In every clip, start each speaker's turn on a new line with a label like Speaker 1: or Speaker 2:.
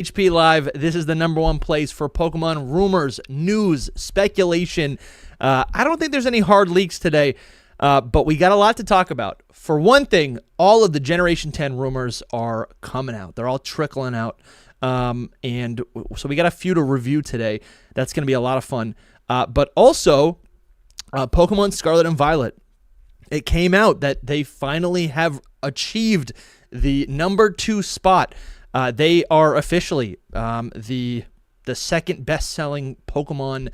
Speaker 1: HP Live. This is the number one place for Pokemon rumors, news, speculation. I don't think there's any hard leaks today, but we got a lot to talk about. For one thing, all of the Generation 10 rumors are coming out. They're all trickling out. And so we got a few to review today. That's going to be a lot of fun. But also, Pokemon Scarlet and Violet. It came out that they finally have achieved the number 2 spot. They are officially the second best-selling Pokemon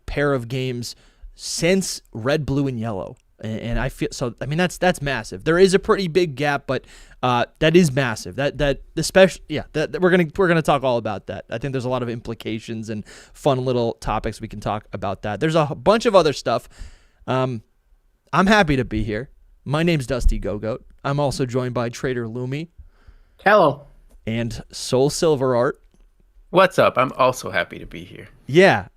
Speaker 1: pair of games since Red, Blue, and Yellow. And I feel so. I mean, that's massive. There is a pretty big gap, but that is massive. That we're gonna talk all about that. I think there's a lot of implications and fun little topics we can talk about that. There's a bunch of other stuff. I'm happy to be here. My name's DustyGogoat. I'm also joined by TraderLumi.
Speaker 2: Hello.
Speaker 1: And SoulSilverArt.
Speaker 3: What's up? I'm also happy to be here.
Speaker 1: Yeah.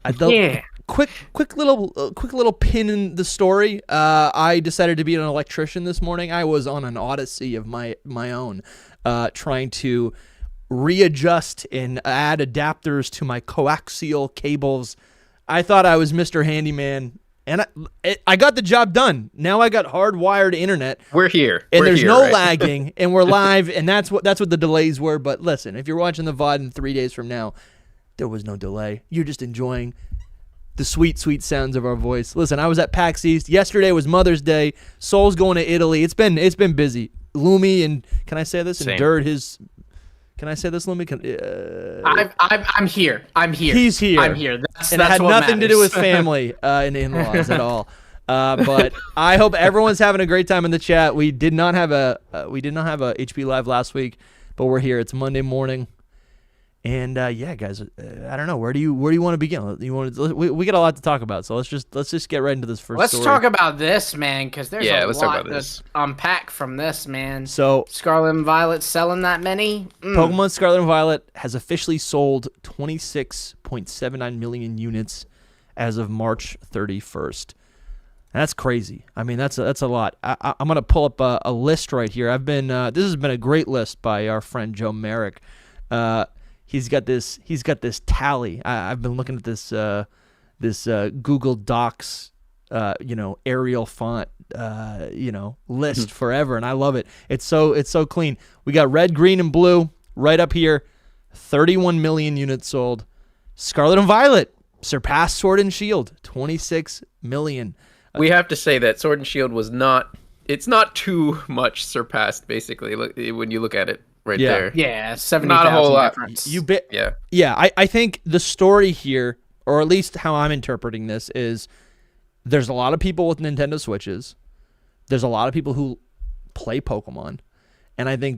Speaker 1: Quick little pin in the story. I decided to be an electrician this morning. I was on an odyssey of my own, trying to readjust and add adapters to my coaxial cables. I thought I was Mr. Handyman, and I got the job done. Now I got hardwired internet.
Speaker 3: We're here,
Speaker 1: and there's no lagging, and we're live, and that's what the delays were. But listen, if you're watching the VOD in 3 days from now, there was no delay. You're just enjoying the sweet, sweet sounds of our voice. Listen, I was at PAX East. Yesterday was Mother's Day. Soul's going to Italy. It's been busy. Lumi, and can I say this?
Speaker 3: Same.
Speaker 1: Endured his. Can I say this, Lumi?
Speaker 2: I'm here. I'm here.
Speaker 1: He's here.
Speaker 2: I'm here. That's
Speaker 1: it had
Speaker 2: what
Speaker 1: nothing to do
Speaker 2: matters.
Speaker 1: with family and in-laws at all. But I hope everyone's having a great time in the chat. We did not have a HP Live last week, but we're here. It's Monday morning. And yeah, guys, I don't know. Where do you want to begin? We got a lot to talk about, so let's just get right into this first.
Speaker 2: Let's talk about this, man, because there's a
Speaker 3: let's talk
Speaker 2: lot
Speaker 3: about this.
Speaker 2: to unpack from this, man.
Speaker 1: So
Speaker 2: Scarlet and Violet selling that many?
Speaker 1: Pokemon Scarlet and Violet has officially sold 26.79 million units as of March 31st. And that's crazy. I mean, that's a lot. I'm gonna pull up a list right here. This has been a great list by our friend Joe Merrick. He's got this tally. I've been looking at this Google Docs, Arial font, list forever, and I love it. It's so clean. We got red, green, and blue right up here. 31 million units sold. Scarlet and Violet surpassed Sword and Shield. 26 million.
Speaker 3: We have to say that Sword and Shield was not. It's not too much surpassed. Basically, when you look at it. Right there.
Speaker 2: Yeah, 70,000
Speaker 3: not a whole lot.
Speaker 2: difference.
Speaker 1: You bet.
Speaker 3: Yeah.
Speaker 1: Yeah, I think the story here, or at least how I'm interpreting this, is there's a lot of people with Nintendo Switches. There's a lot of people who play Pokemon, and I think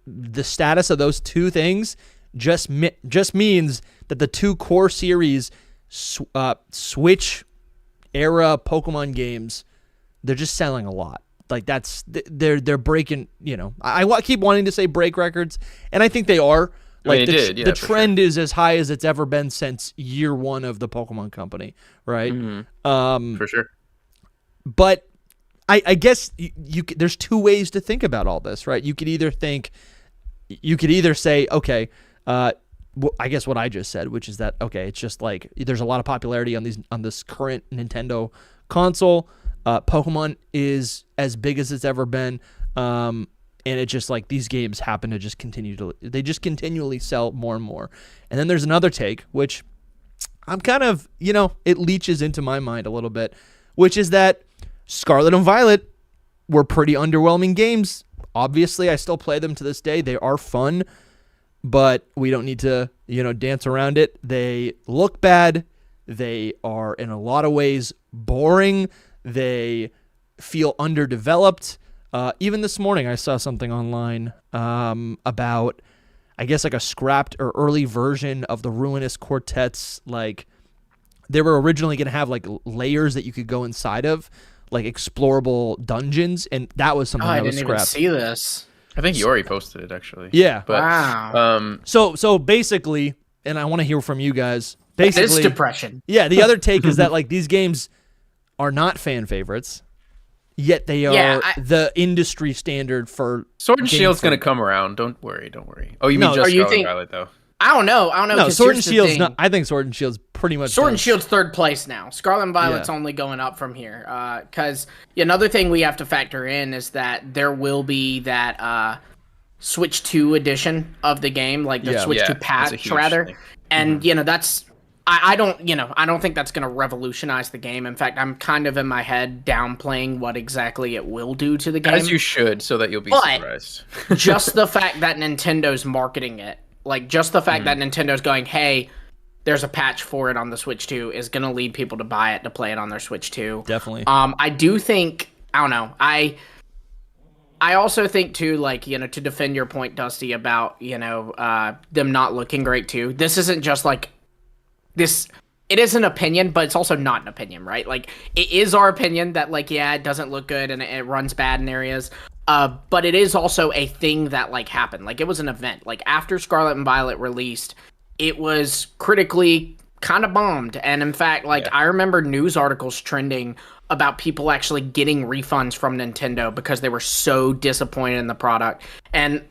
Speaker 1: the status of those two things just means that the two core series Switch era Pokemon games, they're just selling a lot. Like they're breaking, I keep wanting to say break records, and I think they are. Like the trend is as high as it's ever been since year one of the Pokemon Company, right?
Speaker 3: Mm-hmm. For sure.
Speaker 1: But I guess there's two ways to think about all this, right? You could either say, okay, I guess what I just said, which is that okay, it's just like there's a lot of popularity on this current Nintendo console. Pokemon is as big as it's ever been, and it's just like these games happen to just continually sell more and more. And then there's another take, which I'm kind of, it leaches into my mind a little bit, which is that Scarlet and Violet were pretty underwhelming games. Obviously, I still play them to this day. They are fun, but we don't need to, dance around it. They look bad. They are, in a lot of ways, boring. They feel underdeveloped. Even this morning, I saw something online about, I guess, like a scrapped or early version of the Ruinous Quartets. Like, they were originally going to have, like, layers that you could go inside of, like, explorable dungeons, and that was something that was scrapped.
Speaker 2: I didn't even see this.
Speaker 3: I think Yori posted it, actually.
Speaker 1: Yeah.
Speaker 3: But,
Speaker 2: wow.
Speaker 1: So basically, and I want to hear from you guys. Basically,
Speaker 2: it's depression.
Speaker 1: Yeah, the other take is that, like, these games are not fan favorites, yet they are
Speaker 2: Yeah,
Speaker 1: the industry standard for
Speaker 3: Sword and
Speaker 1: Game
Speaker 3: Shield's gonna
Speaker 1: Freak.
Speaker 3: come around. Don't worry. Oh, you
Speaker 1: No,
Speaker 3: mean just
Speaker 2: or you
Speaker 3: Scarlet
Speaker 2: think-
Speaker 3: and Violet though?
Speaker 2: I don't know.
Speaker 1: No,
Speaker 2: 'cause
Speaker 1: Sword and
Speaker 2: here's the
Speaker 1: Shield's
Speaker 2: thing.
Speaker 1: not. I think Sword and Shield's pretty much
Speaker 2: Sword
Speaker 1: done.
Speaker 2: and Shield's third place now. Scarlet and Violet's
Speaker 1: Yeah.
Speaker 2: only going up from here. Because another thing we have to factor in is that there will be that Switch 2 edition of the game, like the
Speaker 1: Yeah.
Speaker 2: Switch 2
Speaker 3: that's a
Speaker 2: patch,
Speaker 3: huge
Speaker 2: rather.
Speaker 3: thing.
Speaker 2: And that's. I don't think that's going to revolutionize the game. In fact, I'm kind of in my head downplaying what exactly it will do to the game.
Speaker 3: As you should, so that you'll be
Speaker 2: But-
Speaker 3: surprised.
Speaker 2: Just the fact that Nintendo's marketing it, like just the fact that Nintendo's going, hey, there's a patch for it on the Switch 2 is going to lead people to buy it to play it on their Switch 2.
Speaker 1: Definitely.
Speaker 2: I do think, I don't know, I also think too, like, to defend your point, Dusty, about, them not looking great too. This isn't just like this. It is an opinion, but it's also not an opinion, right? Like, it is our opinion that, like, yeah, it doesn't look good and it runs bad in areas. But it is also a thing that, like, happened. Like, it was an event. Like, after Scarlet and Violet released, it was critically kind of bombed. And in fact, like, I remember news articles trending about people actually getting refunds from Nintendo because they were so disappointed in the product. And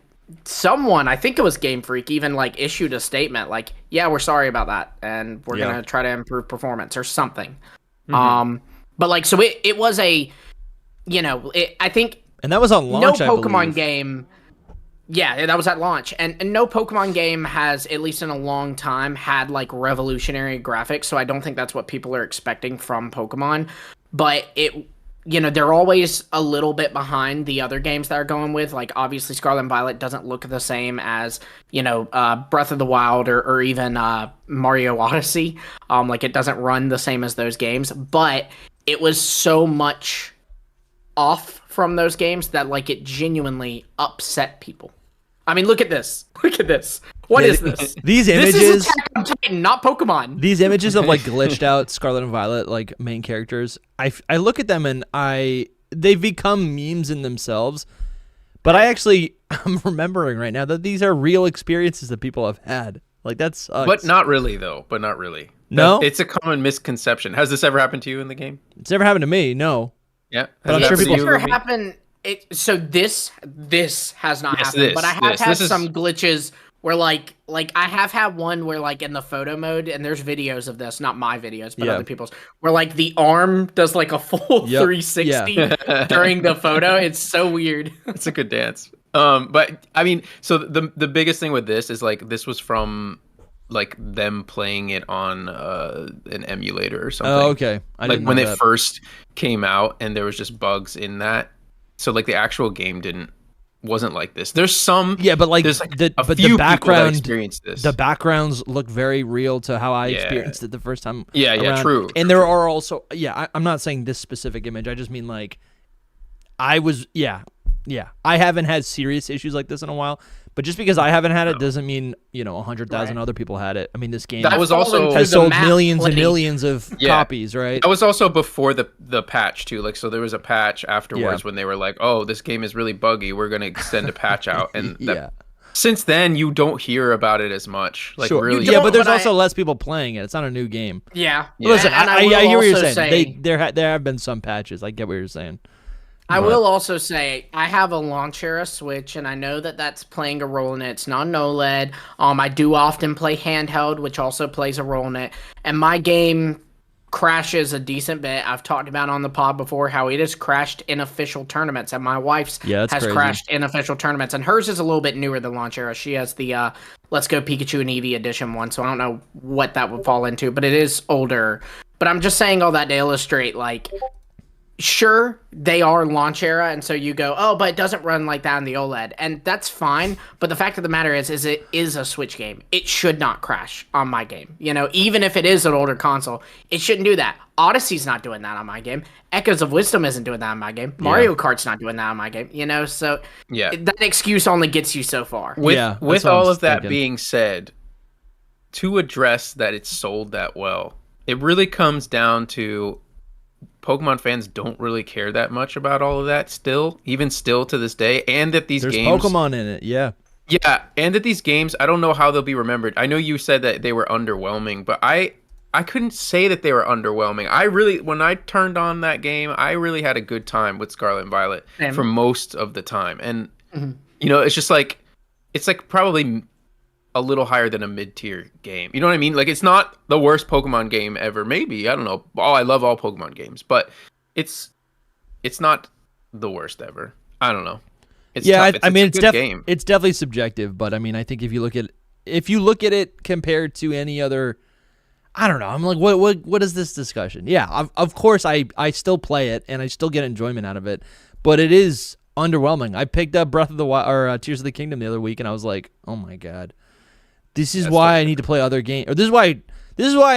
Speaker 2: someone, I think it was Game Freak, even like issued a statement like, yeah, we're sorry about that and we're gonna try to improve performance or something. But like, so it was a, I think,
Speaker 1: and that was on launch.
Speaker 2: no
Speaker 1: I
Speaker 2: Pokemon
Speaker 1: believe.
Speaker 2: game. Yeah, that was at launch, and no Pokemon game has, at least in a long time, had like revolutionary graphics. So I don't think that's what people are expecting from Pokemon. But it, they're always a little bit behind the other games that are going with. Like, obviously, Scarlet and Violet doesn't look the same as, Breath of the Wild or even Mario Odyssey. Like, it doesn't run the same as those games. But it was so much off from those games that, like, it genuinely upset people. I mean, look at this. Look at this. What is this?
Speaker 1: These
Speaker 2: This is
Speaker 1: images,
Speaker 2: Attack on Titan, not Pokemon.
Speaker 1: these images of like glitched out Scarlet and Violet like main characters. I look at them and they've become memes in themselves. But I'm remembering right now that these are real experiences that people have had. Like, that sucks.
Speaker 3: But not really, though. But not really.
Speaker 1: No?
Speaker 3: It's a common misconception. Has this ever happened to you in the game?
Speaker 1: It's never happened to me. No.
Speaker 3: Yeah.
Speaker 1: But I'm
Speaker 3: Has it
Speaker 1: sure
Speaker 3: happened to
Speaker 1: people-
Speaker 3: you,
Speaker 2: never
Speaker 3: Ruby?
Speaker 2: happened. So this has not
Speaker 3: Yes,
Speaker 2: happened, but I have had
Speaker 3: this is-
Speaker 2: some glitches where like I have had one where like in the photo mode, and there's videos of this, not my videos, but
Speaker 1: Yeah.
Speaker 2: other people's, where like the arm does like a full
Speaker 1: Yep.
Speaker 2: 360 during the photo. It's so weird.
Speaker 3: It's a good dance. But I mean, so the biggest thing with this is like this was from like them playing it on an emulator or something.
Speaker 1: Oh, okay. I
Speaker 3: Like
Speaker 1: didn't
Speaker 3: when
Speaker 1: know
Speaker 3: they
Speaker 1: that.
Speaker 3: first came out, and there was just bugs in that. So like the actual game wasn't like this. There's some
Speaker 1: Yeah, but like
Speaker 3: there's like
Speaker 1: the
Speaker 3: a
Speaker 1: but
Speaker 3: few
Speaker 1: the
Speaker 3: people that
Speaker 1: background
Speaker 3: experienced this.
Speaker 1: the backgrounds look very real to how I
Speaker 3: Yeah.
Speaker 1: experienced it the first time.
Speaker 3: Yeah,
Speaker 1: around.
Speaker 3: true.
Speaker 1: And there are also I'm not saying this specific image. I just mean like I haven't had serious issues like this in a while. But just because I haven't had it doesn't mean 100,000 other people had it. I mean, this game
Speaker 3: That was also
Speaker 1: has
Speaker 2: through the
Speaker 1: sold
Speaker 2: map
Speaker 1: millions and
Speaker 2: plenty.
Speaker 1: millions of
Speaker 3: Yeah.
Speaker 1: copies, right?
Speaker 3: That was also before the patch too. Like, so there was a patch afterwards
Speaker 1: Yeah.
Speaker 3: when they were like, "Oh, this game is really buggy. We're gonna extend a patch out." And
Speaker 1: Yeah.
Speaker 3: since then, you don't hear about it as much. Like,
Speaker 1: Sure.
Speaker 3: really,
Speaker 1: Yeah, but there's
Speaker 2: but
Speaker 1: also less people playing it. It's not a new game.
Speaker 2: Yeah.
Speaker 1: Listen,
Speaker 2: And
Speaker 1: I
Speaker 2: will
Speaker 1: hear what you're
Speaker 2: also
Speaker 1: saying. There have been some patches. I get what you're saying.
Speaker 2: I will also say I have a launch era Switch, and I know that that's playing a role in it. It's not an OLED. I do often play handheld, which also plays a role in it. And my game crashes a decent bit. I've talked about on the pod before how it has crashed in official tournaments, and my wife's
Speaker 1: that's
Speaker 2: has
Speaker 1: crazy.
Speaker 2: crashed in official tournaments. And hers is a little bit newer than launch era. She has the Let's Go Pikachu and Eevee edition one, so I don't know what that would fall into, but it is older. But I'm just saying all that to illustrate, like, sure, they are launch era, and so you go, oh, but it doesn't run like that on the OLED, and that's fine. But the fact of the matter is it is a Switch game. It should not crash on my game. Even if it is an older console, it shouldn't do that. Odyssey's not doing that on my game. Echoes of Wisdom isn't doing that on my game. Mario Kart's not doing that on my game. So
Speaker 3: Yeah.
Speaker 2: that excuse only gets you so far.
Speaker 3: with
Speaker 1: Yeah, that's
Speaker 3: with
Speaker 1: what
Speaker 3: all
Speaker 1: I'm
Speaker 3: of that
Speaker 1: thinking.
Speaker 3: being said, to address that it's sold that well, it really comes down to Pokemon fans don't really care that much about all of that still, even still to this day, and that these
Speaker 1: There's
Speaker 3: games
Speaker 1: Pokemon in it. Yeah.
Speaker 3: Yeah, and that these games, I don't know how they'll be remembered. I know you said that they were underwhelming, but I I couldn't say that they were underwhelming. When I turned on that game, I really had a good time with Scarlet and Violet for most of the time. And it's just like it's like probably a little higher than a mid-tier game. You know what I mean? Like it's not the worst Pokemon game ever. Maybe, I don't know. I love all Pokemon games, but it's not the worst ever. I don't know. It's tough.
Speaker 1: It's definitely subjective, but I mean, I think if you look at it compared to any other, I don't know. I'm like, what is this discussion? Yeah, of course I still play it and I still get enjoyment out of it, but it is underwhelming. I picked up Breath of the Wild or Tears of the Kingdom the other week, and I was like, oh my god, this is why I need to play other games, or this is why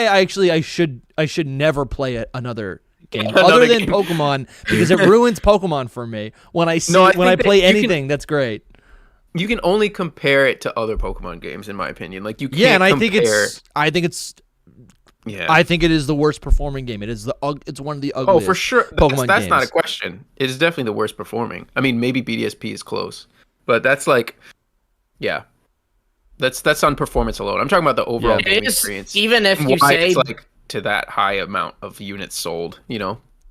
Speaker 1: I should never play another game other than Pokemon, because it ruins Pokemon for me when I play anything that's great.
Speaker 3: You can only compare it to other Pokemon games, in my opinion. Like you can't.
Speaker 1: Yeah, and I think it is the worst performing game. It's one of the ugliest.
Speaker 3: Oh, for sure.
Speaker 1: Pokemon
Speaker 3: that's
Speaker 1: games.
Speaker 3: not a question. It is definitely the worst performing. I mean, maybe BDSP is close, but that's like, yeah, that's on performance alone. I'm talking about the overall game experience.
Speaker 2: Even if you say
Speaker 3: it's like to that high amount of units sold,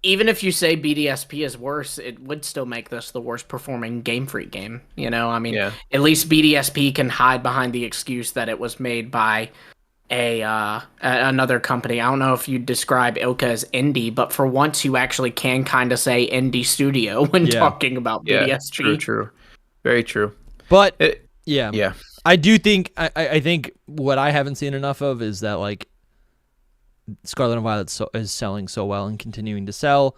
Speaker 2: Even if you say BDSP is worse, it would still make this the worst performing Game Freak game. I mean, at least BDSP can hide behind the excuse that it was made by another company. I don't know if you describe Ilka as indie, but for once you actually can kind of say indie studio when talking about BDSP.
Speaker 3: True. Very true.
Speaker 1: But I do think I think what I haven't seen enough of is that like Scarlet and Violet is selling so well and continuing to sell.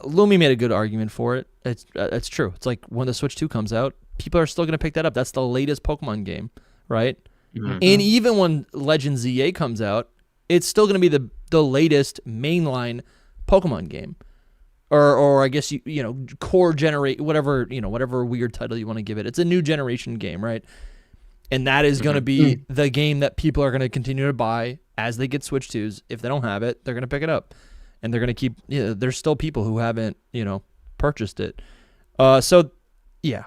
Speaker 1: Lumi made a good argument for it. It's true. It's like when the Switch 2 comes out, people are still going to pick that up. That's the latest Pokemon game, right? Mm-hmm. And even when Legends ZA comes out, it's still going to be the latest mainline Pokemon game. Or I guess core generate whatever weird title you want to give it. It's a new generation game, right? And that is going to be the game that people are going to continue to buy as they get Switch 2s. If they don't have it, they're going to pick it up. And they're going to keep, there's still people who haven't, purchased it. So, yeah.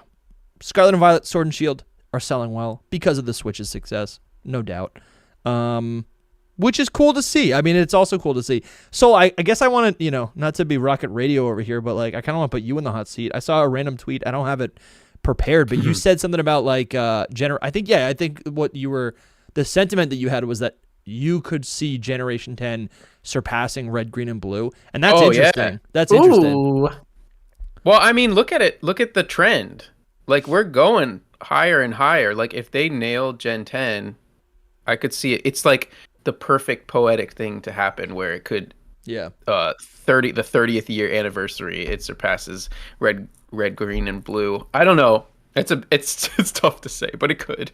Speaker 1: Scarlet and Violet, Sword and Shield are selling well because of the Switch's success, no doubt. Which is cool to see. I mean, it's also cool to see. So I guess I want to, not to be Rocket Radio over here, but like I kind of want to put you in the hot seat. I saw a random tweet. I don't have it prepared, but you said something about like I think what the sentiment that you had was that you could see Generation 10 surpassing Red, Green, and Blue, and that's interesting. Yeah. That's interesting.
Speaker 3: Well, I mean, look at it. Look at the trend. Like we're going higher and higher. Like if they nail Gen 10, I could see it. It's like the perfect poetic thing to happen where it could.
Speaker 1: Yeah.
Speaker 3: The 30th year anniversary, it surpasses Red, Green, and Blue. I don't know. It's tough to say, but it could.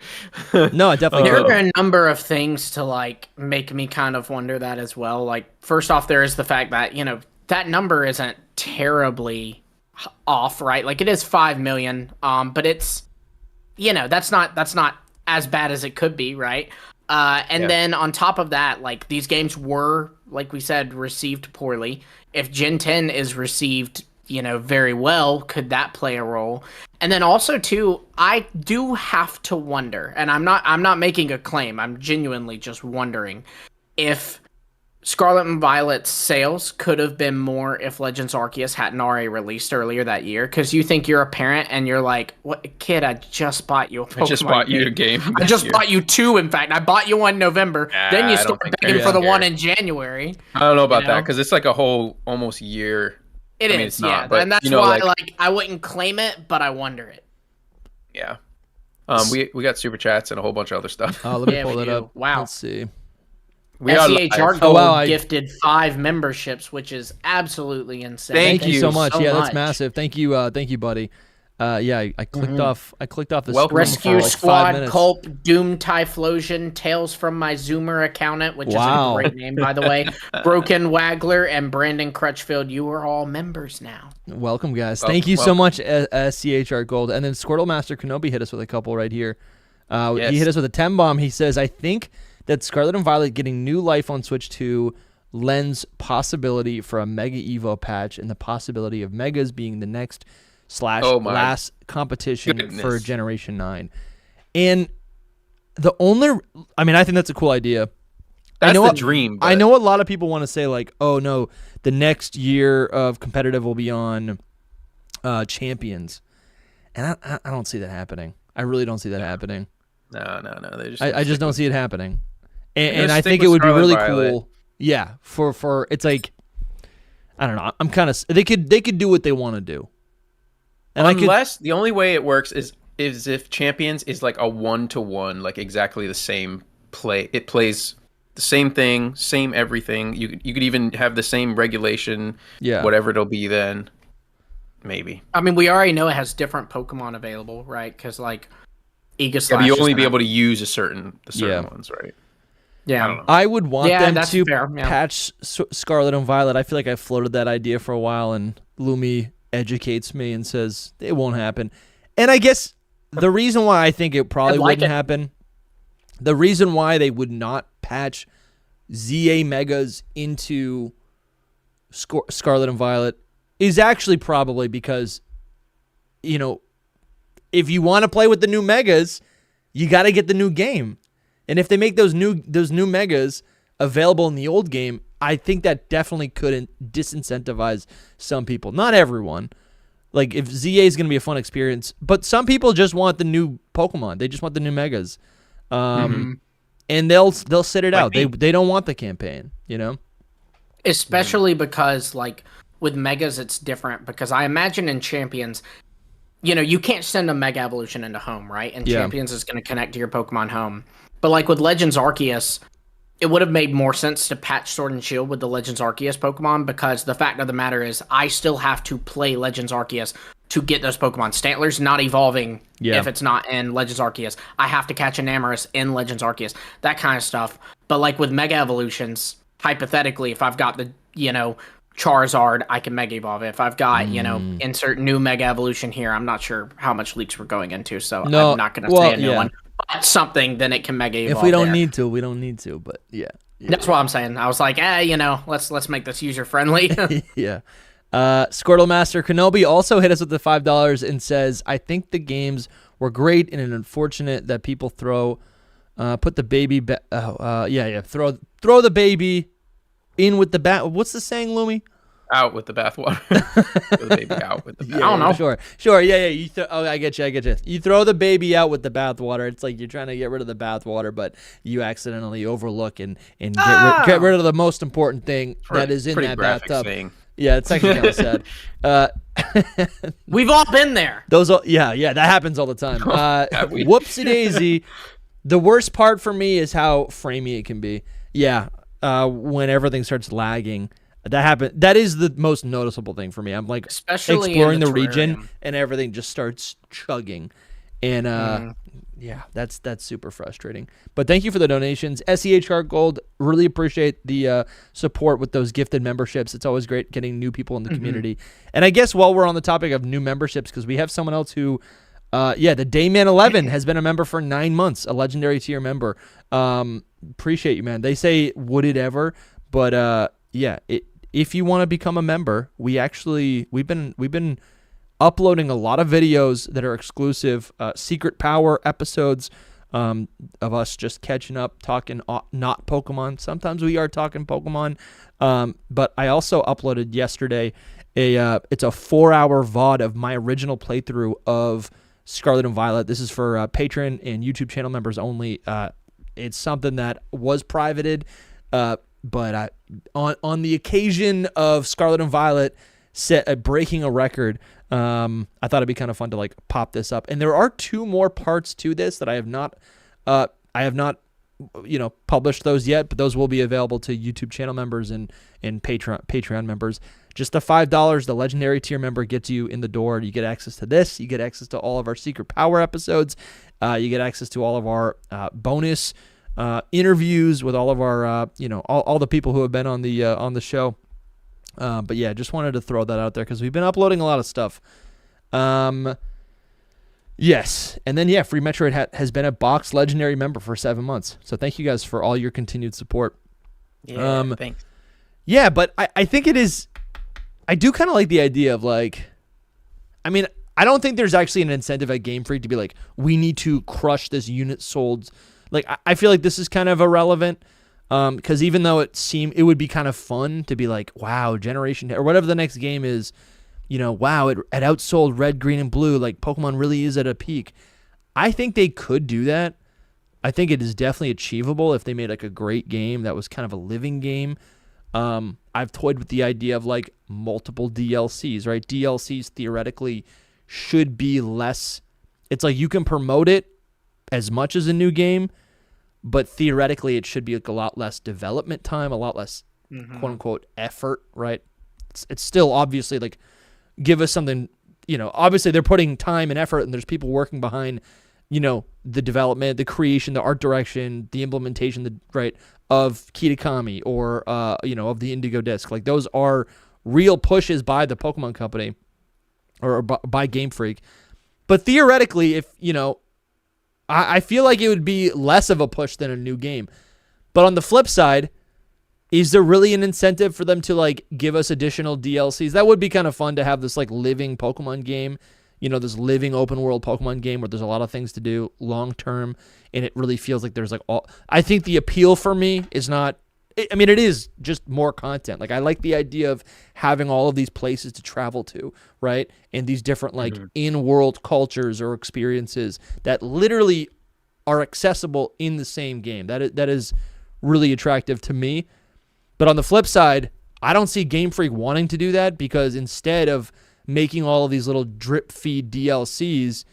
Speaker 1: No, it definitely
Speaker 2: could. There are a number of things to like make me kind of wonder that as well. Like first off, there is the fact that that number isn't terribly off, right? Like it is 5 million, but it's that's not as bad as it could be, right? Then on top of that, like these games were, like we said, received poorly. If Gen 10 is received, very well, could that play a role? And then also too, I do have to wonder, and I'm not making a claim, I'm genuinely just wondering if Scarlet and Violet's sales could have been more if Legends Arceus hadn't already released earlier that year. Because you think you're a parent and you're like, "What kid? I just bought you a Pokemon
Speaker 3: I just bought you a game.
Speaker 2: I just bought you 2. In fact, I bought you one in November. Then you start begging for the one in January.
Speaker 3: I don't know about that because it's like a whole almost year.
Speaker 2: It is, it's not, but, and that's why like I wouldn't claim it, but I wonder it.
Speaker 3: Yeah. We got super chats and a whole bunch of other stuff.
Speaker 1: Oh, let me pull that up.
Speaker 2: Wow.
Speaker 1: Let's see.
Speaker 2: SCHR Gold gifted 5 memberships, which is absolutely insane.
Speaker 1: Thank you so much. That's massive. Thank you, buddy. I clicked off. I clicked off the
Speaker 2: Rescue Squad, Culp, Doom Typhlosion, Tales from My Zoomer Accountant, which is a great name, by the way. Broken Waggler and Brandon Crutchfield. You are all members now.
Speaker 1: Welcome, guys. Thank you so much, SCHR Gold. And then Squirtle Master Kenobi hit us with a couple right here. He hit us with a 10 bomb. He says, I think that Scarlet and Violet getting new life on Switch 2 lends possibility for a Mega Evo patch and the possibility of Megas being the next / last competition for Generation 9. And I think that's a cool idea.
Speaker 3: That's
Speaker 1: know
Speaker 3: the
Speaker 1: what,
Speaker 3: dream.
Speaker 1: I
Speaker 3: But
Speaker 1: know a lot of people want to say like, oh no, the next year of competitive will be on Champions, and I don't see that happening. I really don't see that happening.
Speaker 3: no.
Speaker 1: I just don't see it happening,
Speaker 3: They're
Speaker 1: and
Speaker 3: gonna
Speaker 1: I
Speaker 3: stick
Speaker 1: think
Speaker 3: with
Speaker 1: it would be
Speaker 3: Scarlet
Speaker 1: really
Speaker 3: and Violet.
Speaker 1: cool. Yeah, for it's like, I don't know. I'm kind of they could do what they want to do, and
Speaker 3: Unless the only way it works is if Champions is like a 1-to-1, like exactly the same play. It plays the same thing, same everything. You could even have the same regulation,
Speaker 1: Yeah.
Speaker 3: whatever it'll be then. Maybe.
Speaker 2: I mean, we already know it has different Pokemon available, right? Because like Aegislash.
Speaker 3: Yeah, but you
Speaker 2: is
Speaker 3: only be
Speaker 2: gonna-
Speaker 3: able to use the certain
Speaker 1: Yeah.
Speaker 3: ones, right?
Speaker 2: Yeah.
Speaker 3: I don't know.
Speaker 1: I would want
Speaker 2: Yeah,
Speaker 1: them
Speaker 2: that's
Speaker 1: to
Speaker 2: fair, yeah.
Speaker 1: patch Scarlet and Violet. I feel like I floated that idea for a while, and Lumi educates me and says it won't happen. And I guess the reason why I think it probably
Speaker 2: I'd like
Speaker 1: wouldn't
Speaker 2: it.
Speaker 1: happen, the reason why they would not patch ZA Megas into Scarlet and Violet is actually probably because, you know, if you want to play with the new Megas, you got to get the new game. And if they make those new Megas available in the old game, I think that definitely could disincentivize some people. Not everyone. Like, if ZA is going to be a fun experience, but some people just want the new Pokemon. They just want the new Megas. And they'll sit it out.
Speaker 3: me.
Speaker 1: They don't want the campaign, you know?
Speaker 2: Especially because like with Megas, it's different because I imagine in Champions, you know, you can't send a Mega Evolution into home, right? And
Speaker 1: Yeah.
Speaker 2: Champions is going to connect to your Pokemon home. But like with Legends Arceus, it would have made more sense to patch Sword and Shield with the Legends Arceus Pokemon because the fact of the matter is I still have to play Legends Arceus to get those Pokemon. Stantler's not evolving if it's not in Legends Arceus. I have to catch an Amorous in Legends Arceus. That kind of stuff. But like with Mega Evolutions, hypothetically, if I've got the, you know, Charizard, I can Mega Evolve it. If I've got, you know, insert new Mega Evolution here, I'm not sure how much leaks we're going into, so
Speaker 1: No,
Speaker 2: I'm not going to
Speaker 1: well,
Speaker 2: say a new
Speaker 1: yeah.
Speaker 2: one. But something, then it can Mega Evolve
Speaker 1: If we don't
Speaker 2: there.
Speaker 1: need to, we don't need to. But yeah.
Speaker 2: That's what I'm saying. I was like, you know, let's make this user friendly.
Speaker 1: Yeah. Squirtle Master Kenobi also hit us with the $5 and says, I think the games were great and unfortunate that people put the baby throw the baby in with the bat. What's the saying, Lumi?
Speaker 3: Out with the bathwater. Throw the baby out with the bathwater.
Speaker 2: I don't know.
Speaker 1: Sure. Yeah. I get you. You throw the baby out with the bathwater. It's like you're trying to get rid of the bathwater, but you accidentally overlook and get rid of the most important thing that is in
Speaker 3: Pretty
Speaker 1: that
Speaker 3: graphic
Speaker 1: bathtub.
Speaker 3: thing.
Speaker 1: Yeah, it's actually kind of sad.
Speaker 2: We've all been there.
Speaker 1: That happens all the time.
Speaker 3: Have we?
Speaker 1: Whoopsie daisy. The worst part for me is how framey it can be. Yeah, when everything starts lagging. That is the most noticeable thing for me. I'm like
Speaker 2: Especially
Speaker 1: exploring
Speaker 2: in
Speaker 1: the
Speaker 2: the
Speaker 1: region
Speaker 2: terrarium.
Speaker 1: and everything just starts chugging. And yeah, that's super frustrating. But thank you for the donations. SEH Heart Gold, really appreciate the support with those gifted memberships. It's always great getting new people in the community. And I guess while we're on the topic of new memberships, because we have someone else who the Dayman 11 has been a member for 9 months, a legendary tier member. Appreciate you, man. They say would it ever, but if you want to become a member, we've been uploading a lot of videos that are exclusive, secret power episodes of us just catching up, talking not Pokemon. Sometimes we are talking Pokemon, but I also uploaded yesterday it's a 4-hour VOD of my original playthrough of Scarlet and Violet. This is for Patreon and YouTube channel members only. It's something that was privated, but on the occasion of Scarlet and Violet breaking a record, I thought it'd be kind of fun to like pop this up. And there are 2 more parts to this that I have not published those yet, but those will be available to YouTube channel members and Patreon members. Just the $5, the legendary tier member gets you in the door. You get access to this. You get access to all of our secret power episodes. You get access to all of our bonus interviews with all of our all the people who have been on the show. But yeah, just wanted to throw that out there because we've been uploading a lot of stuff. Yes, and then Free Metroid has been a box legendary member for 7 months. So thank you guys for all your continued support.
Speaker 3: Yeah, thanks.
Speaker 1: Yeah, but I think it is. I do kind of like the idea of like, I mean, I don't think there's actually an incentive at Game Freak to be like, we need to crush this unit sold. Like, I feel like this is kind of irrelevant. Because even though it would be kind of fun to be like, wow, Generation or whatever the next game is, wow, it outsold Red, Green, and Blue. Like Pokemon really is at a peak. I think they could do that. I think it is definitely achievable if they made like a great game that was kind of a living game. I've toyed with the idea of like multiple DLCs, right? DLCs theoretically should be less. It's like you can promote it as much as a new game, but theoretically it should be like a lot less development time, a lot less quote unquote effort, right? It's still obviously like give us something, obviously they're putting time and effort and there's people working behind, the development, the creation, the art direction, the implementation, of Kitakami or, of the Indigo Disc. Like those are real pushes by the Pokemon Company or by Game Freak. But theoretically, if, I feel like it would be less of a push than a new game. But on the flip side, is there really an incentive for them to like give us additional DLCs? That would be kind of fun to have this like living Pokemon game, this living open world Pokemon game where there's a lot of things to do long term, and it really feels like there's like I think the appeal for me is not. It is just more content. Like I like the idea of having all of these places to travel to, right? And these different like in-world cultures or experiences that literally are accessible in the same game. That is really attractive to me. But on the flip side, I don't see Game Freak wanting to do that because instead of making all of these little drip feed DLCs,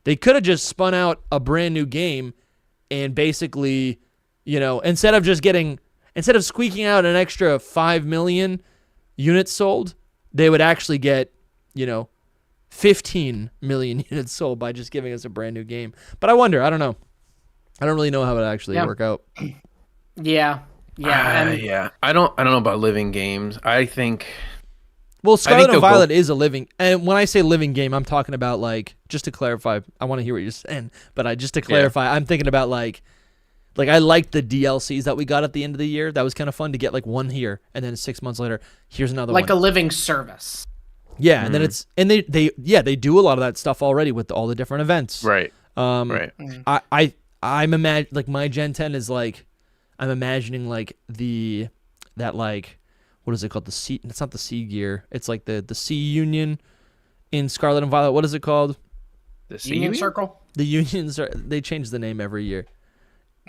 Speaker 1: they could have just spun out a brand new game and basically, instead of squeaking out an extra 5 million units sold, they would actually get, 15 million units sold by just giving us a brand new game. But I wonder, I don't know. I don't really know how it would actually work out.
Speaker 2: Yeah.
Speaker 3: Yeah. I don't know about living games. I think.
Speaker 1: Well, Scarlet and Violet is a living, and when I say living game, I'm talking about like, just to clarify, I want to hear what you're saying, but just to clarify, I'm thinking about like I liked the DLCs that we got at the end of the year. That was kind of fun to get like one here, and then 6 months later, here's another one.
Speaker 2: Like a living service.
Speaker 1: Yeah, and then they do a lot of that stuff already with all the different events.
Speaker 3: Right.
Speaker 1: Right. I'm imagining like my Gen 10 is like, I'm imagining like that what is it called? It's not the Sea Gear. It's like the Sea Union in Scarlet and Violet. What is it called?
Speaker 3: The Sea
Speaker 2: Union Circle?
Speaker 1: The Union Circle. They change the name every year.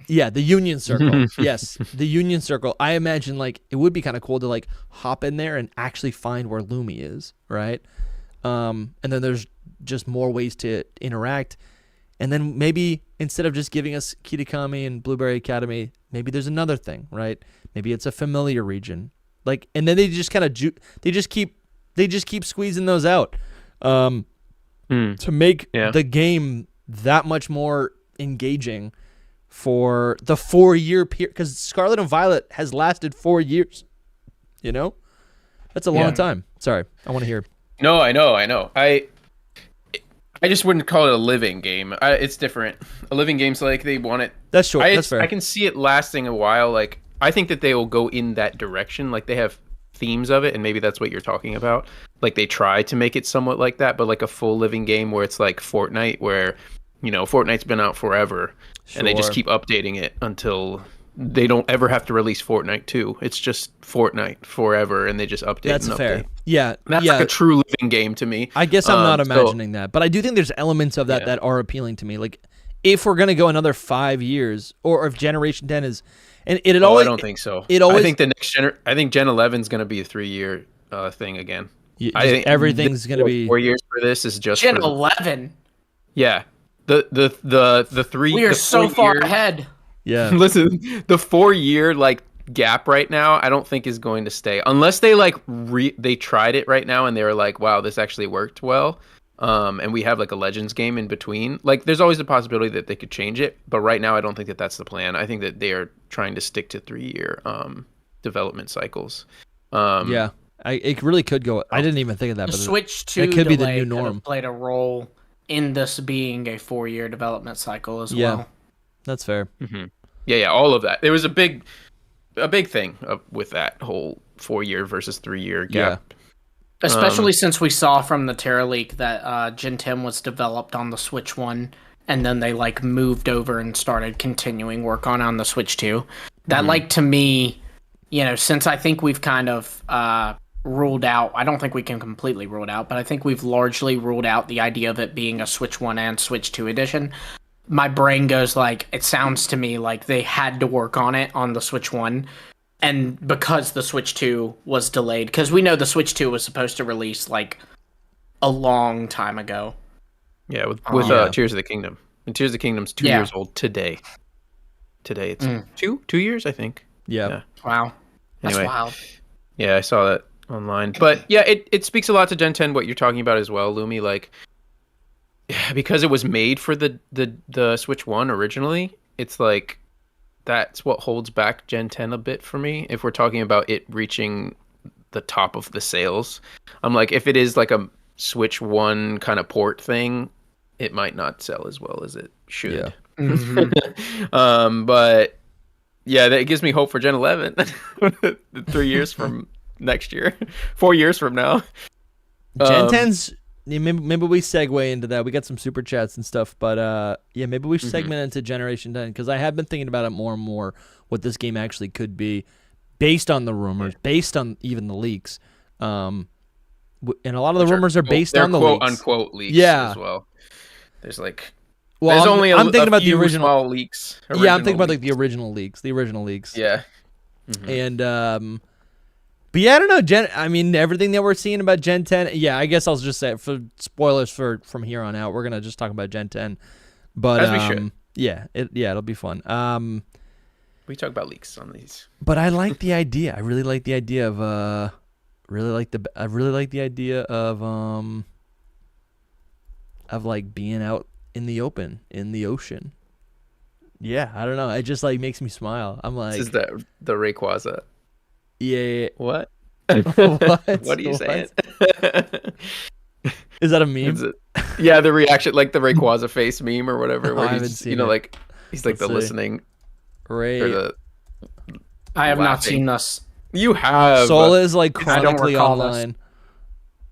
Speaker 1: Yeah, the Union Circle. Yes, the Union Circle. I imagine like it would be kind of cool to like hop in there and actually find where Lumi is, right? And then there's just more ways to interact. And then maybe instead of just giving us Kitakami and Blueberry Academy, maybe there's another thing, right? Maybe it's a familiar region. Like, and then they just kind of they just keep squeezing those out to make the game that much more engaging for the 4-year period. Because Scarlet and Violet has lasted 4 years. That's a long time. Sorry, I want to hear.
Speaker 3: No, I know. I just wouldn't call it a living game. It's different. A living game's like they want it.
Speaker 1: That's short. That's fair.
Speaker 3: I can see it lasting a while. Like I think that they will go in that direction. Like they have themes of it, and maybe that's what you're talking about. Like they try to make it somewhat like that, but like a full living game where it's like Fortnite, where Fortnite's been out forever, and they just keep updating it until they don't ever have to release Fortnite 2. It's just Fortnite forever, and they just update.
Speaker 1: That's fair. Yeah,
Speaker 3: that's like a true living game to me.
Speaker 1: I guess I'm not imagining that, but I do think there's elements of that that are appealing to me. Like if we're gonna go another 5 years, or if Generation 10 is, and it always.
Speaker 3: I don't think so. I think the next I think Gen 11 is gonna be a 3-year thing again.
Speaker 1: I think everything's gonna be
Speaker 3: 4 years for this is just
Speaker 2: Gen 11.
Speaker 3: Yeah, the 3.
Speaker 2: We are so far ahead.
Speaker 1: Yeah.
Speaker 3: Listen, the 4-year like gap right now, I don't think is going to stay unless they like they tried it right now and they were like, wow, this actually worked well. And we have like a Legends game in between. Like, there's always the possibility that they could change it, but right now I don't think that that's the plan. I think that they are trying to stick to 3-year development cycles.
Speaker 1: It really could go. I didn't even think of that.
Speaker 2: The
Speaker 1: but
Speaker 2: Switch 2
Speaker 1: that could be the new norm.
Speaker 2: Could have played a role in this being a 4-year development cycle as well.
Speaker 1: That's fair.
Speaker 3: Mm-hmm. Yeah, all of that. There was a big thing with that whole 4-year versus 3-year gap.
Speaker 1: Yeah.
Speaker 2: Especially since we saw from the Terra leak that Gen 10 was developed on the Switch 1, and then they like moved over and started continuing work on the Switch 2. that like to me, since I think we've kind of ruled out, I don't think we can completely rule it out, but I think we've largely ruled out the idea of it being a Switch 1 and Switch 2 edition. My brain goes like, it sounds to me like they had to work on it on the Switch 1, and because the Switch 2 was delayed, because we know the Switch 2 was supposed to release like a long time ago.
Speaker 3: Yeah, with Tears of the Kingdom. And Tears of the Kingdom's 2 years old today. Today it's 2 years, I think.
Speaker 1: Yeah.
Speaker 2: Wow. That's
Speaker 3: Anyway.
Speaker 2: wild.
Speaker 3: Yeah, I saw that online. But yeah, it speaks a lot to Gen 10, what you're talking about as well, Lumi. Like, because it was made for the Switch 1 originally, it's like that's what holds back Gen 10 a bit for me. If we're talking about it reaching the top of the sales, I'm like, if it is like a Switch 1 kind of port thing, it might not sell as well as it should.
Speaker 1: Yeah.
Speaker 3: But yeah, that gives me hope for Gen 11. 3 years from next year, 4 years from now.
Speaker 1: Gen 10's. Maybe we segue into that. We got some super chats and stuff, but maybe we segment into Generation 10 because I have been thinking about it more and more. What this game actually could be, based on the rumors, based on even the leaks, and a lot of the rumors are based on the
Speaker 3: quote
Speaker 1: leaks.
Speaker 3: unquote leaks as well. There's like.
Speaker 1: Well,
Speaker 3: there's only
Speaker 1: I'm thinking about the
Speaker 3: few
Speaker 1: original
Speaker 3: small leaks.
Speaker 1: Yeah, I'm thinking about like the original leaks.
Speaker 3: Yeah.
Speaker 1: And but yeah, I don't know. Everything that we're seeing about Gen 10. Yeah, I guess I'll just say for spoilers for from here on out, we're gonna just talk about Gen 10. But
Speaker 3: as we should.
Speaker 1: Yeah, it'll be fun.
Speaker 3: We talk about leaks on these.
Speaker 1: But I like the idea. I really like the idea of I really like the idea of like being out in the open, in the ocean. Yeah, I don't know. It just like makes me smile. I'm like,
Speaker 3: this is the Rayquaza.
Speaker 1: Yeah.
Speaker 3: What?
Speaker 1: What
Speaker 3: are you saying?
Speaker 1: Is that a meme?
Speaker 3: Yeah, the reaction, like the Rayquaza face meme or whatever, where
Speaker 1: I haven't
Speaker 3: he's
Speaker 1: seen it.
Speaker 3: like he's like
Speaker 1: Let's
Speaker 3: the
Speaker 1: see.
Speaker 3: listening.
Speaker 1: Ray.
Speaker 3: Or the
Speaker 2: I have not
Speaker 3: laughing.
Speaker 2: seen this.
Speaker 3: You have.
Speaker 1: Soul is like
Speaker 2: I don't
Speaker 1: chronically
Speaker 2: recall this.
Speaker 1: online.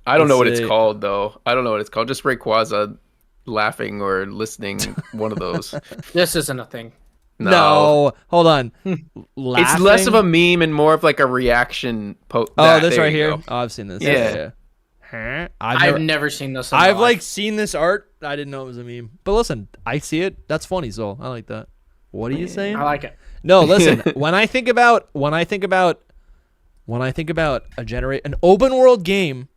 Speaker 3: I don't know what
Speaker 1: Let's
Speaker 3: it's
Speaker 1: see.
Speaker 3: called though. I don't know what it's called. Just Rayquaza laughing or listening. One of those.
Speaker 2: This isn't a thing.
Speaker 1: No, hold on.
Speaker 3: It's less of a meme and more of like a reaction.
Speaker 1: This right here.
Speaker 3: Go.
Speaker 1: Oh, I've seen this.
Speaker 3: Yeah.
Speaker 1: Huh?
Speaker 2: I've never seen this. In my
Speaker 1: I've
Speaker 2: life.
Speaker 1: like seen this art. I didn't know it was a meme. But listen, I see it. That's funny, Soul. I like that. What are you saying?
Speaker 2: I like it.
Speaker 1: No, listen. when I think about an open world game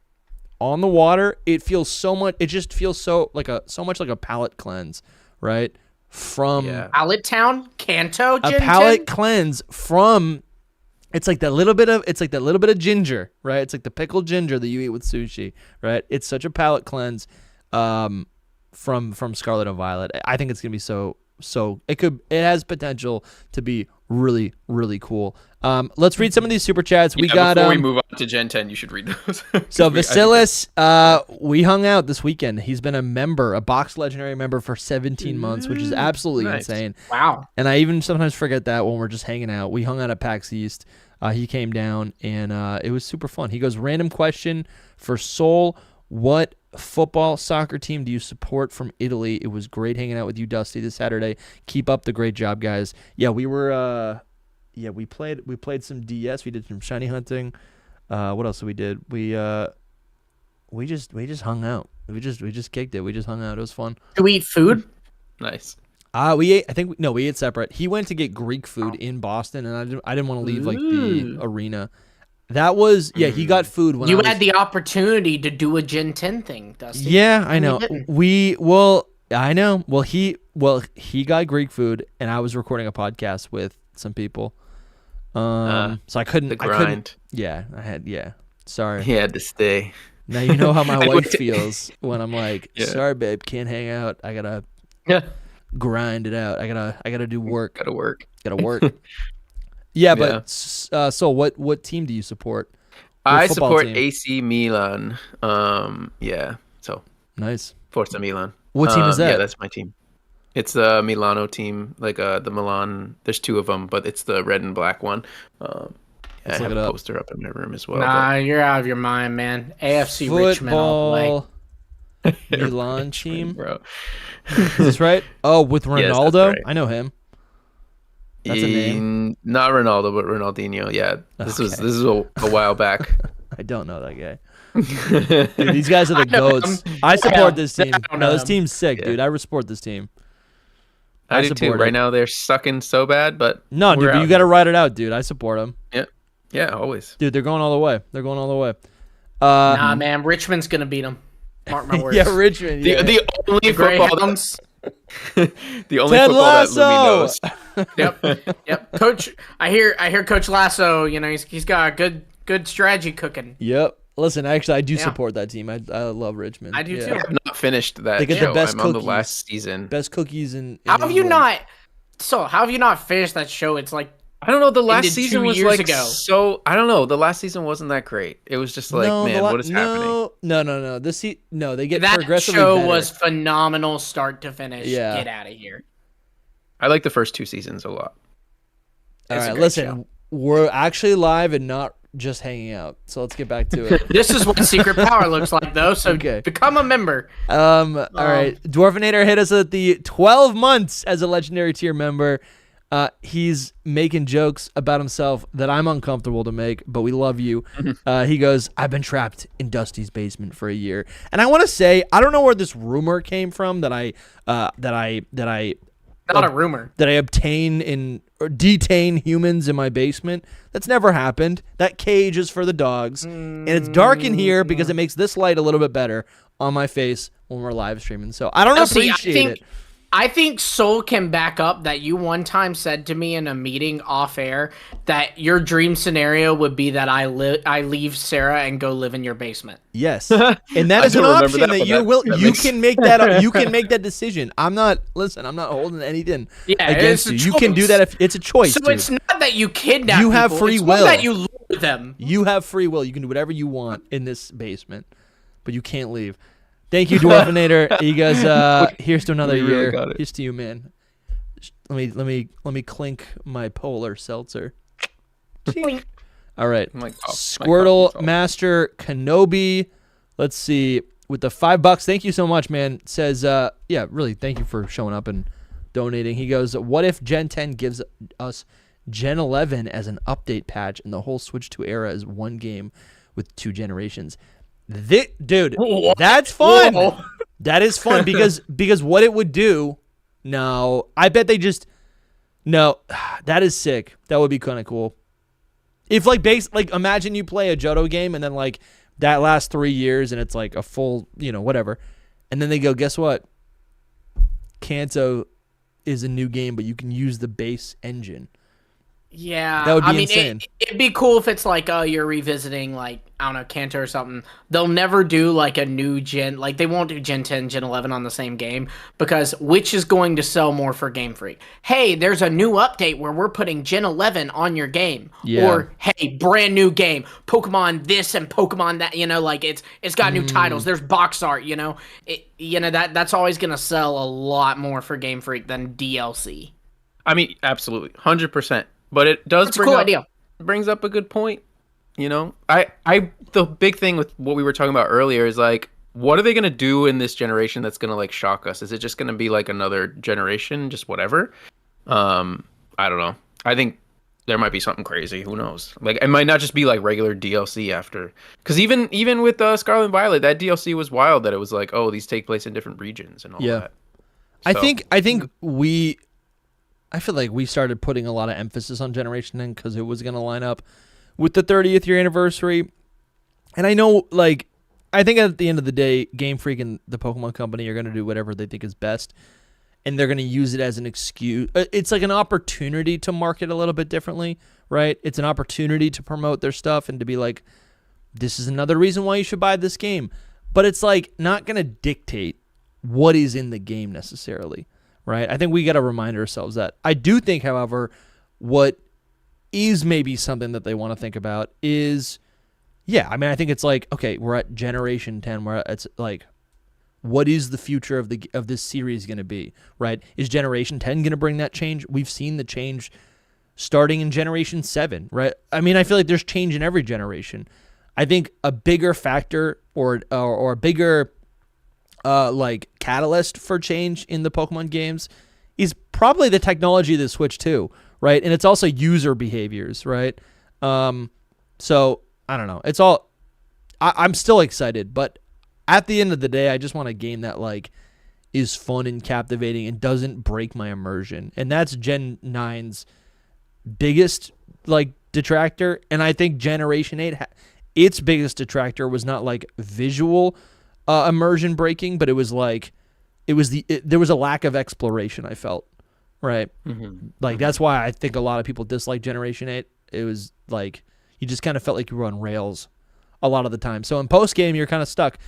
Speaker 1: on the water, it feels so much. It just feels so much like a palate cleanse, right? From
Speaker 2: Pallet Town, Kanto,
Speaker 1: a palate cleanse from. It's like that little bit of ginger, right? It's like the pickled ginger that you eat with sushi, right? It's such a palate cleanse from Scarlet and Violet. I think it's gonna be so it has potential to be really, really cool. Let's read some of these super chats. We got
Speaker 3: before we move on to Gen 10, you should read those.
Speaker 1: So Vasilis, we hung out this weekend. He's been a box legendary member for 17 months, which is absolutely insane.
Speaker 2: Wow.
Speaker 1: And I even sometimes forget that when we're just hanging out. We hung out at PAX East. He came down, and it was super fun. He goes, random question for Soul. What football, soccer team do you support from Italy? It was great hanging out with you, Dusty, this Saturday. Keep up the great job, guys. Yeah, we were... we played some DS. We did some shiny hunting. What else did we did? We just hung out. We just kicked it. We just hung out. It was fun.
Speaker 2: Do we eat food?
Speaker 3: Nice.
Speaker 1: We ate. We ate separate. He went to get Greek food in Boston, and I didn't want to leave like the arena. That was he got food when
Speaker 2: you had the opportunity to do a Gen 10 thing, Dusty.
Speaker 1: Yeah, I know. I know. Well, he got Greek food, and I was recording a podcast with some people. So I couldn't.
Speaker 3: The grind.
Speaker 1: Sorry.
Speaker 3: He had to stay.
Speaker 1: Now you know how my wife feels when I'm like, sorry, babe, can't hang out. I gotta grind it out. I gotta do work.
Speaker 3: Gotta work.
Speaker 1: But so what team do you support?
Speaker 3: I support AC Milan. So
Speaker 1: nice.
Speaker 3: Forza Milan.
Speaker 1: What team is that?
Speaker 3: Yeah, that's my team. It's the Milano team, like the Milan. There's two of them, but it's the red and black one. I have a poster up in my room as well.
Speaker 2: Nah, you're out of your mind, man. AFC Richmond all the way.
Speaker 1: Milan team,
Speaker 3: bro.
Speaker 1: Is this right? Oh, with Ronaldo,
Speaker 3: right.
Speaker 1: I know him. That's a name.
Speaker 3: Not Ronaldo, but Ronaldinho. Yeah, this
Speaker 1: Okay.
Speaker 3: is a while back.
Speaker 1: I don't know that guy. Dude, these guys are the goats. I support
Speaker 2: Yeah,
Speaker 1: this team.
Speaker 2: I don't
Speaker 1: No,
Speaker 2: know
Speaker 1: this
Speaker 2: him.
Speaker 1: team's sick,
Speaker 3: Yeah.
Speaker 1: dude. I support this team.
Speaker 3: I do too.
Speaker 1: support
Speaker 3: Right
Speaker 1: it.
Speaker 3: now they're sucking so bad, but
Speaker 1: No, dude,
Speaker 3: we're
Speaker 1: but you
Speaker 3: out
Speaker 1: got to ride it out, dude. I support them.
Speaker 3: here. Yeah, always.
Speaker 1: Dude, they're going all the way. They're going all the way.
Speaker 2: Nah, man, Richmond's gonna beat them. Mark my words.
Speaker 1: Yeah, Richmond.
Speaker 3: The,
Speaker 1: Yeah.
Speaker 3: the only
Speaker 2: The
Speaker 3: football that,
Speaker 2: Greyhounds.
Speaker 3: the only
Speaker 1: Ted
Speaker 3: football that Lumi
Speaker 1: Lasso!
Speaker 3: knows.
Speaker 2: Yep. Coach, I hear Coach Lasso. You know, he's got a good strategy cooking.
Speaker 1: Yep. Listen, actually, I do
Speaker 2: Yeah.
Speaker 1: support that team. I love Richmond.
Speaker 2: I do
Speaker 1: Yeah.
Speaker 2: too.
Speaker 3: I have not finished that
Speaker 1: They get the
Speaker 3: show.
Speaker 1: best
Speaker 3: I'm on the
Speaker 1: cookies.
Speaker 3: last season.
Speaker 1: Best cookies in
Speaker 2: How have you
Speaker 1: England.
Speaker 2: not? So how have you not finished that show? It's like
Speaker 3: I don't know. The last
Speaker 2: ended
Speaker 3: season
Speaker 2: 2
Speaker 3: was
Speaker 2: years
Speaker 3: like
Speaker 2: ago.
Speaker 3: so. I don't know. The last season wasn't that great. It was just like, man, what is happening?
Speaker 1: No. No, they get
Speaker 2: that
Speaker 1: progressively
Speaker 2: show
Speaker 1: better.
Speaker 2: was phenomenal, start to finish.
Speaker 1: Yeah.
Speaker 2: Get out of here.
Speaker 3: I like the first 2 seasons a lot.
Speaker 1: All
Speaker 2: It's a
Speaker 1: right,
Speaker 2: great
Speaker 1: listen,
Speaker 2: show.
Speaker 1: we're actually live and not just hanging out. So let's get back to it.
Speaker 2: This is what secret power looks like, though. So
Speaker 1: Okay.
Speaker 2: become a member.
Speaker 1: All right, Dwarfinator hit us at the 12 months as a legendary tier member. He's making jokes about himself that I'm uncomfortable to make, but we love you. He goes, I've been trapped in Dusty's basement for a year. And I want to say, I don't know where this rumor came from that I
Speaker 2: Not a rumor.
Speaker 1: obtain or detain humans in my basement. That's never happened. That cage is for the dogs. And it's dark in here because it makes this light a little bit better on my face when we're live streaming. So I don't
Speaker 2: Now, see,
Speaker 1: appreciate it.
Speaker 2: I think Soul can back up that you one time said to me in a meeting off air that your dream scenario would be that I leave Sarah and go live in your basement.
Speaker 1: Yes, and that
Speaker 3: I
Speaker 1: is an
Speaker 3: don't remember
Speaker 1: option
Speaker 3: that,
Speaker 1: that
Speaker 3: but
Speaker 1: you
Speaker 3: that-
Speaker 1: will.
Speaker 3: that
Speaker 1: You
Speaker 3: makes-
Speaker 1: can make that. You can make that decision. I'm not holding anything
Speaker 2: Yeah,
Speaker 1: against
Speaker 2: it's
Speaker 1: you.
Speaker 2: a
Speaker 1: You can do
Speaker 2: choice.
Speaker 1: that if it's a choice.
Speaker 2: So
Speaker 1: dude.
Speaker 2: it's not that you kidnap
Speaker 1: You have
Speaker 2: people,
Speaker 1: free
Speaker 2: it's more
Speaker 1: will.
Speaker 2: that you lure them.
Speaker 1: You have free will. You can do whatever you want in this basement, but you can't leave. Thank you, Dwarfinator. You guys, here's to another
Speaker 3: We really
Speaker 1: year.
Speaker 3: got it.
Speaker 1: Here's to you, man. Let me clink my polar seltzer. All right,
Speaker 3: My coffee's
Speaker 1: Squirtle
Speaker 3: all-
Speaker 1: Master Kenobi. Let's see. With the $5, thank you so much, man. Says, yeah, really, thank you for showing up and donating. He goes, what if Gen 10 gives us Gen 11 as an update patch and the whole Switch 2 era is one game with 2 generations? Dude,
Speaker 2: What?
Speaker 1: that's fun.
Speaker 2: Whoa.
Speaker 1: That is fun because what it would do. No, I bet they just. No, that is sick. That would be kind of cool. If like imagine you play a Johto game and then like that lasts 3 years and it's like a full, whatever, and then they go, guess what? Kanto is a new game, but you can use the base engine.
Speaker 2: Yeah,
Speaker 1: That would be
Speaker 2: I mean,
Speaker 1: insane.
Speaker 2: It'd be cool if it's like, oh, you're revisiting like I don't know, Kanto or something. They'll never do like a new gen, like they won't do Gen 10, Gen 11 on the same game because which is going to sell more for Game Freak? Hey, there's a new update where we're putting Gen 11 on your game,
Speaker 1: Yeah.
Speaker 2: or hey, brand new game, Pokemon this and Pokemon that. Like it's got new titles. There's box art. That's always gonna sell a lot more for Game Freak than DLC.
Speaker 3: I mean, absolutely, 100%. But it does
Speaker 2: It's a cool idea.
Speaker 3: brings up a good point. The big thing with what we were talking about earlier is like, what are they gonna do in this generation that's gonna like shock us? Is it just gonna be like another generation, just whatever? I don't know. I think there might be something crazy. Who knows? Like, it might not just be like regular DLC after. Because even with Scarlet and Violet, that DLC was wild. That it was like, oh, these take place in different regions and all
Speaker 1: Yeah.
Speaker 3: that.
Speaker 1: I
Speaker 3: So-
Speaker 1: think I feel like we started putting a lot of emphasis on Generation N because it was going to line up with the 30th year anniversary. And I know, like, I think at the end of the day, Game Freak and the Pokemon Company are going to do whatever they think is best. And they're going to use it as an excuse. It's like an opportunity to market a little bit differently, right? It's an opportunity to promote their stuff and to be like, this is another reason why you should buy this game. But it's like not going to dictate what is in the game necessarily. Right? I think we got to remind ourselves that. I do think, however, what is maybe something that they want to think about is, I think it's like, okay, we're at Generation 10, where it's like, what is the future of this series going to be, right? Is Generation 10 going to bring that change? We've seen the change starting in Generation 7, right? I mean, I feel like there's change in every generation. I think a bigger factor or a bigger catalyst for change in the Pokemon games is probably the technology of the Switch 2, right? And it's also user behaviors, right? So I don't know. It's all. I'm still excited, but at the end of the day, I just want a game that like is fun and captivating and doesn't break my immersion. And that's Gen 9's biggest like detractor. And I think Generation 8, its biggest detractor was not like visual immersion breaking, but it was like there was a lack of exploration, I felt, right? Like that's why I think a lot of people dislike Generation 8. It was like you just kind of felt like you were on rails a lot of the time. So in post game, you're kind of stuck.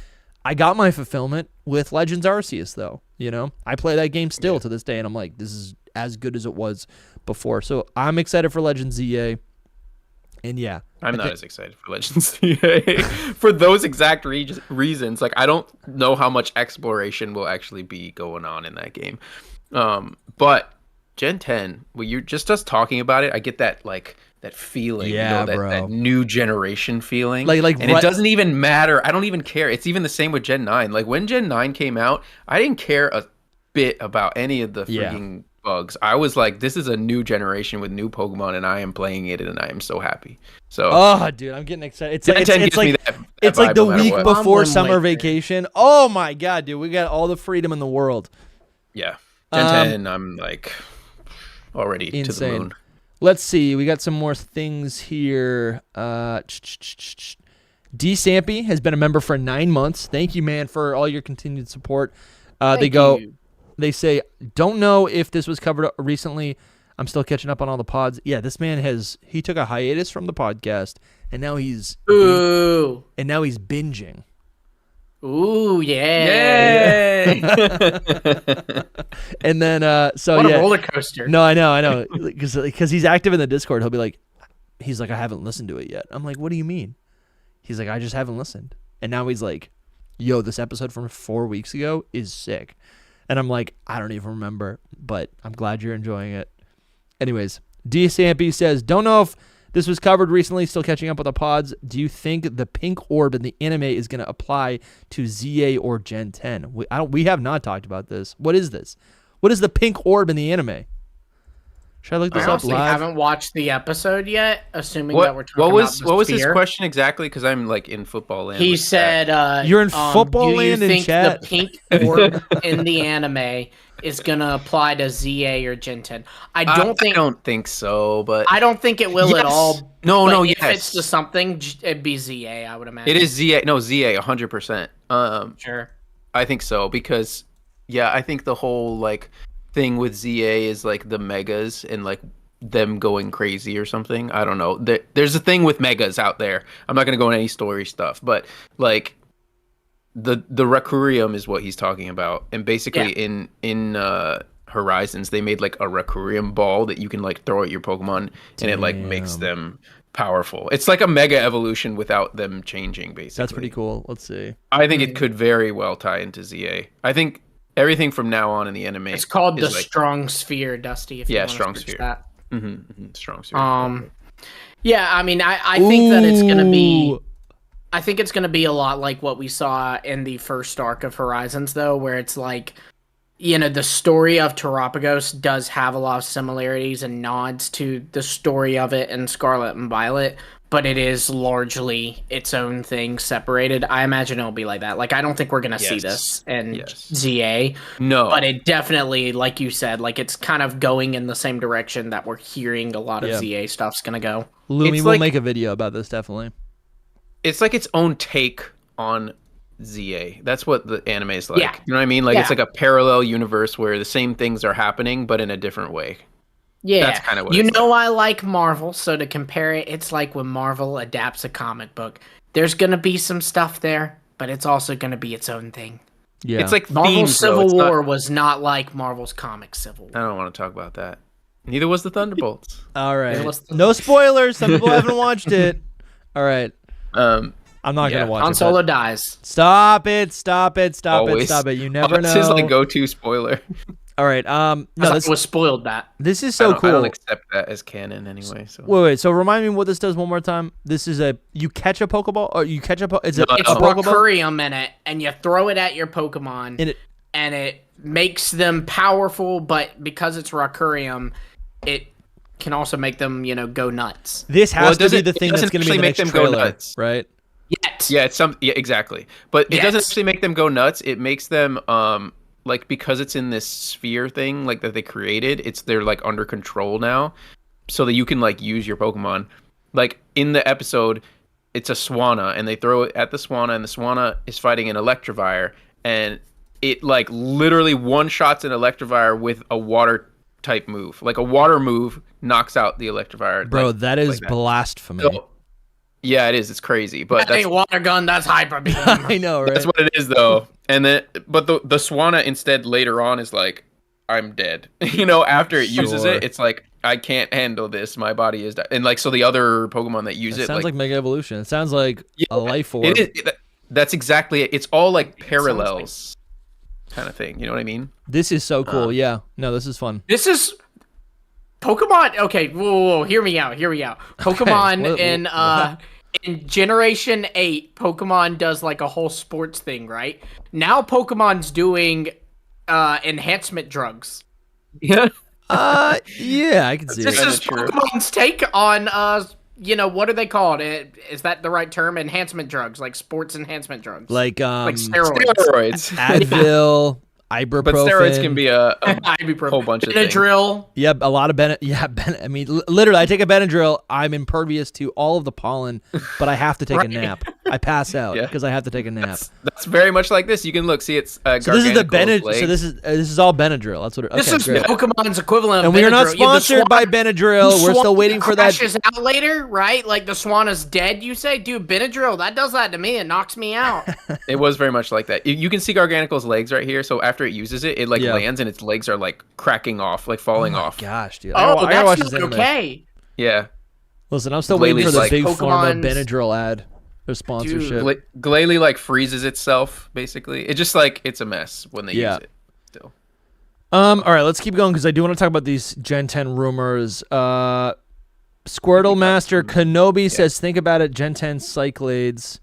Speaker 1: I got my fulfillment with Legends Arceus, though. You know, I play that game still to this day, and I'm like, this is as good as it was before. So I'm excited for Legends ZA. And yeah,
Speaker 3: I'm not as excited for Legends ZA for those exact reasons. Like, I don't know how much exploration will actually be going on in that game. But Gen 10, when you're just us talking about it, I get that like that feeling, that new generation feeling. And it doesn't even matter. I don't even care. It's even the same with Gen 9. Like when Gen 9 came out, I didn't care a bit about any of the freaking bugs. I was like, this is a new generation with new Pokemon, and I am playing it, and I am so happy. So,
Speaker 1: oh, dude, I'm getting excited. It's
Speaker 3: it's
Speaker 1: like the week before summer vacation. Oh my god, dude, we got all the freedom in the world.
Speaker 3: Yeah, Gen 10, I'm like already insane. To the moon.
Speaker 1: Let's see. We got some more things here. D. Sampy has been a member for 9 months. Thank you, man, for all your continued support. They say, don't know if this was covered recently. I'm still catching up on all the pods. Yeah, this man he took a hiatus from the podcast, and now he's binging.
Speaker 2: Ooh, yeah.
Speaker 3: Yay!
Speaker 1: And then, what
Speaker 2: a roller coaster.
Speaker 1: No, I know. Because he's active in the Discord. He's like, I haven't listened to it yet. I'm like, what do you mean? He's like, I just haven't listened. And now he's like, yo, this episode from 4 weeks ago is sick. And I'm like, I don't even remember, but I'm glad you're enjoying it. Anyways, D. Sampy says, don't know if this was covered recently, still catching up with the pods. Do you think the pink orb in the anime is going to apply to ZA or Gen 10? We have not talked about this. What is this? What is the pink orb in the anime? Should I look this up live?
Speaker 2: I haven't watched the episode yet, assuming that we're talking about
Speaker 3: What was his question exactly? Because I'm like in football land.
Speaker 2: He said,
Speaker 1: you're in football land in chat?
Speaker 2: Do you think the pink orb in the anime is going to apply to ZA or Gen 10? I don't
Speaker 3: think so, but
Speaker 2: I don't think it will at all.
Speaker 3: No,
Speaker 2: if it's to something, it'd be ZA, I would imagine.
Speaker 3: It is ZA. No, ZA, 100%.
Speaker 2: Sure.
Speaker 3: I think so, because, I think the whole, like, thing with ZA is, like, the megas and, like, them going crazy or something. I don't know. There's a thing with megas out there. I'm not going to go into any story stuff, but, like, the Requiem is what he's talking about. And basically in Horizons, they made, like, a Requiem ball that you can, like, throw at your Pokemon, and it, like, makes them powerful. It's like a mega evolution without them changing, basically.
Speaker 1: That's pretty cool. Let's see.
Speaker 3: I think it could very well tie into ZA. I think everything from now on in the anime.
Speaker 2: It's called the Strong Sphere, Dusty. If you want
Speaker 3: Strong
Speaker 2: to
Speaker 3: Sphere.
Speaker 2: That.
Speaker 3: Strong Sphere.
Speaker 2: Yeah, I mean, I think that it's gonna be. I think it's gonna be a lot like what we saw in the first arc of Horizons, though, where it's like, the story of Terapagos does have a lot of similarities and nods to the story of it in Scarlet and Violet, but it is largely its own thing, separated. I imagine it'll be like that. Like, I don't think we're going to see this in ZA.
Speaker 3: No.
Speaker 2: But it definitely, like you said, like, it's kind of going in the same direction that we're hearing a lot of ZA stuff's going to go.
Speaker 1: Lumi will make a video about this, definitely.
Speaker 3: It's like its own take on ZA. That's what the anime is like.
Speaker 2: Yeah.
Speaker 3: You know what I mean? Like, it's like a parallel universe where the same things are happening, but in a different way.
Speaker 2: Yeah,
Speaker 3: that's kind of what it's like.
Speaker 2: I like Marvel, so to compare it, it's like when Marvel adapts a comic book. There's going to be some stuff there, but it's also going to be its own thing.
Speaker 1: Yeah.
Speaker 3: It's like
Speaker 2: Marvel's Civil War was not like Marvel's comic Civil War.
Speaker 3: I don't want to talk about that. Neither was the Thunderbolts.
Speaker 1: All right. No spoilers. Some people haven't watched it. All right. I'm not going to watch it.
Speaker 2: Han Solo dies.
Speaker 1: Stop it.
Speaker 3: Always.
Speaker 1: You never know.
Speaker 3: This is like go-to spoiler.
Speaker 1: All right.
Speaker 2: This was spoiled that.
Speaker 1: This is so cool.
Speaker 3: I don't accept that as canon anyway. So
Speaker 1: wait. So remind me what this does one more time. This is you catch a Pokeball, or you catch
Speaker 2: it's a Requiem in it, and you throw it at your Pokemon, and it makes them powerful. But because it's Requiem, it can also make them, go nuts.
Speaker 1: This has to be the thing that's going to be the next trailer, right?
Speaker 2: Yet.
Speaker 3: Yeah, exactly. But it
Speaker 2: Yes.
Speaker 3: doesn't actually make them go nuts. It makes them like, because it's in this sphere thing like that they created, they're like under control now, so that you can like use your Pokemon. Like in the episode, it's a Swanna, and they throw it at the Swanna, and the Swanna is fighting an Electivire, and it like literally one-shots an Electivire with a water type move. Like a water move knocks out the Electivire.
Speaker 1: Bro,
Speaker 3: like,
Speaker 1: that is
Speaker 3: like that.
Speaker 1: blasphemy.
Speaker 3: So, yeah, it is. It's crazy, but
Speaker 2: That ain't water gun. That's hyper beam.
Speaker 1: I know, right?
Speaker 3: that's what it is, though. And then, but the Swanna instead later on is like, I'm dead. After it uses
Speaker 1: Sure.
Speaker 3: it, it's like, I can't handle this. My body is and like, so the other Pokemon that use
Speaker 1: It
Speaker 3: it
Speaker 1: sounds like Mega Evolution. It sounds like a life orb.
Speaker 3: it is. That's exactly it. It's all like parallels, kind of thing. You know what I mean?
Speaker 1: This is so cool. Yeah. No, this is fun.
Speaker 2: This is Pokemon. Okay, whoa, hear me out. Pokemon
Speaker 1: What-
Speaker 2: in Generation 8, Pokemon does like a whole sports thing, right? Now Pokemon's doing enhancement drugs.
Speaker 3: Yeah.
Speaker 1: Yeah, I can see
Speaker 2: This
Speaker 1: it.
Speaker 2: is
Speaker 3: True.
Speaker 2: Pokemon's take on what are they called? Is that the right term? Enhancement drugs, like sports enhancement drugs.
Speaker 1: Like
Speaker 2: steroids.
Speaker 3: Steroids.
Speaker 1: Advil, ibuprofen.
Speaker 3: But steroids can be a
Speaker 2: Ibuprofen.
Speaker 3: whole bunch of things.
Speaker 2: Benadryl.
Speaker 1: Yep, a lot of I mean, literally, I take a Benadryl. I'm impervious to all of the pollen, but I have to take a nap. I pass out
Speaker 3: Yeah.
Speaker 1: because I have to take a nap.
Speaker 3: That's very much like this. You can look, see it's
Speaker 1: So this is the
Speaker 3: Gargantuar's
Speaker 1: Benadryl.
Speaker 3: leg.
Speaker 1: So this is all Benadryl. That's what. Okay,
Speaker 2: This is
Speaker 1: great.
Speaker 2: Pokemon's equivalent of
Speaker 1: And we are not
Speaker 2: Benadryl. Yeah, the
Speaker 1: sponsored by
Speaker 2: Swan-
Speaker 1: Benadryl.
Speaker 2: the
Speaker 1: We're still
Speaker 2: Swan
Speaker 1: waiting for that.
Speaker 2: crashes out later, right? Like the Swan is dead. You say, dude, Benadryl. That does that to me. It knocks me out.
Speaker 3: It was very much like that. You can see Gargantuar's legs right here. So after it uses it, it like
Speaker 1: Yeah.
Speaker 3: lands and its legs are like cracking off, like falling
Speaker 1: Oh my
Speaker 3: off.
Speaker 1: gosh, dude.
Speaker 2: Oh,
Speaker 1: I gotta watch
Speaker 2: that's
Speaker 1: this
Speaker 2: not
Speaker 1: anime.
Speaker 2: okay.
Speaker 3: Yeah.
Speaker 1: Listen, I'm still waiting for
Speaker 3: Glalie
Speaker 1: the
Speaker 3: like
Speaker 1: big pharma
Speaker 2: Pokemon's-
Speaker 1: Benadryl ad or sponsorship.
Speaker 3: Glalie like freezes itself basically. It just like it's a mess when they
Speaker 1: Yeah.
Speaker 3: use it. Still.
Speaker 1: All right, let's keep going because I do want to talk about these Gen 10 rumors. Squirtle Master Kenobi says, think about it, Gen 10 Cyclades,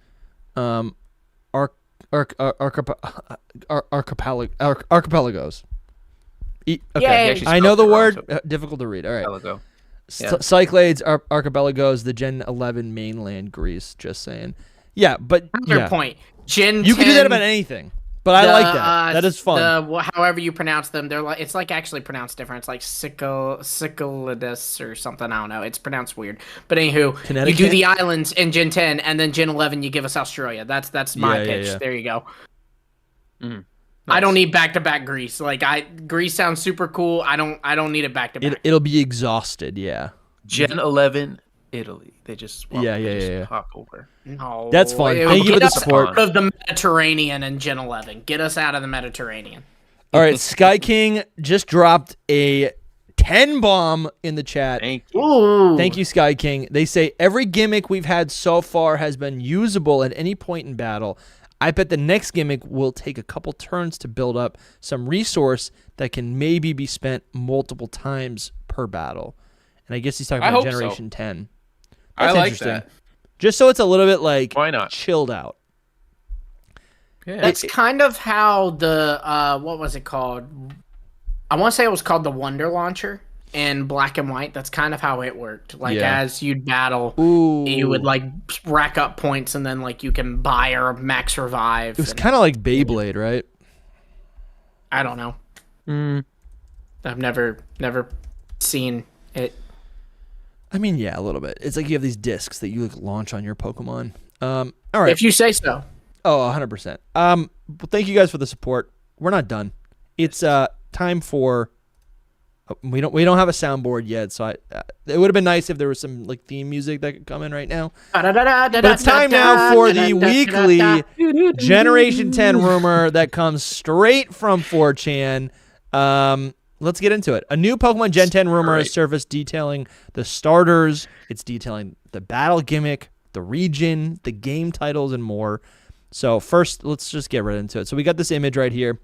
Speaker 1: archipelagos. Okay,
Speaker 2: Yay.
Speaker 1: I know the
Speaker 3: Spelled it
Speaker 1: word,
Speaker 3: wrong,
Speaker 1: difficult to read. All right.
Speaker 3: so- ago.
Speaker 1: Cyclades, archipelagos, the Gen 11 mainland Greece, just saying. Yeah, but
Speaker 2: Your point. Gen
Speaker 1: you
Speaker 2: 10,
Speaker 1: can do that about anything, but I like that. That is fun.
Speaker 2: However you pronounce them, they're like it's like actually pronounced different. It's like Cycladus or something. I don't know. It's pronounced weird. But anywho, you
Speaker 1: Connecticut?
Speaker 2: do the islands in Gen 10, and then Gen 11 you give us Australia. That's my
Speaker 1: Yeah, yeah,
Speaker 2: pitch.
Speaker 1: yeah.
Speaker 2: There you go.
Speaker 3: Mm.
Speaker 2: I don't need back-to-back Greece. Like Greece sounds super cool. I don't need it back-to-back.
Speaker 1: It'll be exhausted, yeah.
Speaker 3: Gen 11 Italy. They just swap,
Speaker 1: Yeah,
Speaker 3: they
Speaker 1: yeah,
Speaker 3: just
Speaker 1: yeah, yeah.
Speaker 3: hop over.
Speaker 2: No,
Speaker 1: That's fun.
Speaker 2: it
Speaker 1: Thank
Speaker 2: would
Speaker 1: you for
Speaker 2: get
Speaker 1: the
Speaker 2: us
Speaker 1: support.
Speaker 2: out of the Mediterranean in Gen 11. Get us out of the Mediterranean.
Speaker 1: All right, Sky King just dropped a 10 bomb in the chat.
Speaker 3: Thank you.
Speaker 2: Ooh.
Speaker 1: Thank you, Sky King. They say every gimmick we've had so far has been usable at any point in battle. I bet the next gimmick will take a couple turns to build up some resource that can maybe be spent multiple times per battle. And I guess he's talking
Speaker 3: I
Speaker 1: about
Speaker 3: hope so.
Speaker 1: Generation 10.
Speaker 3: I
Speaker 1: That's
Speaker 3: like
Speaker 1: interesting.
Speaker 3: that.
Speaker 1: Just so it's a little bit like
Speaker 3: Why not?
Speaker 1: chilled out.
Speaker 3: Yeah.
Speaker 2: That's kind of how the what was it called? I want to say it was called the Wonder Launcher in Black and White. That's kind of how it worked. Like
Speaker 1: Yeah.
Speaker 2: as you'd battle,
Speaker 1: Ooh.
Speaker 2: you would like rack up points, and then like you can buy or max revive.
Speaker 1: It was
Speaker 2: and-
Speaker 1: kind of like Beyblade, right?
Speaker 2: I don't know.
Speaker 3: Mm.
Speaker 2: I've never seen it.
Speaker 1: I mean, yeah, a little bit. It's like you have these discs that you like launch on your Pokemon. All right.
Speaker 2: If you say so.
Speaker 1: Oh, 100%. Well, thank you guys for the support. We're not done. It's time for. We don't have a soundboard yet, so it would have been nice if there was some like theme music that could come in right now. But it's time now for the weekly Generation 10 rumor that comes straight from 4chan. Let's get into it. A new Pokemon Gen 10 rumor has surfaced detailing the starters. It's detailing the battle gimmick, the region, the game titles, and more. So first, let's just get right into it. So we got this image right here.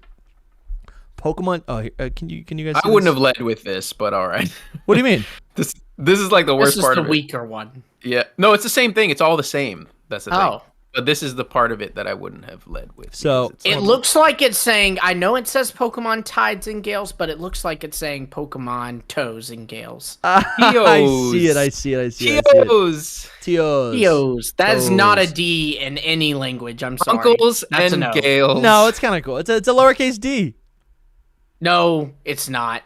Speaker 1: Pokemon. Oh, can you guys?
Speaker 3: I wouldn't have led with this, but all right.
Speaker 1: What do you mean?
Speaker 3: This is like the
Speaker 2: This
Speaker 3: worst
Speaker 2: is
Speaker 3: part
Speaker 2: the
Speaker 3: of it.
Speaker 2: weaker one.
Speaker 3: Yeah. No, it's the same thing. It's all the same. That's the thing.
Speaker 2: Oh.
Speaker 3: But this is the part of it that I wouldn't have led with.
Speaker 1: So
Speaker 3: because it's
Speaker 2: It looks like it's saying, I know it says Pokemon Tides and Gales, but it looks like it's saying Pokemon Toes and Gales.
Speaker 1: I see it. I see it.
Speaker 3: Teos,
Speaker 2: Teos. That is not a D in any language. I'm sorry.
Speaker 3: uncles,
Speaker 2: That's a
Speaker 3: and
Speaker 2: no.
Speaker 3: Gales.
Speaker 1: No, it's kind of cool. It's a lowercase d.
Speaker 2: No, it's not.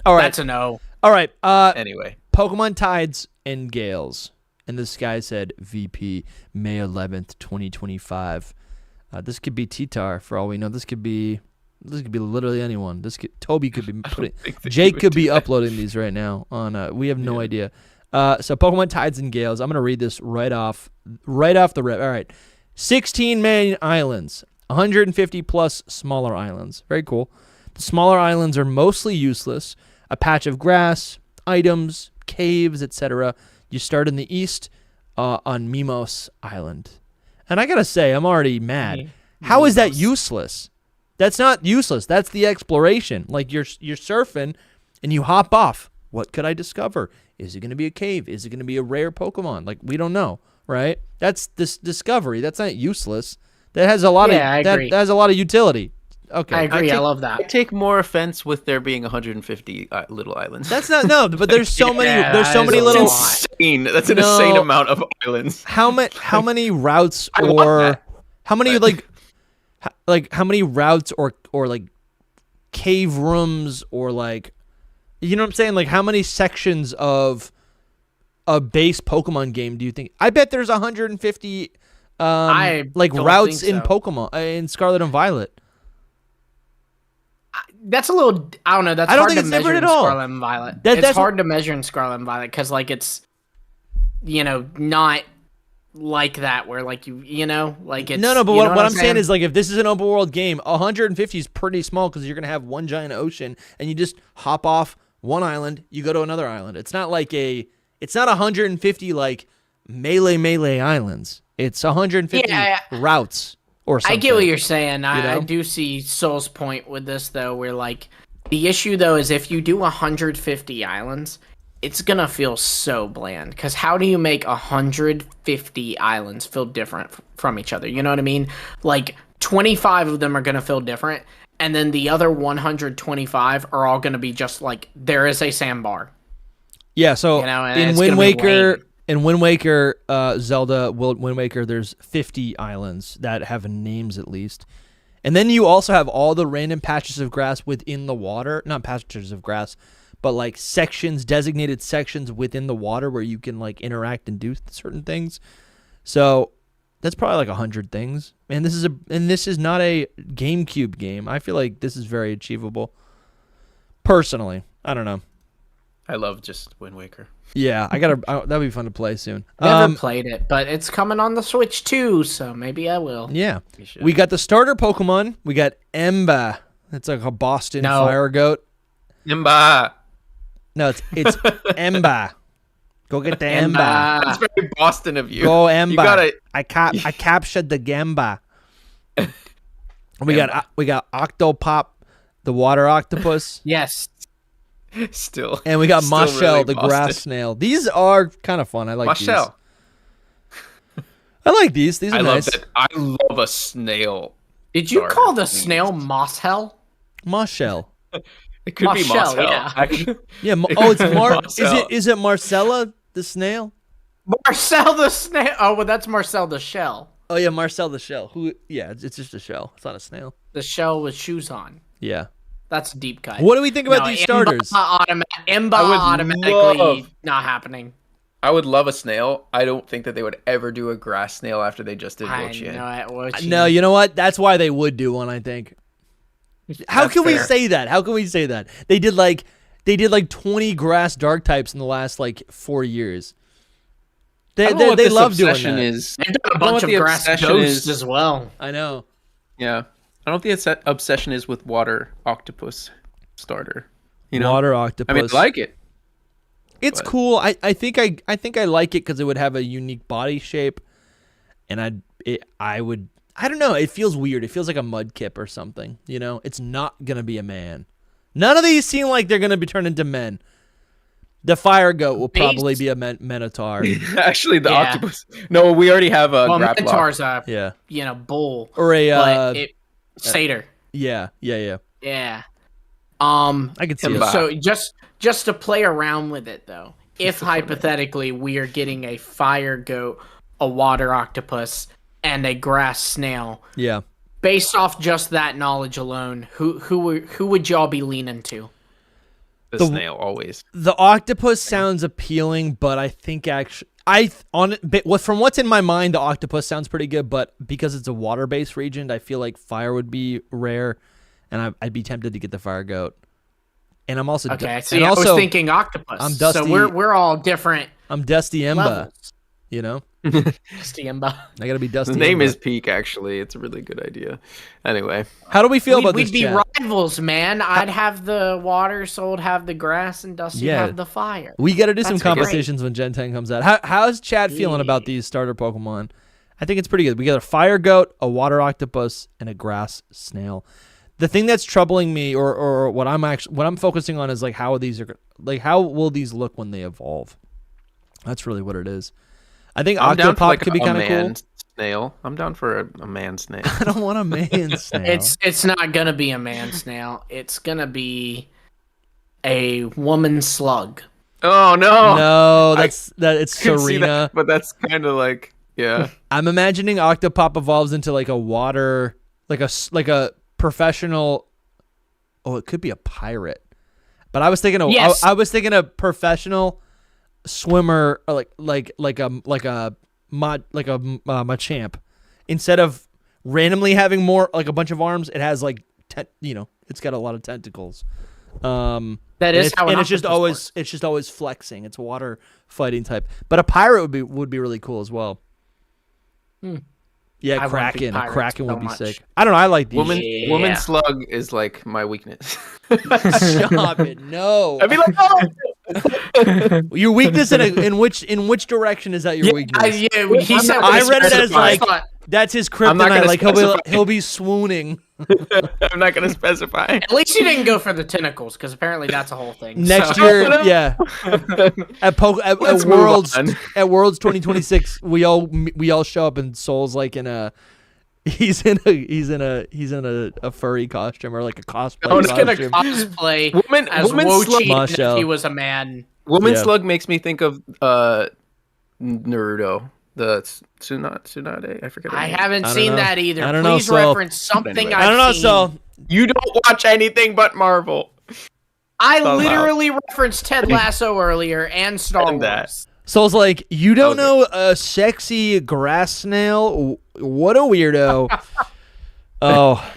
Speaker 1: All right.
Speaker 2: That's a no.
Speaker 1: All right.
Speaker 3: Anyway,
Speaker 1: Pokemon Tides and Gales. And this guy said VP May 11th, 2025. This could be T-Tar for all we know. This could be literally anyone. Toby could be putting. Jake could be uploading these right now on. We have no idea. So Pokemon Tides and Gales. I'm gonna read this right off the rip. All right, 16 main islands, 150 plus smaller islands. Very cool. The smaller islands are mostly useless. A patch of grass, items, caves, etc. You start in the east on Mimos Island. And I got to say, I'm already mad. How is that useless? That's not useless. That's the exploration. Like you're surfing and you hop off. What could I discover? Is it going to be a cave? Is it going to be a rare Pokemon? Like we don't know, right? That's this discovery. That's not useless. That has a lot of
Speaker 2: I agree.
Speaker 1: that has a lot of utility. Okay.
Speaker 2: I agree. I love
Speaker 3: I
Speaker 2: that.
Speaker 3: take more offense with there being 150 little islands.
Speaker 1: That's not but there's so many there's so
Speaker 2: that
Speaker 1: many
Speaker 2: is a
Speaker 1: little
Speaker 2: lot.
Speaker 3: insane. That's an
Speaker 1: No.
Speaker 3: insane amount of islands.
Speaker 1: how many routes
Speaker 3: I want
Speaker 1: or
Speaker 3: that.
Speaker 1: how many like how many routes or like cave rooms or like you know what I'm saying, like how many sections of a base Pokemon game do you think? I bet there's 150
Speaker 2: I
Speaker 1: like
Speaker 2: don't
Speaker 1: routes
Speaker 2: think
Speaker 1: in
Speaker 2: so.
Speaker 1: Pokemon in Scarlet and Violet.
Speaker 2: That's a little. I don't know. That's
Speaker 1: I don't
Speaker 2: hard
Speaker 1: think
Speaker 2: to
Speaker 1: it's
Speaker 2: measure
Speaker 1: different
Speaker 2: in
Speaker 1: at all.
Speaker 2: Scarlet and Violet.
Speaker 1: That's
Speaker 2: It's hard to measure in Scarlet and Violet because, like, it's not like that where, like, like it's.
Speaker 1: No, but
Speaker 2: you know
Speaker 1: what I'm saying
Speaker 2: saying
Speaker 1: is like if this is an open world game, 150 is pretty small because you're gonna have one giant ocean and you just hop off one island, you go to another island. It's not 150 like melee islands. It's 150
Speaker 2: Yeah,
Speaker 1: routes or something.
Speaker 2: I get what you're saying. I
Speaker 1: know?
Speaker 2: do see Soul's point with this though, where like the issue though is if you do 150 islands, it's gonna feel so bland. Because how do you make 150 islands feel different from each other? You know what I mean? Like 25 of them are gonna feel different, and then the other 125 are all gonna be just like there is a sandbar.
Speaker 1: Yeah, so
Speaker 2: and
Speaker 1: in
Speaker 2: it's
Speaker 1: Wind
Speaker 2: gonna be
Speaker 1: Waker,
Speaker 2: lame.
Speaker 1: Zelda Wind Waker, there's 50 islands that have names at least. And then you also have all the random patches of grass within the water, not patches of grass, but like designated sections within the water where you can like interact and do certain things. So that's probably like 100 things. And this is not a GameCube game. I feel like this is very achievable. Personally, I don't know.
Speaker 3: I love just Wind Waker.
Speaker 1: Yeah, that'd be fun to play soon.
Speaker 2: Never played it, but it's coming on the Switch too, so maybe I will.
Speaker 1: Yeah.
Speaker 3: You should.
Speaker 1: We got the starter Pokemon. We got Emba. It's like a Boston fire goat.
Speaker 3: Imba.
Speaker 1: No, it's Emba. Go get the Emba.
Speaker 3: That's very Boston of you.
Speaker 1: Go Emba.
Speaker 3: You gotta.
Speaker 1: I captured the Gamba. We got Octopop, the water octopus,
Speaker 2: Yes.
Speaker 3: Still.
Speaker 1: and we got
Speaker 3: still
Speaker 1: Moshell,
Speaker 3: really
Speaker 1: the
Speaker 3: Boston.
Speaker 1: grass snail. These are kind of fun. I like
Speaker 3: Moshell.
Speaker 1: these. I like these. These are
Speaker 3: I
Speaker 1: nice.
Speaker 3: love that. I love a snail.
Speaker 2: Did you
Speaker 3: starter.
Speaker 2: call the snail Moshell?
Speaker 1: Moshell.
Speaker 3: It could be
Speaker 2: Moshell,
Speaker 3: Moshell.
Speaker 2: yeah.
Speaker 3: Actually.
Speaker 1: Yeah. It's
Speaker 3: Marcel.
Speaker 1: Is it Marcella the snail?
Speaker 2: Marcel the snail. Oh, well, that's Marcel the shell.
Speaker 1: Oh yeah, Marcel the shell. Yeah, it's just a shell. It's not a snail.
Speaker 2: The shell with shoes on.
Speaker 1: Yeah.
Speaker 2: That's a deep cut.
Speaker 1: What do we think about these starters?
Speaker 2: Emba
Speaker 3: I would
Speaker 2: automatically
Speaker 3: love-
Speaker 2: not happening.
Speaker 3: I would love a snail. I don't think that they would ever do a grass snail after they just did
Speaker 2: I
Speaker 3: Wo-Chien.
Speaker 2: know it was.
Speaker 1: No, you know what? That's why they would do one, I think. How
Speaker 2: That's
Speaker 1: can we
Speaker 2: fair.
Speaker 1: say that? How can we say that? They did like 20 grass dark types in the last like 4 years.
Speaker 3: I don't know what
Speaker 1: They
Speaker 3: this
Speaker 1: love doing
Speaker 3: obsession
Speaker 1: that.
Speaker 3: is.
Speaker 2: They've done a
Speaker 3: I don't know
Speaker 2: bunch
Speaker 3: what
Speaker 2: of
Speaker 3: the
Speaker 2: grass
Speaker 3: obsession
Speaker 2: ghosts
Speaker 3: is.
Speaker 2: as well.
Speaker 1: I know.
Speaker 3: Yeah. I don't think the obsession is with water octopus starter. You know?
Speaker 1: Water octopus.
Speaker 3: I mean, I like it.
Speaker 1: It's
Speaker 3: but-
Speaker 1: cool. I think I like it because it would have a unique body shape, and I don't know. It feels weird. It feels like a mudkip or something. You know, it's not gonna be a man. None of these seem like they're gonna be turned into men. The fire goat will probably be a minotaur.
Speaker 3: Actually, the octopus. No, we already have a graplock.
Speaker 2: Minotaur's a bull
Speaker 1: or a
Speaker 2: satyr.
Speaker 1: Yeah.
Speaker 2: Yeah.
Speaker 1: I could see it.
Speaker 2: So just to play around with it though, if hypothetically we are getting a fire goat, a water octopus, and a grass snail.
Speaker 1: Yeah.
Speaker 2: Based off just that knowledge alone, who would y'all be leaning to?
Speaker 3: The snail always.
Speaker 1: The octopus sounds appealing, but I think from what's in my mind, the octopus sounds pretty good. But because it's a water-based region, I feel like fire would be rare, and I'd be tempted to get the fire goat. And I'm also
Speaker 2: okay. See, I was thinking octopus.
Speaker 1: I'm Dusty.
Speaker 2: So we're all different.
Speaker 1: I'm Dusty Emba.
Speaker 2: Levels.
Speaker 1: You know,
Speaker 2: Dusty Emba.
Speaker 1: I gotta be Dusty.
Speaker 3: The name
Speaker 1: Emba.
Speaker 3: is Peak. Actually, it's a really good idea. Anyway,
Speaker 1: how do we feel about this?
Speaker 2: We'd be rivals, man. I'd have the water, Soul'd have the grass, and Dusty have the fire.
Speaker 1: We gotta do some competitions when Gen 10 comes out. How's Chad feeling about these starter Pokemon? I think it's pretty good. We got a fire goat, a water octopus, and a grass snail. The thing that's troubling me, or what I'm focusing on, is like how will these look when they evolve? That's really what it is. I think Octopop could be kind of cool.
Speaker 3: Snail. I'm down for a man snail.
Speaker 1: I don't want a man snail.
Speaker 2: It's not gonna be a man snail. It's gonna be a woman slug.
Speaker 3: Oh no!
Speaker 1: No, it's Serena.
Speaker 3: That, but that's kind of like
Speaker 1: I'm imagining Octopop evolves into like a water, like a professional. Oh, it could be a pirate. But I was thinking I was thinking a professional swimmer, or like a Machamp. Instead of randomly having more like a bunch of arms, it has like it's got a lot of tentacles.
Speaker 2: That is how
Speaker 1: it's just always flexing. It's a water fighting type. But a pirate would be really cool as well. Yeah, a Kraken would be sick. I don't know. I like these.
Speaker 3: Woman slug is like my weakness.
Speaker 1: Stop it! No.
Speaker 3: I'd be like, oh!
Speaker 1: Your weakness in which direction is that your weakness?
Speaker 2: He said.
Speaker 1: I read it as like that's his kryptonite. Like he'll be swooning.
Speaker 3: I'm not gonna specify.
Speaker 2: At least you didn't go for the tentacles, because apparently that's a whole thing.
Speaker 1: Next year, yeah. At Worlds 2026, we all show up and Soul's like in a. He's in a furry costume, or like a cosplay.
Speaker 2: I'm just gonna cosplay as Wochi if he was a man.
Speaker 3: Woman slug makes me think of Naruto. The Tsunade, I forget.
Speaker 2: I haven't seen that either.
Speaker 1: I don't know,
Speaker 2: Please reference something
Speaker 1: I don't know, so
Speaker 3: you don't watch anything but Marvel.
Speaker 2: I literally referenced Ted Lasso earlier and Star Wars.
Speaker 1: Soul's like, you don't know a sexy grass snail? What a weirdo. Oh.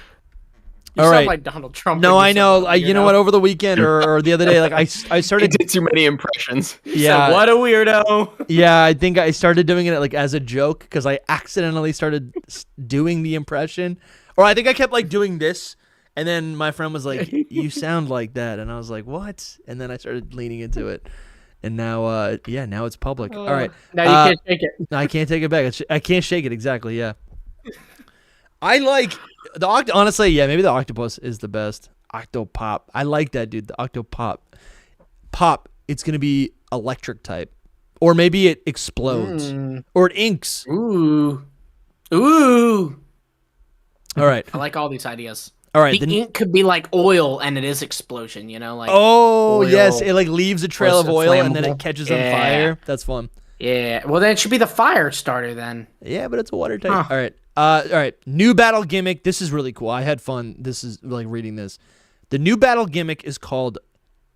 Speaker 2: You sound like Donald Trump.
Speaker 1: No, I know. You know what? Over the weekend or the other day, like I started.
Speaker 3: He did too many impressions.
Speaker 1: Yeah.
Speaker 2: So what a weirdo.
Speaker 1: Yeah, I think I started doing it like as a joke because I accidentally started doing the impression, or I think I kept like doing this, and then my friend was like, "You sound like that," and I was like, "What?" And then I started leaning into it, and now, now it's public. All right.
Speaker 2: Now you can't shake it.
Speaker 1: I can't take it back. I can't shake it. Exactly. Yeah. I like honestly, maybe the octopus is the best. Octopop. I like that, dude. The Octopop. Pop, it's going to be electric type. Or maybe it explodes. Or it inks.
Speaker 2: Ooh.
Speaker 1: All right.
Speaker 2: I like all these ideas.
Speaker 1: All right.
Speaker 2: The ink could be like oil and it is explosion, like
Speaker 1: oil. Yes, it like leaves a trail of oil and then it catches on fire. That's fun.
Speaker 2: Yeah. Well, then it should be the fire starter then.
Speaker 1: Yeah, but it's a water type. All right. All right. New battle gimmick. This is really cool. I had fun. This is like reading this. The new battle gimmick is called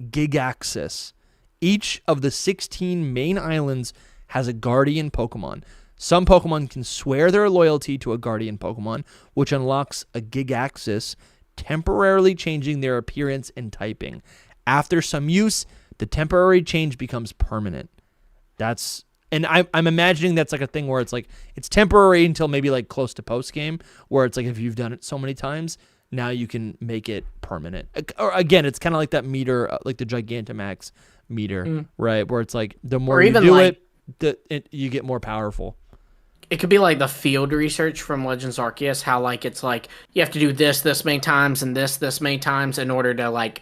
Speaker 1: Gigaxis. Each of the 16 main islands has a guardian Pokemon. Some Pokemon can swear their loyalty to a guardian Pokemon, which unlocks a Gigaxis, temporarily changing their appearance and typing. After some use, the temporary change becomes permanent. And I'm imagining that's like a thing where it's like it's temporary until maybe like close to post game, where it's like if you've done it so many times, now you can make it permanent. Or again, it's kind of like that meter, like the Gigantamax meter, right? Where it's like the more you do it, you get more powerful.
Speaker 2: It could be like the field research from Legends Arceus, how like it's like you have to do this many times and this many times in order to like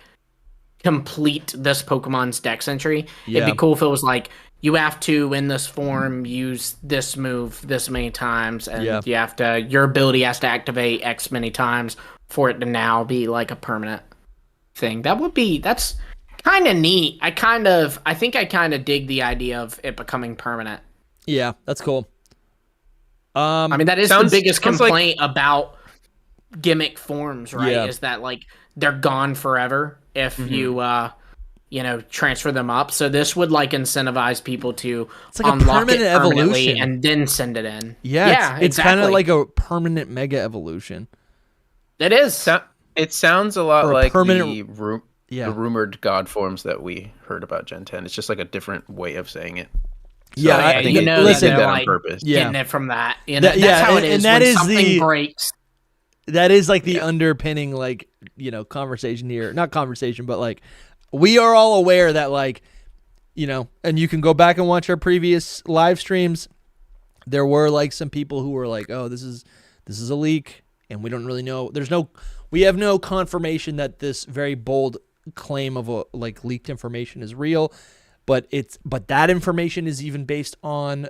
Speaker 2: complete this Pokemon's Dex entry.
Speaker 1: Yeah.
Speaker 2: It'd be cool if it was like, you have to, in this form, use this move this many times, and you have to, your ability has to activate X many times for it to now be like a permanent thing. That's kind of neat. I think I kind of dig the idea of it becoming permanent.
Speaker 1: Yeah, that's cool.
Speaker 2: I mean, that is the biggest complaint about gimmick forms, right?
Speaker 1: Yeah.
Speaker 2: Is that like they're gone forever if you transfer them up. So this would like incentivize people to
Speaker 1: it's like
Speaker 2: unlock
Speaker 1: a permanent
Speaker 2: it permanently
Speaker 1: evolution
Speaker 2: and then send it in.
Speaker 1: Yeah, it's
Speaker 2: exactly.
Speaker 1: kind of like a permanent mega evolution.
Speaker 2: It is.
Speaker 3: It sounds a lot like the rumored god forms that we heard about Gen 10. It's just like a different way of saying it. So I think they did that on purpose.
Speaker 2: Getting it from that. That's how it is.
Speaker 1: And that
Speaker 2: when
Speaker 1: is
Speaker 2: something breaks.
Speaker 1: That is like the underpinning, like, conversation here. Not conversation, but like, we are all aware that, like, and you can go back and watch our previous live streams. There were like some people who were like, "Oh, this is a leak," and we don't really know. We have no confirmation that this very bold claim of a like leaked information is real, but that information is even based on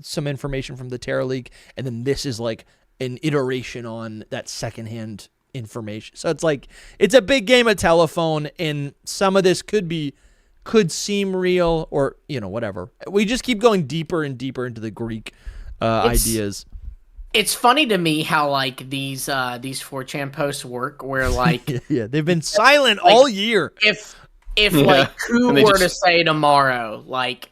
Speaker 1: some information from the Terra leak, and then this is like an iteration on that secondhand information. So it's like, it's a big game of telephone, and some of this could seem real, or whatever. We just keep going deeper and deeper into the Greek ideas.
Speaker 2: It's funny to me how like these 4chan posts work, where like
Speaker 1: they've been silent all year.
Speaker 2: If like who were to say tomorrow, like,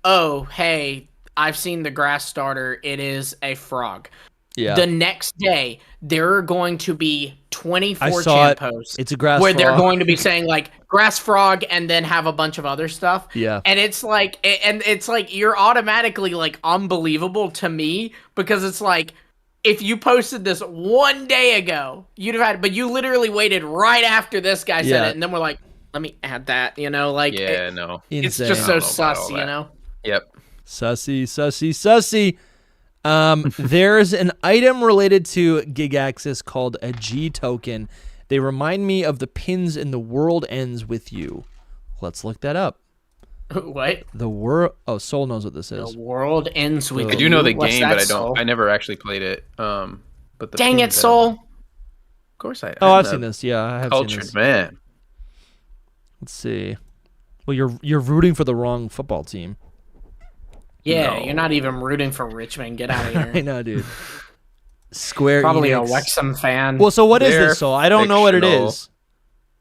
Speaker 2: oh hey, I've seen the grass starter, it is a frog. Yeah. The next day, there are going to be 24 posts.
Speaker 1: It's a grass
Speaker 2: where
Speaker 1: frog.
Speaker 2: They're going to be saying like grass frog and then have a bunch of other stuff.
Speaker 1: Yeah.
Speaker 2: And it's like, you're automatically like unbelievable to me, because it's like, if you posted this one day ago, you'd have had, but you literally waited right after this guy said it, and then we're like, let me add that, like, it's just so sus,
Speaker 3: Yep.
Speaker 1: Sussy. There's an item related to Gig Access called a G token. They remind me of the pins in The World Ends With You. Let's look that up.
Speaker 2: What?
Speaker 1: Soul knows what this is.
Speaker 2: The World Ends With You.
Speaker 3: I do know the game, but I never actually played it. But
Speaker 2: dang it, Soul.
Speaker 3: Of course I.
Speaker 1: I've seen this. Yeah, I have
Speaker 3: cultured
Speaker 1: seen this.
Speaker 3: Man.
Speaker 1: Let's see. Well, you're rooting for the wrong football team.
Speaker 2: Yeah, You're not even rooting for Richmond. Get out of here.
Speaker 1: I know, dude. Square
Speaker 2: Probably
Speaker 1: Enix.
Speaker 2: A Wrexham fan.
Speaker 1: Well, so what is this, Soul? I don't know what it is.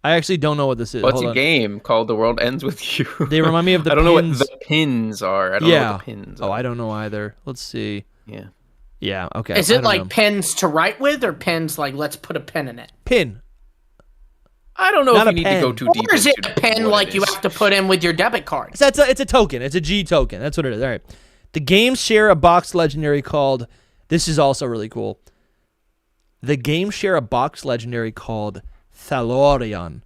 Speaker 1: I actually don't know what this is.
Speaker 3: Well, it's a game called The World Ends With You.
Speaker 1: They remind me of the
Speaker 3: I don't
Speaker 1: pins.
Speaker 3: know what the pins are. I don't know what the pins are.
Speaker 1: I don't know either. Let's see.
Speaker 3: Yeah.
Speaker 1: Yeah, okay.
Speaker 2: Is it like pins to write with, or pins like let's put a pin in it?
Speaker 1: Pin.
Speaker 3: I don't know if you need to go too deep.
Speaker 2: Or is it a pin like you have to put in with your debit card?
Speaker 1: It's a token. It's a G token. That's what it is. All right. The games share a box legendary called... This is also really cool. The games share a box legendary called Thalorion.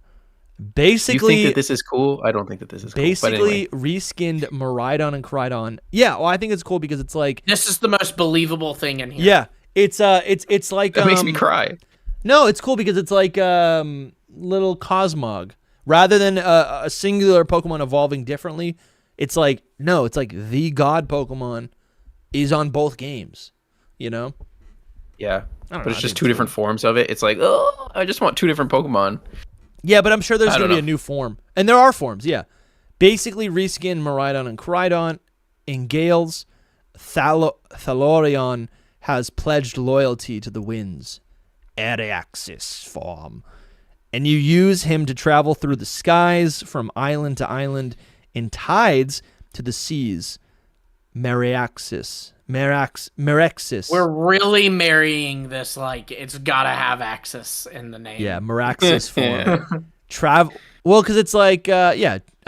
Speaker 1: Basically...
Speaker 3: You think that this is cool? I don't think that this is cool.
Speaker 1: Basically, reskinned Miraidon and Crydon. Yeah, well, I think it's cool because it's like...
Speaker 2: This is the most believable thing in here.
Speaker 1: Yeah. It's like...
Speaker 3: That makes me cry.
Speaker 1: No, it's cool because it's like little Cosmog. Rather than a singular Pokemon evolving differently... It's like, no, it's like the god Pokemon is on both games,
Speaker 3: Yeah.
Speaker 1: But
Speaker 3: it's just two different forms of it. It's like, oh, I just want two different Pokemon.
Speaker 1: Yeah, but I'm sure there's going to be a new form. And there are forms, yeah. Basically, reskin Miraidon and Crydon. In Gales, Thalorion has pledged loyalty to the winds. Ariaxis form. And you use him to travel through the skies from island to island, in tides to the seas. Meraxis.
Speaker 2: We're really marrying this, like, it's gotta have Axis in the name.
Speaker 1: Yeah, Meraxis form. Well, because it's like, I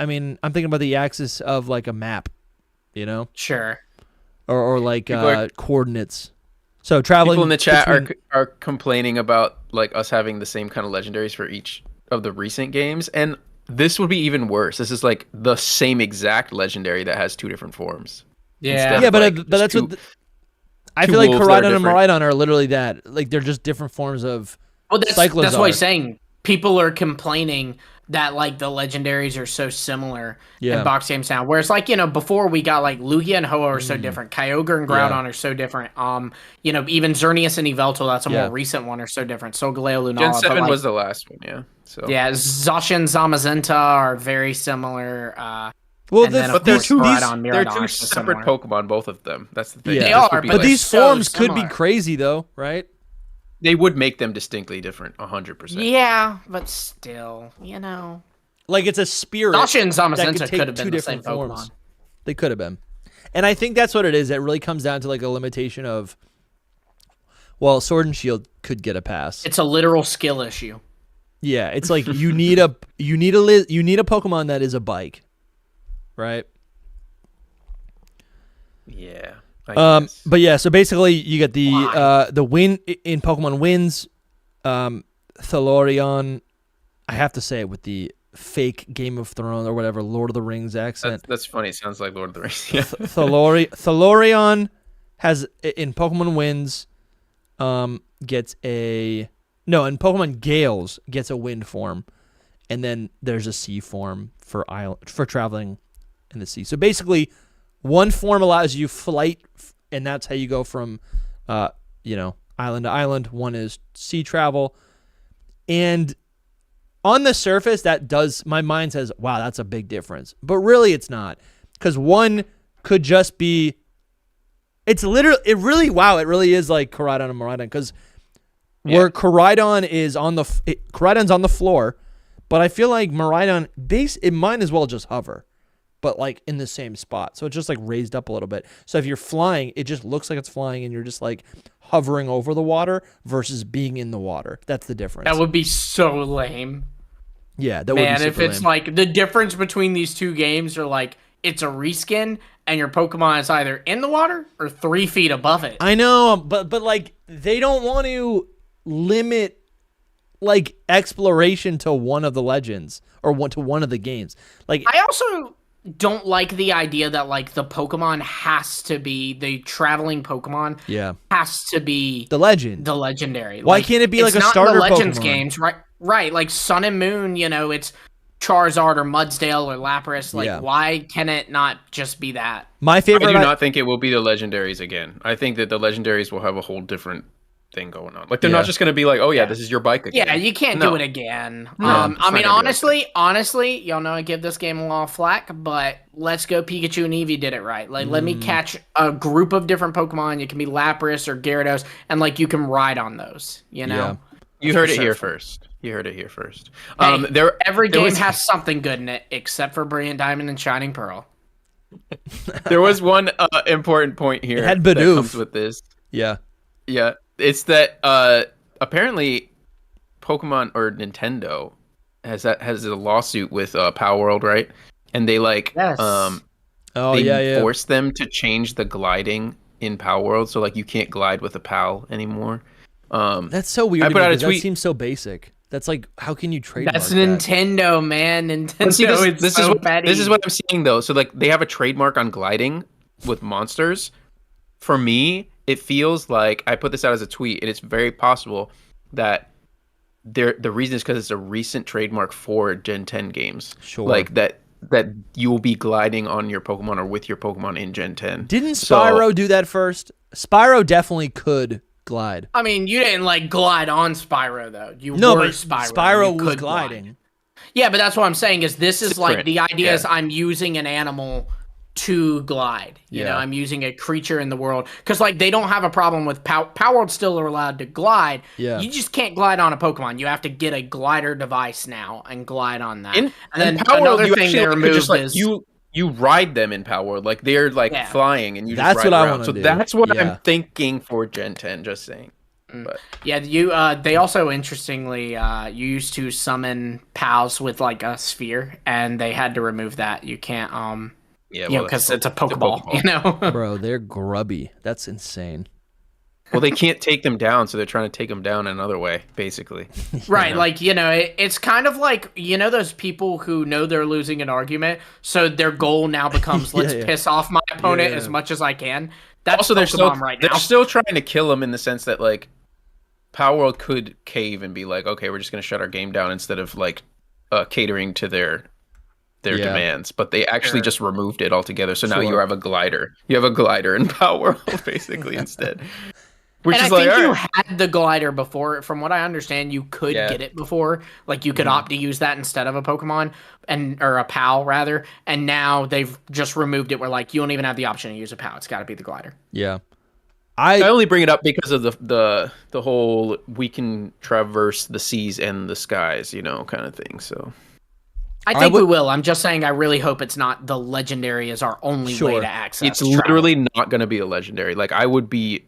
Speaker 1: mean, I'm thinking about the axis of, like, a map,
Speaker 2: Sure.
Speaker 1: Or like, coordinates. So traveling...
Speaker 3: People in the chat are complaining about, like, us having the same kind of legendaries for each of the recent games, and... This would be even worse. This is like the same exact legendary that has two different forms.
Speaker 2: Yeah,
Speaker 1: but that's what I feel like. Koraidon and Miraidon are literally that. Like they're just different forms of.
Speaker 2: Well, that's what he's saying. People are complaining that like the legendaries are so similar
Speaker 1: Yeah.
Speaker 2: in box games now. Whereas like, before we got like Lugia and Hoa are so different. Kyogre and Groudon are so different. Even Xerneas and Yveltal, that's a more recent one, are so different. Solgaleo, Lunala.
Speaker 3: Gen 7
Speaker 2: like,
Speaker 3: was the last one, yeah. So
Speaker 2: yeah, Zacian, Zamazenta are very similar.
Speaker 1: Well,
Speaker 3: but they're two separate Pokemon, both of them. That's the thing.
Speaker 1: Yeah.
Speaker 2: They are,
Speaker 1: but these forms could be crazy, though, right?
Speaker 3: They would make them distinctly different, 100%.
Speaker 2: Yeah, but still,
Speaker 1: Like it's a spirit.
Speaker 2: Zacian and Zamazenta
Speaker 1: that
Speaker 2: could have
Speaker 1: two
Speaker 2: been the same
Speaker 1: different forms.
Speaker 2: Pokemon.
Speaker 1: They could have been. And I think that's what it is. It really comes down to like a limitation of, well, Sword and Shield could get a pass.
Speaker 2: It's a literal skill issue.
Speaker 1: Yeah, it's like you need a Pokemon that is a bike, right?
Speaker 3: Yeah.
Speaker 1: But yeah, so basically you get the win in Pokemon Wins, Thalorion. I have to say it with the fake Game of Thrones or whatever Lord of the Rings accent.
Speaker 3: That's funny. It sounds like Lord of the Rings. Yeah.
Speaker 1: Thalorion has in Pokemon Wins, gets a in Pokemon Gales gets a wind form, and then there's a sea form for traveling in the sea. So basically, one form allows you flight, and that's how you go from, island to island. One is sea travel, and on the surface, that does, my mind says, wow, that's a big difference. But really, it's not, because one could just be. It really is like Koraidon and Miraidon, because where Koraidon is Koraidon's on the floor, but I feel like Miraidon it might as well just hover, but like in the same spot. So it's just like raised up a little bit. So if you're flying, it just looks like it's flying and you're just like hovering over the water versus being in the water. That's the difference.
Speaker 2: That would be so lame.
Speaker 1: Yeah, that would be super
Speaker 2: if it's
Speaker 1: lame.
Speaker 2: like the difference between these two games are like it's a reskin and your Pokemon is either in the water or 3 feet above it.
Speaker 1: I know, but like they don't want to limit like exploration to one of the legends or to one of the games. Like
Speaker 2: I also don't like the idea that like the Pokemon has to be the traveling Pokemon.
Speaker 1: Yeah,
Speaker 2: has to be
Speaker 1: the legend,
Speaker 2: the legendary.
Speaker 1: Why can't it be like a starter
Speaker 2: Pokemon? It's not in the Legends
Speaker 1: Pokemon?
Speaker 2: Games, right? Right, like Sun and Moon. It's Charizard or Mudsdale or Lapras. Like, why can it not just be that?
Speaker 1: My favorite.
Speaker 3: I do not think it will be the legendaries again. I think that the legendaries will have a whole different thing going on. Like they're not just going to be like, oh yeah, this is your bike again.
Speaker 2: Yeah, you can't do it again. I mean, honestly, y'all know I give this game a lot of flack, but Let's Go Pikachu and Eevee did it right. Like, let me catch a group of different Pokemon. It can be Lapras or Gyarados, and like you can ride on those.
Speaker 1: Yeah.
Speaker 3: You heard it here first. You heard it here first.
Speaker 2: Hey, every game has something good in it, except for Brilliant Diamond and Shining Pearl.
Speaker 3: There was one important point here
Speaker 1: that
Speaker 3: comes with this.
Speaker 1: Yeah.
Speaker 3: It's that apparently Pokemon or Nintendo has a lawsuit with Power World, right? And they forced them to change the gliding in Power World, so like you can't glide with a PAL anymore.
Speaker 1: That's so weird.
Speaker 3: I put out a tweet.
Speaker 1: That seems so basic. That's like, how can you trademark
Speaker 2: That's Nintendo, man. Nintendo.
Speaker 3: See, this is what I'm seeing though. So like they have a trademark on gliding with monsters. For me, it feels like I put this out as a tweet, and it's very possible that the reason is because it's a recent trademark for Gen 10 games.
Speaker 1: Sure.
Speaker 3: Like that you will be gliding on your Pokemon or with your Pokemon in Gen 10.
Speaker 1: Didn't Spyro do that first? Spyro definitely could glide.
Speaker 2: I mean, you didn't like glide on Spyro though. Spyro
Speaker 1: was gliding.
Speaker 2: Yeah, but that's what I'm saying is this is
Speaker 3: different.
Speaker 2: Like the idea is I'm using an animal to glide. You know, I'm using a creature in the world because like they don't have a problem with Power World still are allowed to glide.
Speaker 1: Yeah.
Speaker 2: You just can't glide on a Pokemon. You have to get a glider device now and glide on that.
Speaker 3: And
Speaker 2: then
Speaker 3: Power World,
Speaker 2: another thing they removed is
Speaker 3: you ride them in Power World, like they're like flying, and you just
Speaker 1: that's
Speaker 3: ride
Speaker 1: what
Speaker 3: around.
Speaker 1: I want to
Speaker 3: so
Speaker 1: do.
Speaker 3: that's what I'm thinking for Gen 10. Just saying. But.
Speaker 2: Yeah, they also interestingly you used to summon pals with like a sphere, and they had to remove that. You can't because it's a Pokeball, you know.
Speaker 1: Bro, they're grubby. That's insane.
Speaker 3: Well, they can't take them down, so they're trying to take them down another way, basically.
Speaker 2: Right, like, it's kind of like, those people who know they're losing an argument, so their goal now becomes, let's piss off my opponent as much as I can. That's also
Speaker 3: they're still trying to kill him in the sense that, like, Power World could cave and be like, okay, we're just going to shut our game down instead of, like, catering to their demands, but they actually just removed it altogether. So now you have a glider. You have a glider in Power World basically instead. Which
Speaker 2: and
Speaker 3: is
Speaker 2: I
Speaker 3: like,
Speaker 2: think you
Speaker 3: right.
Speaker 2: had the glider before. From what I understand, you could get it before. Like you could opt to use that instead of a Pokemon or a PAL rather. And now they've just removed it where like you don't even have the option to use a PAL. It's got to be the glider.
Speaker 1: Yeah.
Speaker 3: I only bring it up because of the whole we can traverse the seas and the skies, kind of thing. So
Speaker 2: I think we will. I'm just saying I really hope it's not the legendary is our only way to access.
Speaker 3: It's literally not going to be a legendary. Like I would be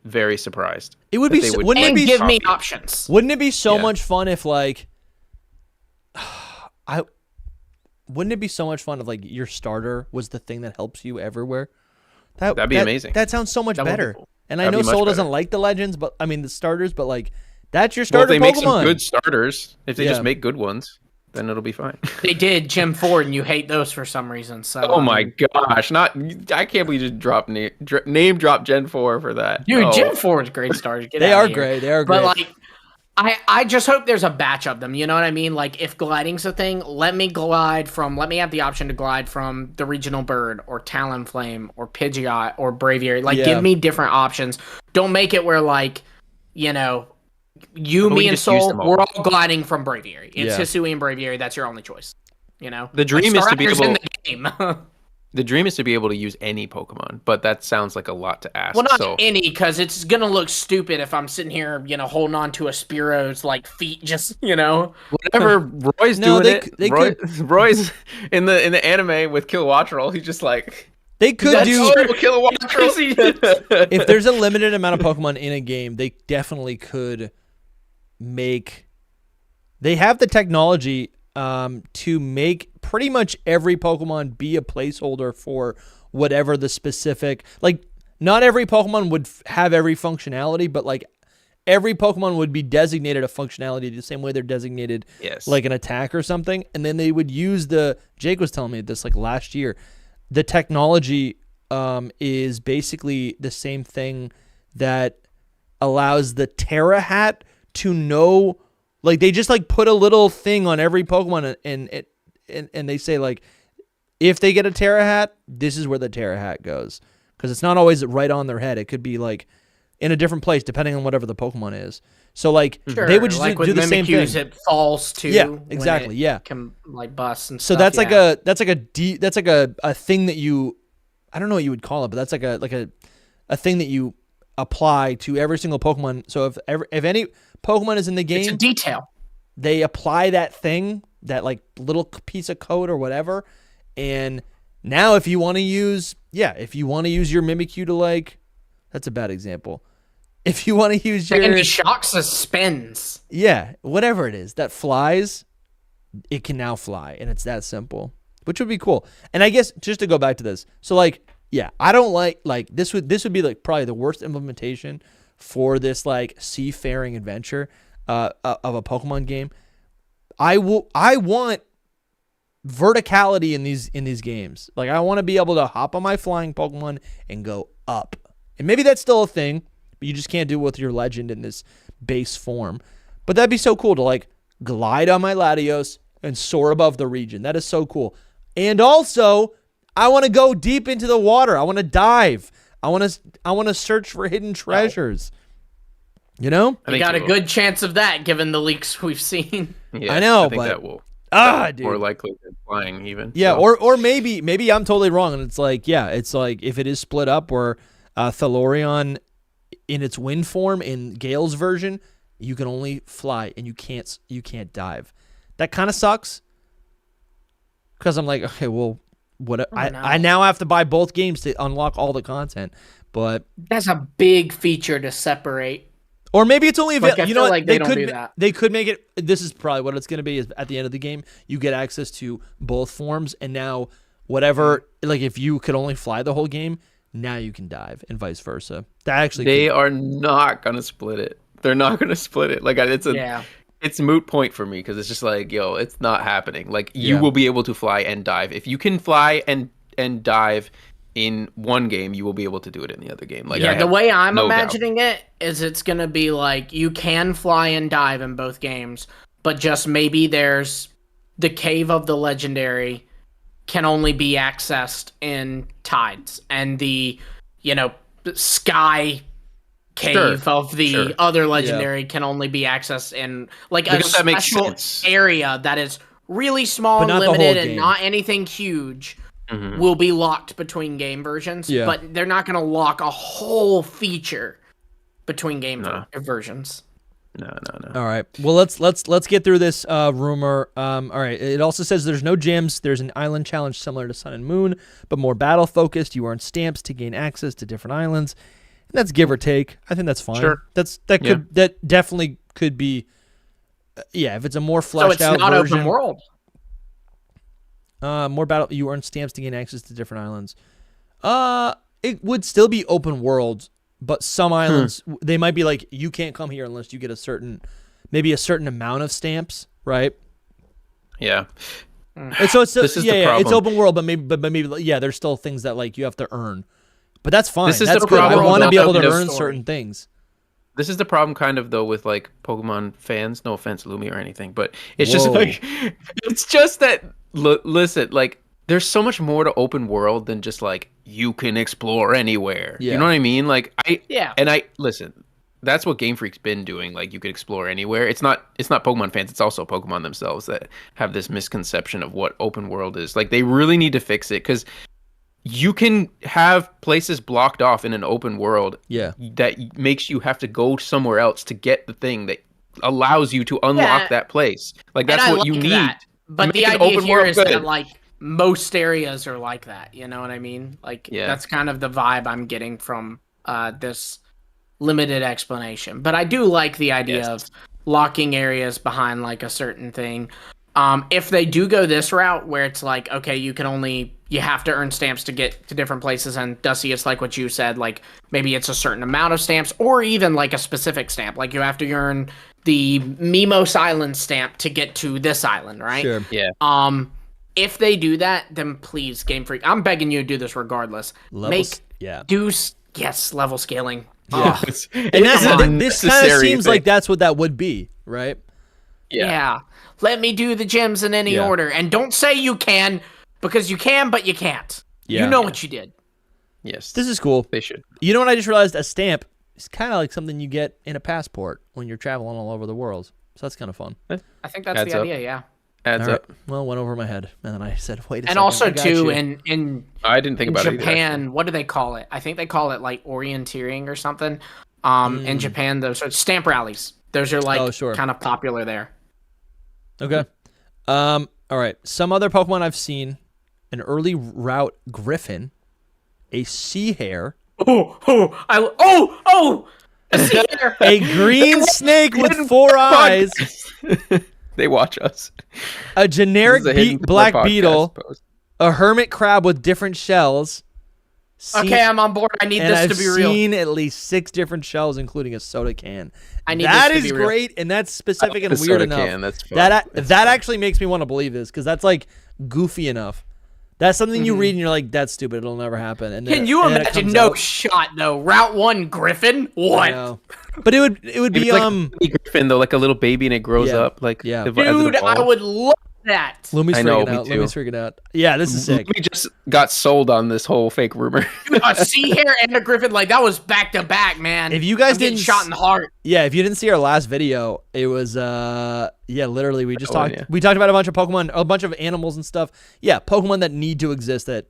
Speaker 3: very surprised.
Speaker 1: It would be. Wouldn't it be?
Speaker 2: Give me options.
Speaker 1: Wouldn't it be so much fun if like, Wouldn't it be so much fun if like your starter was the thing that helps you everywhere? That'd be amazing. That sounds so much better. Cool. And I know Soul doesn't like the legends, but I mean the starters. But like, that's your starter Pokemon.
Speaker 3: If they make some good starters, if they just make good ones, then it'll be fine.
Speaker 2: They did Gem 4, and you hate those for some reason. So
Speaker 3: oh my gosh, I can't believe you just dropped name drop Gen 4 for that.
Speaker 2: Dude, Gen 4 is great starters.
Speaker 1: They are great. They are great.
Speaker 2: But like, I just hope there's a batch of them. You know what I mean? Like, if gliding's a thing, let me have the option to glide from the regional bird or Talonflame or Pidgeot or Braviary. Like, give me different options. Don't make it where like, me and Soul, we're all gliding from Braviary. It's Hisui and Braviary. That's your only choice.
Speaker 3: The dream is to be able. In the game. The dream is to be able to use any Pokemon, but that sounds like a lot to ask.
Speaker 2: Well, not any, because it's gonna look stupid if I'm sitting here, holding on to a Spearo's like feet, just
Speaker 3: Whatever Roy's doing Roy's in the anime with Kilowattrel. He's just like.
Speaker 1: They could do
Speaker 3: Kilowattrel.
Speaker 1: If there's a limited amount of Pokemon in a game, they definitely could make. They have the technology to make pretty much every Pokemon be a placeholder for whatever the specific. Like, not every Pokemon would have every functionality, but like every Pokemon would be designated a functionality the same way they're designated like an attack or something. And then they would use Jake was telling me this like last year. The technology is basically the same thing that allows the Terra Hat to know, like they just like put a little thing on every Pokemon and they say like, if they get a Terra Hat, this is where the Terra Hat goes. Because it's not always right on their head. It could be like in a different place depending on whatever the Pokemon is. So like they would just like do the same thing.
Speaker 2: It falls to
Speaker 1: exactly.
Speaker 2: Can like bust and
Speaker 1: so
Speaker 2: stuff.
Speaker 1: So that's like a thing that you, I don't know what you would call it, but that's like a thing that you apply to every single Pokemon. So if any Pokemon is in the game,
Speaker 2: it's a detail.
Speaker 1: They apply that thing, that like little piece of code or whatever, and now if you want to use your Mimikyu to like, that's a bad example. If you want to use
Speaker 2: your shock suspends.
Speaker 1: Yeah, whatever it is that flies, it can now fly, and it's that simple, which would be cool. And I guess just to go back to this, so like, yeah, I don't like this would be like probably the worst implementation for this like seafaring adventure of a Pokemon game. I want verticality in these games. Like I want to be able to hop on my flying Pokemon and go up. And maybe that's still a thing, but you just can't do it with your legend in this base form. But that'd be so cool to like glide on my Latios and soar above the region. That is so cool. And also, I want to go deep into the water. I want to dive. I want to search for hidden treasures. You know?
Speaker 2: You got a good chance of that given the leaks we've seen.
Speaker 1: Yeah, I know,
Speaker 3: I think
Speaker 1: but
Speaker 3: that will.
Speaker 1: Dude.
Speaker 3: More likely than flying even.
Speaker 1: Yeah, so. or maybe I'm totally wrong, and it's like if it is split up where Thalorion in its wind form in Gale's version, you can only fly and you can't dive. That kind of sucks. Because I'm like, okay, well, what? I now have to buy both games to unlock all the content, but
Speaker 2: that's a big feature to separate.
Speaker 1: Or maybe it's only available.
Speaker 2: You know, like they don't do that.
Speaker 1: They could make it. This is probably what it's going to be. Is at the end of the game, you get access to both forms, and now whatever, like if you could only fly the whole game, now you can dive, and vice versa.
Speaker 3: They are not going to split it. They're not going to split it. Like it's a moot point for me because it's just like, yo, it's not happening. Like you will be able to fly and dive if you can fly and dive. In one game, you will be able to do it in the other game. Like
Speaker 2: the way I'm imagining it is it's going to be like you can fly and dive in both games, but just maybe there's the Cave of the Legendary can only be accessed in tides, and the, Sky Cave of the other Legendary can only be accessed in like a special area that is really small and limited and not anything huge. Will be locked between game versions, but they're not going to lock a whole feature between game versions.
Speaker 3: No.
Speaker 1: All right. Well, let's get through this rumor. All right. It also says there's no gyms. There's an island challenge similar to Sun and Moon, but more battle focused. You earn stamps to gain access to different islands. And that's give or take. I think that's fine.
Speaker 3: Sure.
Speaker 1: That definitely could be. If it's a more fleshed out version.
Speaker 2: So it's not open world.
Speaker 1: More battle. You earn stamps to gain access to different islands. It would still be open world, but some islands they might be like you can't come here unless you get a certain amount of stamps, right?
Speaker 3: Yeah.
Speaker 1: And so it's it's open world, but maybe there's still things that like you have to earn. But that's fine. That's good. I want to be able to earn certain things.
Speaker 3: This is the problem kind of though with like Pokemon fans, no offense Lumi or anything, but it's just like it's just that listen, like there's so much more to open world than just like you can explore anywhere. You know what I mean? Like I listen, that's what Game Freak's been doing. Like you can explore anywhere. It's not Pokemon fans, it's also Pokemon themselves that have this misconception of what open world is. Like they really need to fix it because you can have places blocked off in an open world that makes you have to go somewhere else to get the thing that allows you to unlock that place. Like that's what you need.
Speaker 2: That. But the idea here is that like most areas are like that. You know what I mean? Like that's kind of the vibe I'm getting from this limited explanation. But I do like the idea of locking areas behind like a certain thing. If they do go this route where it's like, okay, you have to earn stamps to get to different places, and Dusty, it's like what you said, like maybe it's a certain amount of stamps or even like a specific stamp. Like you have to earn the Mimos Island stamp to get to this island, right?
Speaker 1: Sure.
Speaker 3: Yeah.
Speaker 2: If they do that, then please, Game Freak, I'm begging you to do this regardless. Level scaling.
Speaker 1: Yeah. And this kind of seems like that's what that would be, right?
Speaker 2: Yeah. Let me do the gyms in any order. And don't say you can, because you can, but you can't. Yeah. You know what you did.
Speaker 3: Yes.
Speaker 1: This is cool.
Speaker 3: They should.
Speaker 1: You know what I just realized? A stamp is kind of like something you get in a passport when you're traveling all over the world. So that's kind of fun.
Speaker 2: I think that's the idea, yeah.
Speaker 3: Adds up.
Speaker 1: Well, went over my head. And then I said, wait a second.
Speaker 2: And also, too, in
Speaker 3: I didn't think about
Speaker 2: Japan,
Speaker 3: it either,
Speaker 2: what do they call it? I think they call it, like, orienteering or something. In Japan, those are stamp rallies. Those are, like, kind of popular there.
Speaker 1: Okay. All right. Some other Pokemon I've seen. An early route Griffin. A Sea Hare.
Speaker 2: A Sea Hare.
Speaker 1: A green snake with 4 eyes.
Speaker 3: They watch us.
Speaker 1: A generic black beetle. A hermit crab with different shells.
Speaker 2: Okay, I'm on board. I need this to be real.
Speaker 1: I've seen at least 6 different shells, including a soda can.
Speaker 2: That is
Speaker 1: great, and that's specific and weird enough. That actually makes me want to believe this, because that's like goofy enough. That's something you read and you're like, that's stupid. It'll never happen. And then,
Speaker 2: can you imagine? No shot, though. Route 1 Griffin? What?
Speaker 1: But it would be
Speaker 3: like a Griffin though, like a little baby, and it grows up. Like
Speaker 1: dude,
Speaker 2: I would love that.
Speaker 1: Lumi's freaking out. Yeah, this is sick.
Speaker 3: Lumi just got sold on this whole fake rumor.
Speaker 2: Dude, a Sea Hare and a Griffin, like that was back to back, man.
Speaker 1: If you guys didn't
Speaker 2: shot in the heart.
Speaker 1: Yeah, if you didn't see our last video, it was literally we just talked. We talked about a bunch of Pokemon, a bunch of animals and stuff. Yeah, Pokemon that need to exist that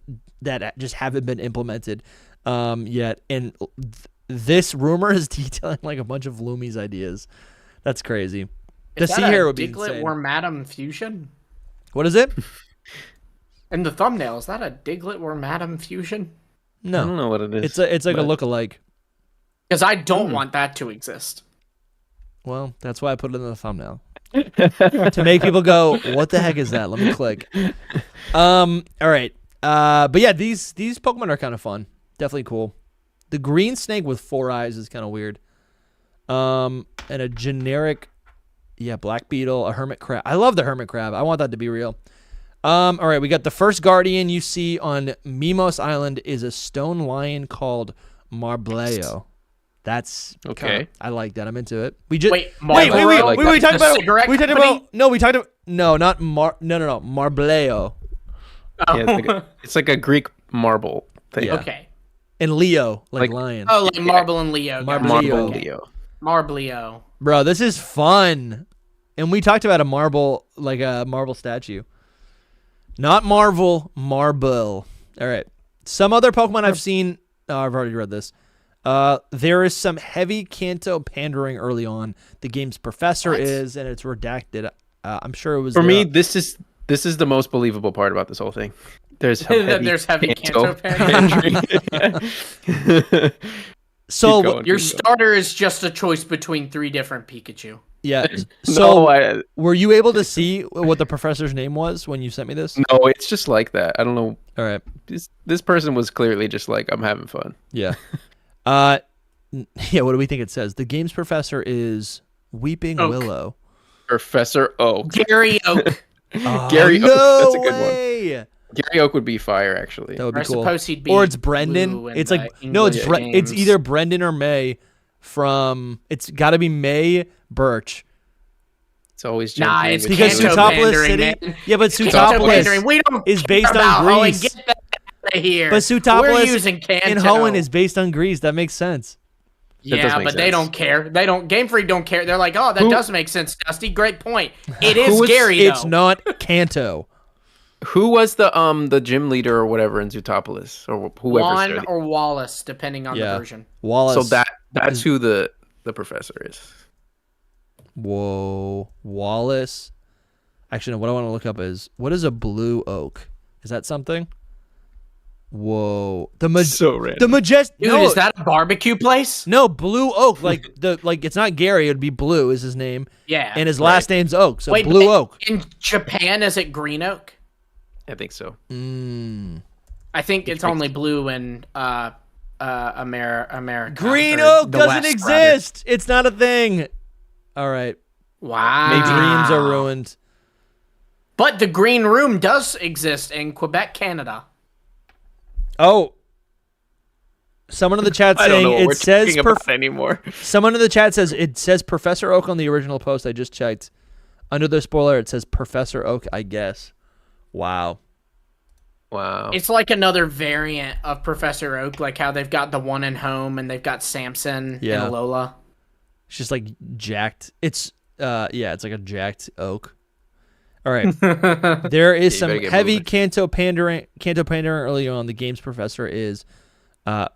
Speaker 1: just haven't been implemented yet. And this rumor is detailing like a bunch of Lumi's ideas. That's crazy. The Sea Hare would be insane.
Speaker 2: Diglett or Madam Fusion?
Speaker 1: What is it?
Speaker 2: In the thumbnail, is that a Diglett or Madam Fusion?
Speaker 1: No,
Speaker 3: I don't know what it is.
Speaker 1: It's like a look-alike.
Speaker 2: Because I don't want that to exist.
Speaker 1: Well, that's why I put it in the thumbnail. To make people go, what the heck is that? Let me click. All right. But yeah, these Pokemon are kind of fun. Definitely cool. The green snake with 4 eyes is kind of weird. And a generic, black beetle, a hermit crab. I love the hermit crab. I want that to be real. All right, we got the first guardian you see on Mimos Island is a stone lion called Marbleo. That's okay. I like that. I'm into it. We talked about No, not no. Marbleo.
Speaker 2: Oh.
Speaker 3: Yeah, it's like a Greek marble thing.
Speaker 1: Yeah.
Speaker 2: Okay.
Speaker 1: And Leo, like
Speaker 3: Like-
Speaker 1: lion.
Speaker 2: Oh, like Marble and Leo.
Speaker 1: Marble
Speaker 2: Gotcha.
Speaker 1: Leo.
Speaker 3: Marble
Speaker 2: Okay.
Speaker 3: Leo.
Speaker 2: Marbleo.
Speaker 1: Bro, this is fun. And we talked about a marble, like a marble statue. Not Marvel, Marble. All right. Some other Pokemon I've seen. Oh, I've already read this. There is some heavy Kanto pandering early on. The game's professor is, and it's redacted. I'm sure it was
Speaker 3: For me, this is the most believable part about this whole thing. There's
Speaker 2: Heavy Kanto
Speaker 3: pandering.
Speaker 1: So
Speaker 3: Keep going.
Speaker 2: Your starter is just a choice between 3 different Pikachu.
Speaker 1: yeah. So
Speaker 3: no,
Speaker 1: were you able to see what the professor's name was when you sent me this?
Speaker 3: no, it's just like that. I don't know.
Speaker 1: All right.
Speaker 3: This person was clearly just like, I'm having fun.
Speaker 1: Yeah. Yeah, what do we think it says? The game's professor is Weeping
Speaker 2: Oak.
Speaker 1: Willow.
Speaker 3: Professor Oak.
Speaker 2: Gary Oak.
Speaker 3: Gary
Speaker 1: no
Speaker 3: Oak. That's a good one.
Speaker 1: way.
Speaker 3: Gary Oak would be fire, actually.
Speaker 1: That would
Speaker 2: I
Speaker 1: be cool.
Speaker 2: suppose he'd be
Speaker 1: Or it's Brendan.
Speaker 2: blue in
Speaker 1: It's
Speaker 2: the
Speaker 1: like no, it's
Speaker 2: English
Speaker 1: it's
Speaker 2: games.
Speaker 1: either Brendan or May from. It's got to be May Birch
Speaker 3: It's always
Speaker 2: Nah,
Speaker 3: Gen Z
Speaker 2: it's
Speaker 3: with
Speaker 1: because
Speaker 3: Gary Oak.
Speaker 2: Kanto
Speaker 1: Sutopolis
Speaker 2: pandering,
Speaker 1: City.
Speaker 2: man.
Speaker 1: Yeah, but
Speaker 2: Kanto
Speaker 1: Sutopolis
Speaker 2: pandering. We don't
Speaker 1: is based
Speaker 2: care
Speaker 1: on
Speaker 2: about Hoenn.
Speaker 1: Greece.
Speaker 2: Get that out of here.
Speaker 1: But Sutopolis
Speaker 2: We're using Kanto.
Speaker 1: and Hoenn is based on Greece. That makes sense.
Speaker 3: That does
Speaker 2: Yeah,
Speaker 3: make
Speaker 2: but they
Speaker 3: sense.
Speaker 2: don't care. They don't. Game Freak don't care. They're like, oh, that
Speaker 3: Who-
Speaker 2: does make sense, Dusty. Great point. It is
Speaker 3: Who was-
Speaker 2: Gary,
Speaker 1: It's
Speaker 2: though.
Speaker 1: not Kanto.
Speaker 3: Who was the gym leader or whatever in Zootopolis or whoever
Speaker 2: Juan
Speaker 3: studied?
Speaker 2: or Wallace, depending on
Speaker 1: Yeah.
Speaker 2: the version.
Speaker 1: Wallace.
Speaker 3: So that's who the professor is.
Speaker 1: Whoa, Wallace. Actually, no, what I want to look up is what is a blue oak? Is that something? Whoa,
Speaker 3: So random.
Speaker 1: the majestic.
Speaker 2: Dude,
Speaker 1: No,
Speaker 2: is that a barbecue place?
Speaker 1: no blue oak. Like it's not Gary. It'd be Blue is his name,
Speaker 2: Yeah.
Speaker 1: and his last name's Oak. So
Speaker 2: Wait,
Speaker 1: Blue
Speaker 2: but
Speaker 1: Oak.
Speaker 2: In Japan, is it green oak?
Speaker 3: I think so.
Speaker 2: I think it's only blue in America.
Speaker 1: Green
Speaker 2: or
Speaker 1: oak
Speaker 2: the
Speaker 1: doesn't
Speaker 2: West, rather.
Speaker 1: exist. It's not a thing. All right,
Speaker 2: Wow.
Speaker 1: my dreams are ruined.
Speaker 2: But the Green Room does exist in Quebec, Canada.
Speaker 1: Oh, someone in the chat
Speaker 3: I don't know
Speaker 1: saying
Speaker 3: what
Speaker 1: it
Speaker 3: we're
Speaker 1: says
Speaker 3: talking about anymore.
Speaker 1: Someone in the chat says it says Professor Oak on the original post. I just checked. Under the spoiler, it says Professor Oak, I guess. Wow.
Speaker 3: Wow.
Speaker 2: It's like another variant of Professor Oak, like how they've got the one in Home and they've got Samson
Speaker 1: Yeah.
Speaker 2: and Alola.
Speaker 1: It's just like jacked. It's it's like a jacked oak. All right. There is
Speaker 3: You
Speaker 1: some
Speaker 3: better get
Speaker 1: heavy
Speaker 3: moving.
Speaker 1: Kanto pandering early on. The game's professor is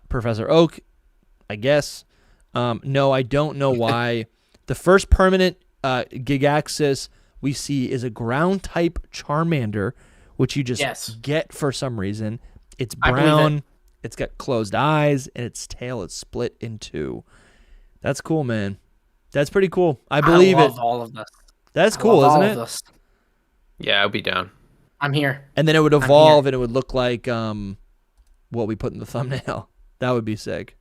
Speaker 1: Professor Oak, I guess. No, I don't know why. The first permanent Gigaxis we see is a ground type Charmander, which you just
Speaker 2: Yes.
Speaker 1: get for some reason. It's
Speaker 2: I believe it.
Speaker 1: brown, it's got closed eyes, and its tail is split in two. That's cool, man. That's pretty cool. I believe
Speaker 2: I love
Speaker 1: it.
Speaker 2: all of this.
Speaker 1: That's
Speaker 2: I
Speaker 1: cool,
Speaker 2: love all
Speaker 1: isn't
Speaker 2: of
Speaker 1: it?
Speaker 2: this.
Speaker 3: Yeah, I'll be down.
Speaker 2: I'm here.
Speaker 1: And then it would evolve and it would look like what we put in the thumbnail. That would be sick.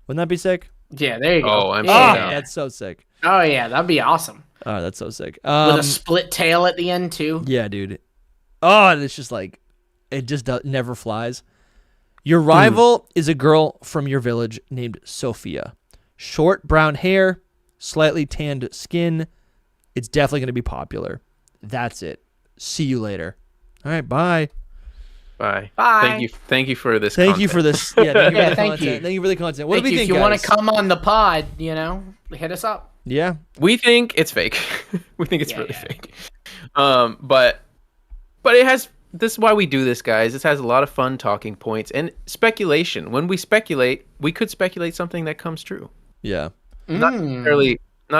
Speaker 1: Wouldn't that be sick?
Speaker 2: Yeah, there you go.
Speaker 3: Oh, I'm so
Speaker 1: Ah,
Speaker 3: down.
Speaker 1: that's so sick.
Speaker 2: Oh, yeah, that'd be awesome.
Speaker 1: Oh, that's so sick.
Speaker 2: With a split tail at the end, too.
Speaker 1: Yeah, dude. Oh, and it's just like it just never flies. Your rival is a girl from your village named Sophia. Short brown hair, slightly tanned skin. It's definitely going to be popular. That's it. See you later. All right, bye.
Speaker 3: Bye.
Speaker 2: Bye.
Speaker 3: Thank you for this.
Speaker 1: Thank you for this. Yeah, thank you for
Speaker 2: Yeah,
Speaker 1: the
Speaker 2: thank
Speaker 1: content.
Speaker 2: you.
Speaker 1: Thank you for the content. What
Speaker 2: Thank
Speaker 1: do we
Speaker 2: you.
Speaker 1: think,
Speaker 2: If you want
Speaker 1: guys?
Speaker 2: to come on the pod, hit us up.
Speaker 1: Yeah.
Speaker 3: We think it's fake. We think it's
Speaker 2: Yeah,
Speaker 3: really
Speaker 2: yeah.
Speaker 3: fake. But it has. This is why we do this, guys. This has a lot of fun talking points and speculation. When we speculate, we could speculate something that comes true.
Speaker 1: Yeah.
Speaker 3: Not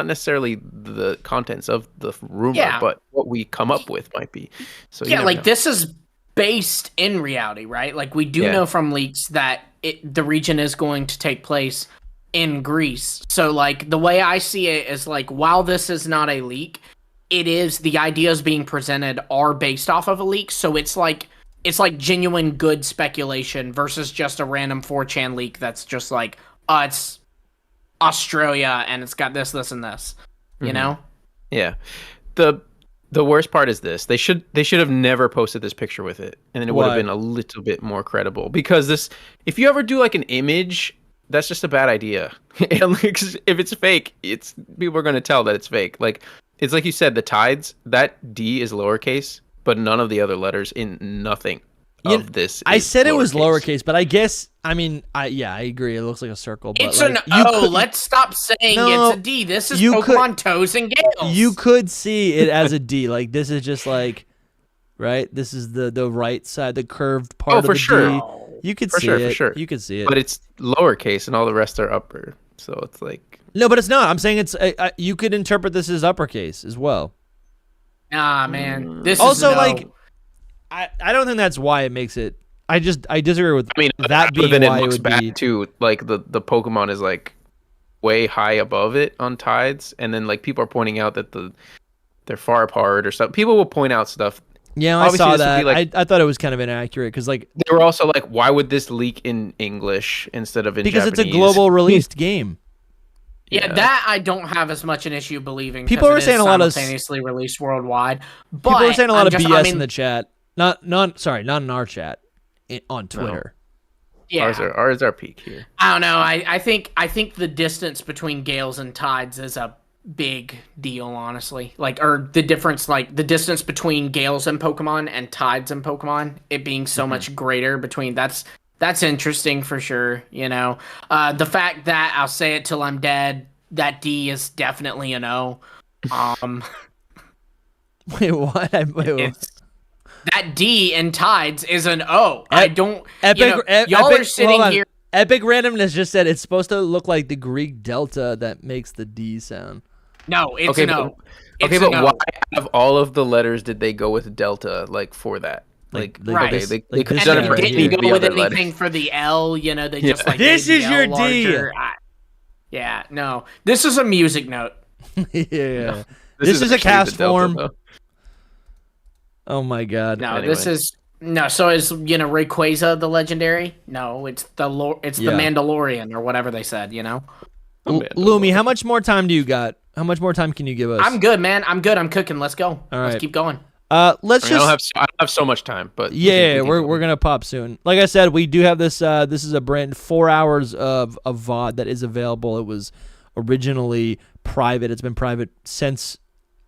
Speaker 3: necessarily the contents of the rumor,
Speaker 2: Yeah.
Speaker 3: but what we come up with might be. So you
Speaker 2: Yeah,
Speaker 3: never
Speaker 2: like
Speaker 3: know.
Speaker 2: this is based in reality, right? Like we do
Speaker 3: Yeah.
Speaker 2: know from leaks that the region is going to take place in Greece. So like the way I see it is like while this is not a leak, it is the ideas being presented are based off of a leak. So it's like genuine good speculation versus just a random 4chan leak that's just like, it's Australia and it's got this, and this. You know?
Speaker 3: Yeah. The worst part is this. They should have never posted this picture with it, and then it would have
Speaker 1: Why?
Speaker 3: been a little bit more credible. Because this, if you ever do like an image, that's just a bad idea. And, like, if it's fake, people are going to tell that it's fake. Like it's like you said, the tides, that D is lowercase, but none of the other letters in nothing of this.
Speaker 1: I said it was
Speaker 3: lowercase.
Speaker 1: lowercase, but I guess I agree. It looks like a circle. But
Speaker 2: It's
Speaker 1: like,
Speaker 2: an O. Let's stop saying
Speaker 1: No,
Speaker 2: it's a D. This is
Speaker 1: you
Speaker 2: Pokemon Toes and Gales.
Speaker 1: You could see it as a D. Like this is just like, right? This is the right side, the curved part of the
Speaker 3: sure.
Speaker 1: D. You could see it. For sure. You could see it.
Speaker 3: But it's lowercase, and all the rest are upper. So it's like
Speaker 1: no, but it's not. I'm saying it's. You could interpret this as uppercase as well.
Speaker 2: Ah, man. This
Speaker 1: also
Speaker 2: is
Speaker 1: like. I don't think that's why it makes it. I disagree with. That being
Speaker 3: then
Speaker 1: why
Speaker 3: it looks
Speaker 1: would
Speaker 3: bad
Speaker 1: be
Speaker 3: too. Like the Pokemon is like way high above it on tides, and then like people are pointing out that they're far apart or something. People will point out stuff.
Speaker 1: Yeah,
Speaker 3: Obviously,
Speaker 1: I saw
Speaker 3: this would
Speaker 1: that.
Speaker 3: be like,
Speaker 1: I thought it was kind of inaccurate because like
Speaker 3: they were also like, why would this leak in English instead of in
Speaker 1: because
Speaker 3: Japanese?
Speaker 1: it's a global released game.
Speaker 2: Yeah, that I don't have as much an issue believing.
Speaker 1: People are saying a lot of
Speaker 2: simultaneously released worldwide. But
Speaker 1: people are saying a lot of BS
Speaker 2: in
Speaker 1: the chat. Not in our chat. On Twitter.
Speaker 2: No. Yeah,
Speaker 3: ours are peak here.
Speaker 2: I don't know. I think the distance between Gales and Tides is a big deal, honestly. Like, or the difference, like the distance between Gales and Pokemon and Tides and Pokemon, it being so much greater between. That's interesting for sure. You know, the fact that I'll say it till I'm dead. That D is definitely an O.
Speaker 1: Wait, what?
Speaker 2: That D in Tides is an O. I don't.
Speaker 1: Epic,
Speaker 2: y'all are sitting here.
Speaker 1: Epic Randomness just said it's supposed to look like the Greek delta that makes the D sound.
Speaker 2: No, it's an O.
Speaker 3: Okay, but why out of all of the letters did they go with delta like for that? Like
Speaker 2: right.
Speaker 3: They
Speaker 1: like
Speaker 3: could
Speaker 1: this
Speaker 3: have done it
Speaker 1: guy
Speaker 3: for
Speaker 1: right
Speaker 3: any
Speaker 2: didn't
Speaker 3: of the
Speaker 2: go with
Speaker 3: other
Speaker 2: anything
Speaker 3: letters.
Speaker 2: for the L. You know, they just like
Speaker 1: this
Speaker 2: made
Speaker 1: is
Speaker 2: the
Speaker 1: your
Speaker 2: L larger.
Speaker 1: D.
Speaker 2: Yeah, no. This is a music note.
Speaker 1: Yeah. This is a cast form.
Speaker 3: Delta,
Speaker 1: oh my god.
Speaker 2: No,
Speaker 3: Anyway.
Speaker 2: this is no. So is Rayquaza the legendary? No, it's the the Mandalorian or whatever they said. You know.
Speaker 1: Lumi, how much more time do you got? How much more time can you give us?
Speaker 2: I'm good, man. I'm good. I'm cooking. Let's go.
Speaker 1: right.
Speaker 2: Let's keep going.
Speaker 3: I don't have so much time, but
Speaker 1: we're gonna pop soon. Like I said, we do have this. This is a brand 4 hours of VOD that is available. It was originally private. It's been private since.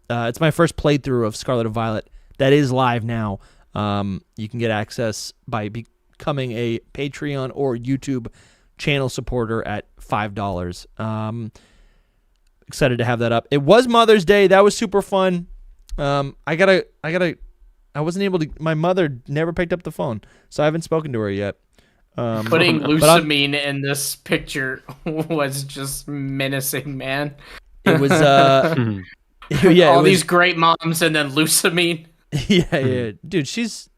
Speaker 1: It's my first playthrough of Scarlet and Violet. That is live now. You can get access by becoming a Patreon or YouTube channel supporter at $5. Excited to have that up. It was Mother's Day. That was super fun. I wasn't able to. My mother never picked up the phone, so I haven't spoken to her yet.
Speaker 2: Putting Lusamine in this picture was just menacing, man.
Speaker 1: It was
Speaker 2: all these great moms and then Lusamine.
Speaker 1: Yeah, dude, she's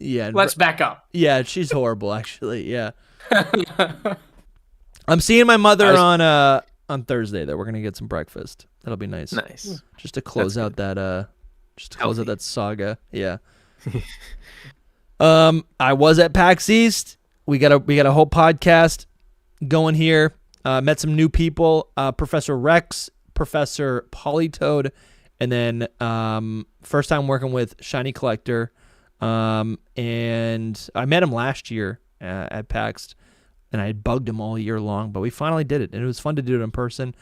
Speaker 2: Let's back up.
Speaker 1: Yeah, she's horrible actually. Yeah. I'm seeing my mother on Thursday though. We're gonna get some breakfast. That'll be nice.
Speaker 3: Nice.
Speaker 1: Just to close out that saga. Yeah. I was at PAX East. We got a whole podcast going here. Met some new people. Professor Rex, Professor Polytoad, and then first time working with Shiny Collector. And I met him last year at PAX, and I had bugged him all year long, but we finally did it, and it was fun to do it in person.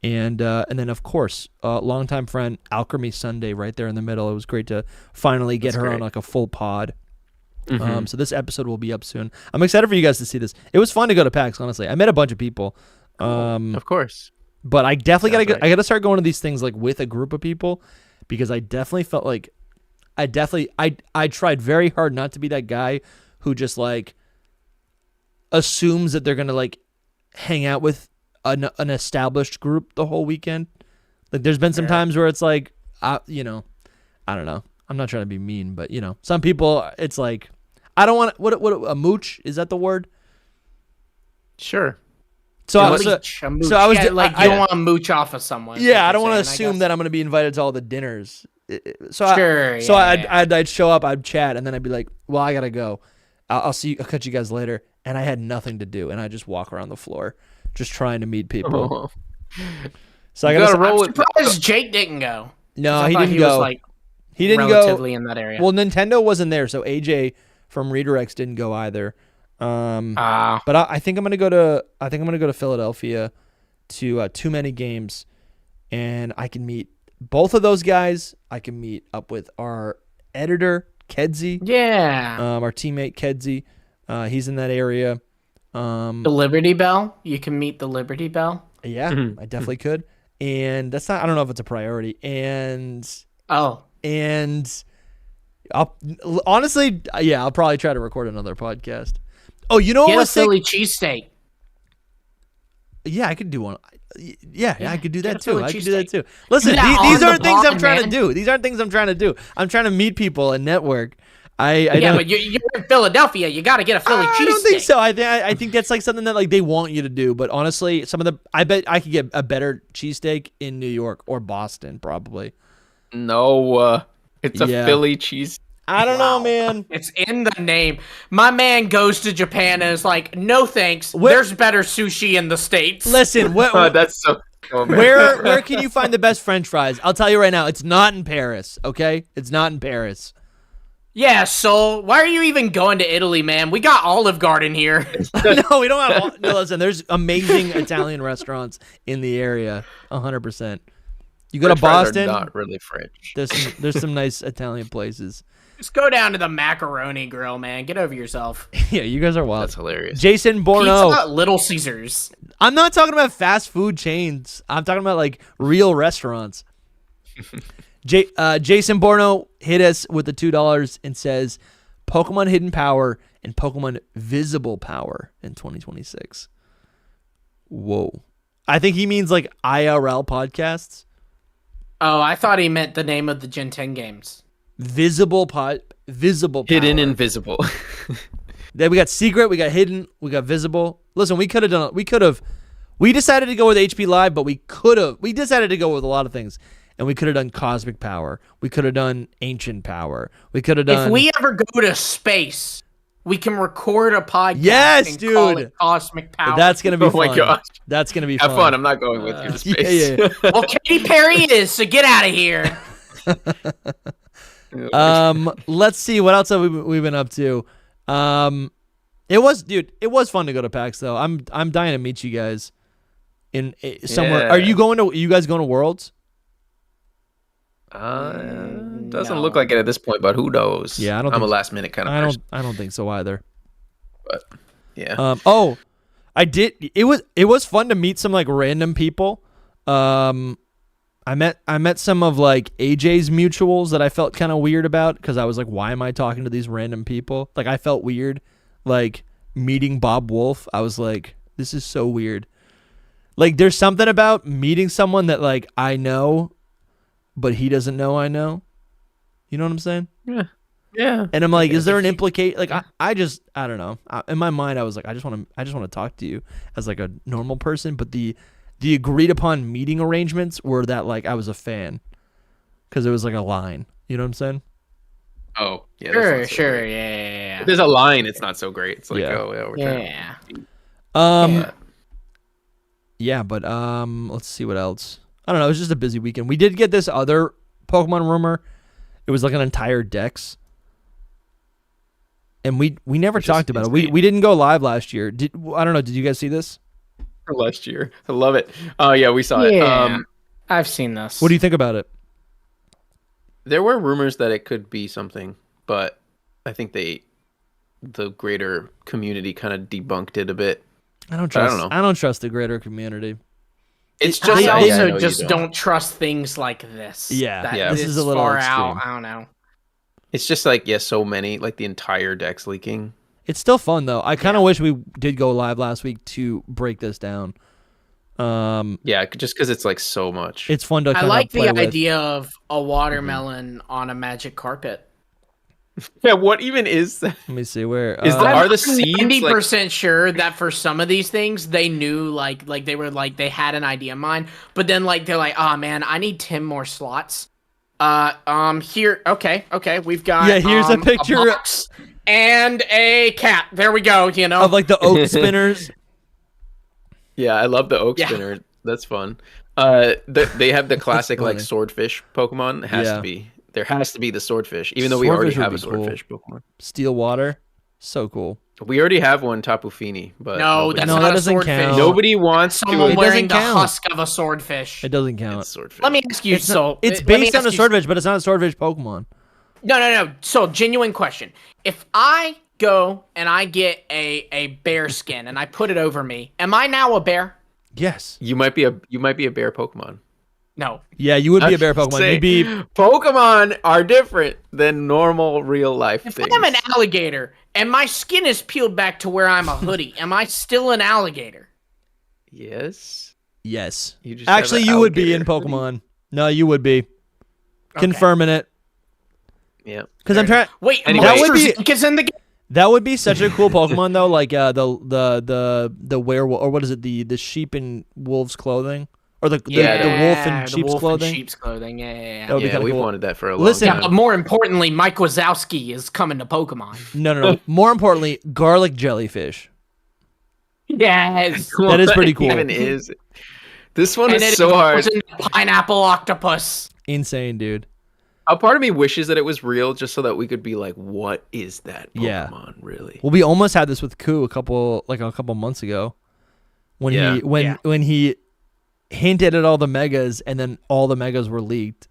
Speaker 1: And then, of course, longtime friend, Alchemy Sunday, right there in the middle. It was great to finally get her on like a full pod. Mm-hmm. So this episode will be up soon. I'm excited for you guys to see this. It was fun to go to PAX, honestly. I met a bunch of people.
Speaker 3: Of course.
Speaker 1: But I definitely I gotta start going to these things like with a group of people, because I definitely felt like I tried very hard not to be that guy who just like assumes that they're gonna like hang out with an established group the whole weekend. Like there's been some times where it's like, I don't know. I'm not trying to be mean, but some people it's like, I don't want what a mooch, is that the word?
Speaker 3: Sure.
Speaker 1: So I
Speaker 2: was
Speaker 1: like you
Speaker 2: don't want to mooch off of someone.
Speaker 1: Yeah, I don't want to assume that I'm going to be invited to all the dinners.
Speaker 2: Sure.
Speaker 1: I'd show up, I'd chat, and then I'd be like, well, I gotta go. I'll catch you guys later. And I had nothing to do, and I just walk around the floor, just trying to meet people. So I gotta roll.
Speaker 2: I'm surprised Jake didn't go.
Speaker 1: No, he didn't go. He didn't
Speaker 2: relatively
Speaker 1: go
Speaker 2: in that area.
Speaker 1: Well, Nintendo wasn't there, so AJ from Redirects didn't go either. But I think I'm gonna go to Philadelphia to Too Many Games, and I can meet both of those guys. I can meet up with our editor, Kedzie.
Speaker 2: Yeah.
Speaker 1: Our teammate, Kedzie. He's in that area.
Speaker 2: The Liberty Bell. You can meet the Liberty Bell.
Speaker 1: Yeah, I definitely could. And that's not, I don't know if it's a priority. And I'll honestly, I'll probably try to record another podcast. Oh, you know what
Speaker 2: Get
Speaker 1: was
Speaker 2: a
Speaker 1: sick?
Speaker 2: Philly cheesesteak.
Speaker 1: Yeah, I could do one. Yeah, I could do that too.
Speaker 2: Philly
Speaker 1: I could do that
Speaker 2: cheesesteak.
Speaker 1: too. Listen,
Speaker 2: Do that
Speaker 1: these
Speaker 2: on
Speaker 1: aren't
Speaker 2: the
Speaker 1: things I'm
Speaker 2: pod,
Speaker 1: trying to
Speaker 2: man.
Speaker 1: do. These aren't things I'm trying to do. I'm trying to meet people and network.
Speaker 2: But you're in Philadelphia. You got to get a Philly cheesesteak.
Speaker 1: I don't think so. I think that's like something that like they want you to do. But honestly, I bet I could get a better cheesesteak in New York or Boston probably.
Speaker 3: No, it's a Philly cheese.
Speaker 1: I don't know, man.
Speaker 2: It's in the name. My man goes to Japan and is like, no thanks. There's better sushi in the States.
Speaker 1: Listen,
Speaker 3: That's so cool, man.
Speaker 1: where can you find the best French fries? I'll tell you right now, it's not in Paris. Okay, it's not in Paris.
Speaker 2: Yeah, Soul. Why are you even going to Italy, man? We got Olive Garden here.
Speaker 1: No, we don't have. No, listen, there's amazing Italian restaurants in the area. 100%. You go to
Speaker 3: French fries
Speaker 1: Boston.
Speaker 3: are not really French.
Speaker 1: There's some nice Italian places.
Speaker 2: Just go down to the macaroni grill, man. Get over yourself.
Speaker 1: Yeah, you guys are wild.
Speaker 3: That's hilarious.
Speaker 1: Jason Borno.
Speaker 2: Pizza, Little Caesars.
Speaker 1: I'm not talking about fast food chains. I'm talking about like real restaurants. Jason Borno hit us with the $2 and says Pokemon Hidden Power and Pokemon Visible Power in 2026. Whoa. I think he means like IRL podcasts.
Speaker 2: Oh, I thought he meant the name of the Gen 10 games.
Speaker 1: Visible power.
Speaker 3: Hidden and visible.
Speaker 1: Then we got secret, we got hidden, we got visible. Listen, we decided to go with HP Live, but we decided to go with a lot of things. And we could have done cosmic power. We could have done ancient power. We could have done.
Speaker 2: If we ever go to space, we can record a podcast.
Speaker 1: Yes,
Speaker 2: and
Speaker 1: dude.
Speaker 2: Call it cosmic power.
Speaker 1: That's gonna be
Speaker 3: Oh
Speaker 1: fun.
Speaker 3: my gosh.
Speaker 1: That's gonna be
Speaker 3: Have
Speaker 1: fun.
Speaker 3: fun. I'm not going with you to space.
Speaker 1: Yeah.
Speaker 2: Well, Katy Perry is, so get out of here.
Speaker 1: Let's see what else have we been up to. It was fun to go to PAX though. I'm dying to meet you guys in somewhere.
Speaker 3: Yeah.
Speaker 1: Are you guys going to Worlds?
Speaker 3: Doesn't look like it at this point, but who knows?
Speaker 1: Yeah,
Speaker 3: I'm a last minute kind of person.
Speaker 1: I don't think so either.
Speaker 3: But yeah.
Speaker 1: I did. It was fun to meet some like random people. I met some of like AJ's mutuals that I felt kind of weird about because I was like, why am I talking to these random people? Like I felt weird, like meeting Bob Wolf. I was like, this is so weird. Like there's something about meeting someone that like I know, but he doesn't know I know. You know what I'm saying?
Speaker 3: Yeah.
Speaker 1: And I'm like, is there an implicate? Like I don't know. In my mind, I was like, I just want to talk to you as like a normal person, but the agreed upon meeting arrangements were that like I was a fan because it was like a line. You know what I'm saying?
Speaker 3: Oh, yeah.
Speaker 2: Sure. Yeah.
Speaker 3: If there's a line, it's not so great. It's like, we're
Speaker 2: Yeah.
Speaker 1: Yeah, but let's see what else. I don't know. It was just a busy weekend. We did get this other Pokemon rumor. It was like an entire Dex. And we never talked about it. We didn't go live last year. I don't know. Did you guys see this?
Speaker 3: Last year. I love it. Oh, yeah, we saw it.
Speaker 2: I've seen this.
Speaker 1: What do you think about it?
Speaker 3: There were rumors that it could be something, but I think the greater community kind of debunked it a bit.
Speaker 1: I don't trust the greater community.
Speaker 3: It's just
Speaker 2: I also
Speaker 3: know
Speaker 2: just
Speaker 3: you
Speaker 2: don't trust things like this.
Speaker 1: Yeah,
Speaker 2: this
Speaker 1: is a little
Speaker 2: far
Speaker 1: extreme.
Speaker 2: out. I don't know.
Speaker 3: It's just like so many, like the entire deck's leaking.
Speaker 1: It's still fun though. I kind of wish we did go live last week to break this down.
Speaker 3: Yeah, just because it's like so much.
Speaker 1: It's fun to.
Speaker 2: I like the
Speaker 1: play with.
Speaker 2: idea of a watermelon on a magic carpet.
Speaker 3: Yeah, what even is that?
Speaker 1: Let me see where
Speaker 3: are the seeds
Speaker 2: 90% sure that for some of these things they knew like they had an idea in mind, but then like they're like, oh man, I need 10 more slots. Here, okay, we've got
Speaker 1: here's a picture
Speaker 2: a box and a cat. There we go. You know,
Speaker 1: of like the oak spinners.
Speaker 3: Yeah, I love the oak spinner. That's fun. They have the classic like swordfish Pokemon. It has to be. There has to be the swordfish, even though we already have a swordfish Pokemon.
Speaker 1: Steel water, so cool.
Speaker 3: We already have one, Tapu Fini, but
Speaker 2: No, that's
Speaker 1: No,
Speaker 2: not
Speaker 1: that
Speaker 2: a
Speaker 1: doesn't
Speaker 2: swordfish.
Speaker 1: count.
Speaker 3: nobody wants
Speaker 2: Someone
Speaker 3: to.
Speaker 2: wearing the
Speaker 1: count.
Speaker 2: husk of a swordfish.
Speaker 1: It doesn't count.
Speaker 3: It's swordfish.
Speaker 2: Let me ask you,
Speaker 1: It's,
Speaker 2: let me
Speaker 1: based on
Speaker 2: ask
Speaker 1: a
Speaker 2: you-
Speaker 1: swordfish, but it's not a swordfish Pokemon.
Speaker 2: No. So, genuine question. If I go and I get a bear skin and I put it over me, am I now a bear?
Speaker 1: Yes.
Speaker 3: You might be a bear Pokemon.
Speaker 2: No.
Speaker 1: Yeah, you would be a bear Pokemon.
Speaker 3: Say,
Speaker 1: You'd be.
Speaker 3: Pokemon are different than normal real life
Speaker 2: If
Speaker 3: things.
Speaker 2: I'm an alligator and my skin is peeled back to where I'm a hoodie, am I still an alligator?
Speaker 3: Yes.
Speaker 1: Yes.
Speaker 3: You just have
Speaker 1: Actually,
Speaker 3: an
Speaker 1: you would be in
Speaker 3: alligator
Speaker 1: Pokemon. No, you would be. Confirming it.
Speaker 3: Yeah.
Speaker 1: Because I'm trying.
Speaker 2: Wait,
Speaker 3: Anyway.
Speaker 2: Monsters
Speaker 1: That would be-
Speaker 2: Inc. is in the game?
Speaker 1: That would be such a cool Pokemon though, like the werewolf, or what is it, the sheep in wolf's clothing, or the wolf in sheep's clothing.
Speaker 2: Sheep's clothing. Yeah.
Speaker 1: That would be
Speaker 3: Yeah,
Speaker 1: kinda
Speaker 3: we've
Speaker 1: cool.
Speaker 3: wanted that for a long
Speaker 1: Listen,
Speaker 3: time.
Speaker 2: But more importantly, Mike Wazowski is coming to Pokemon.
Speaker 1: No. More importantly, garlic jellyfish.
Speaker 2: Yes.
Speaker 1: That is pretty cool.
Speaker 3: It even is. This one
Speaker 2: And
Speaker 3: is
Speaker 2: it
Speaker 3: so hard.
Speaker 2: goes into pineapple octopus.
Speaker 1: Insane, dude.
Speaker 3: A part of me wishes that it was real, just so that we could be like, "What is that
Speaker 1: Yeah.
Speaker 3: Pokemon really?"
Speaker 1: Well, we almost had this with Ku a couple months ago, when
Speaker 3: Yeah.
Speaker 1: when he hinted at all the megas, and then all the megas were leaked.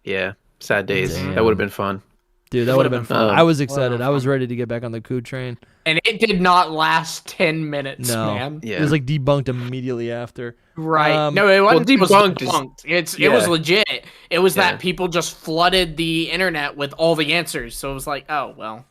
Speaker 3: Yeah, sad days.
Speaker 1: Damn.
Speaker 3: That would have been fun.
Speaker 1: Dude, that would have been fun.
Speaker 3: fun.
Speaker 1: I was excited. I was ready to get back on the Ku train.
Speaker 2: And it did not last 10 minutes,
Speaker 1: No,
Speaker 2: man.
Speaker 3: Yeah.
Speaker 1: it was like debunked immediately after.
Speaker 2: Right. No, it wasn't. It was
Speaker 3: debunked is-
Speaker 2: debunked. It was
Speaker 3: Yeah.
Speaker 2: legit. It was
Speaker 3: Yeah.
Speaker 2: that people just flooded the internet with all the answers. So it was like, oh, well,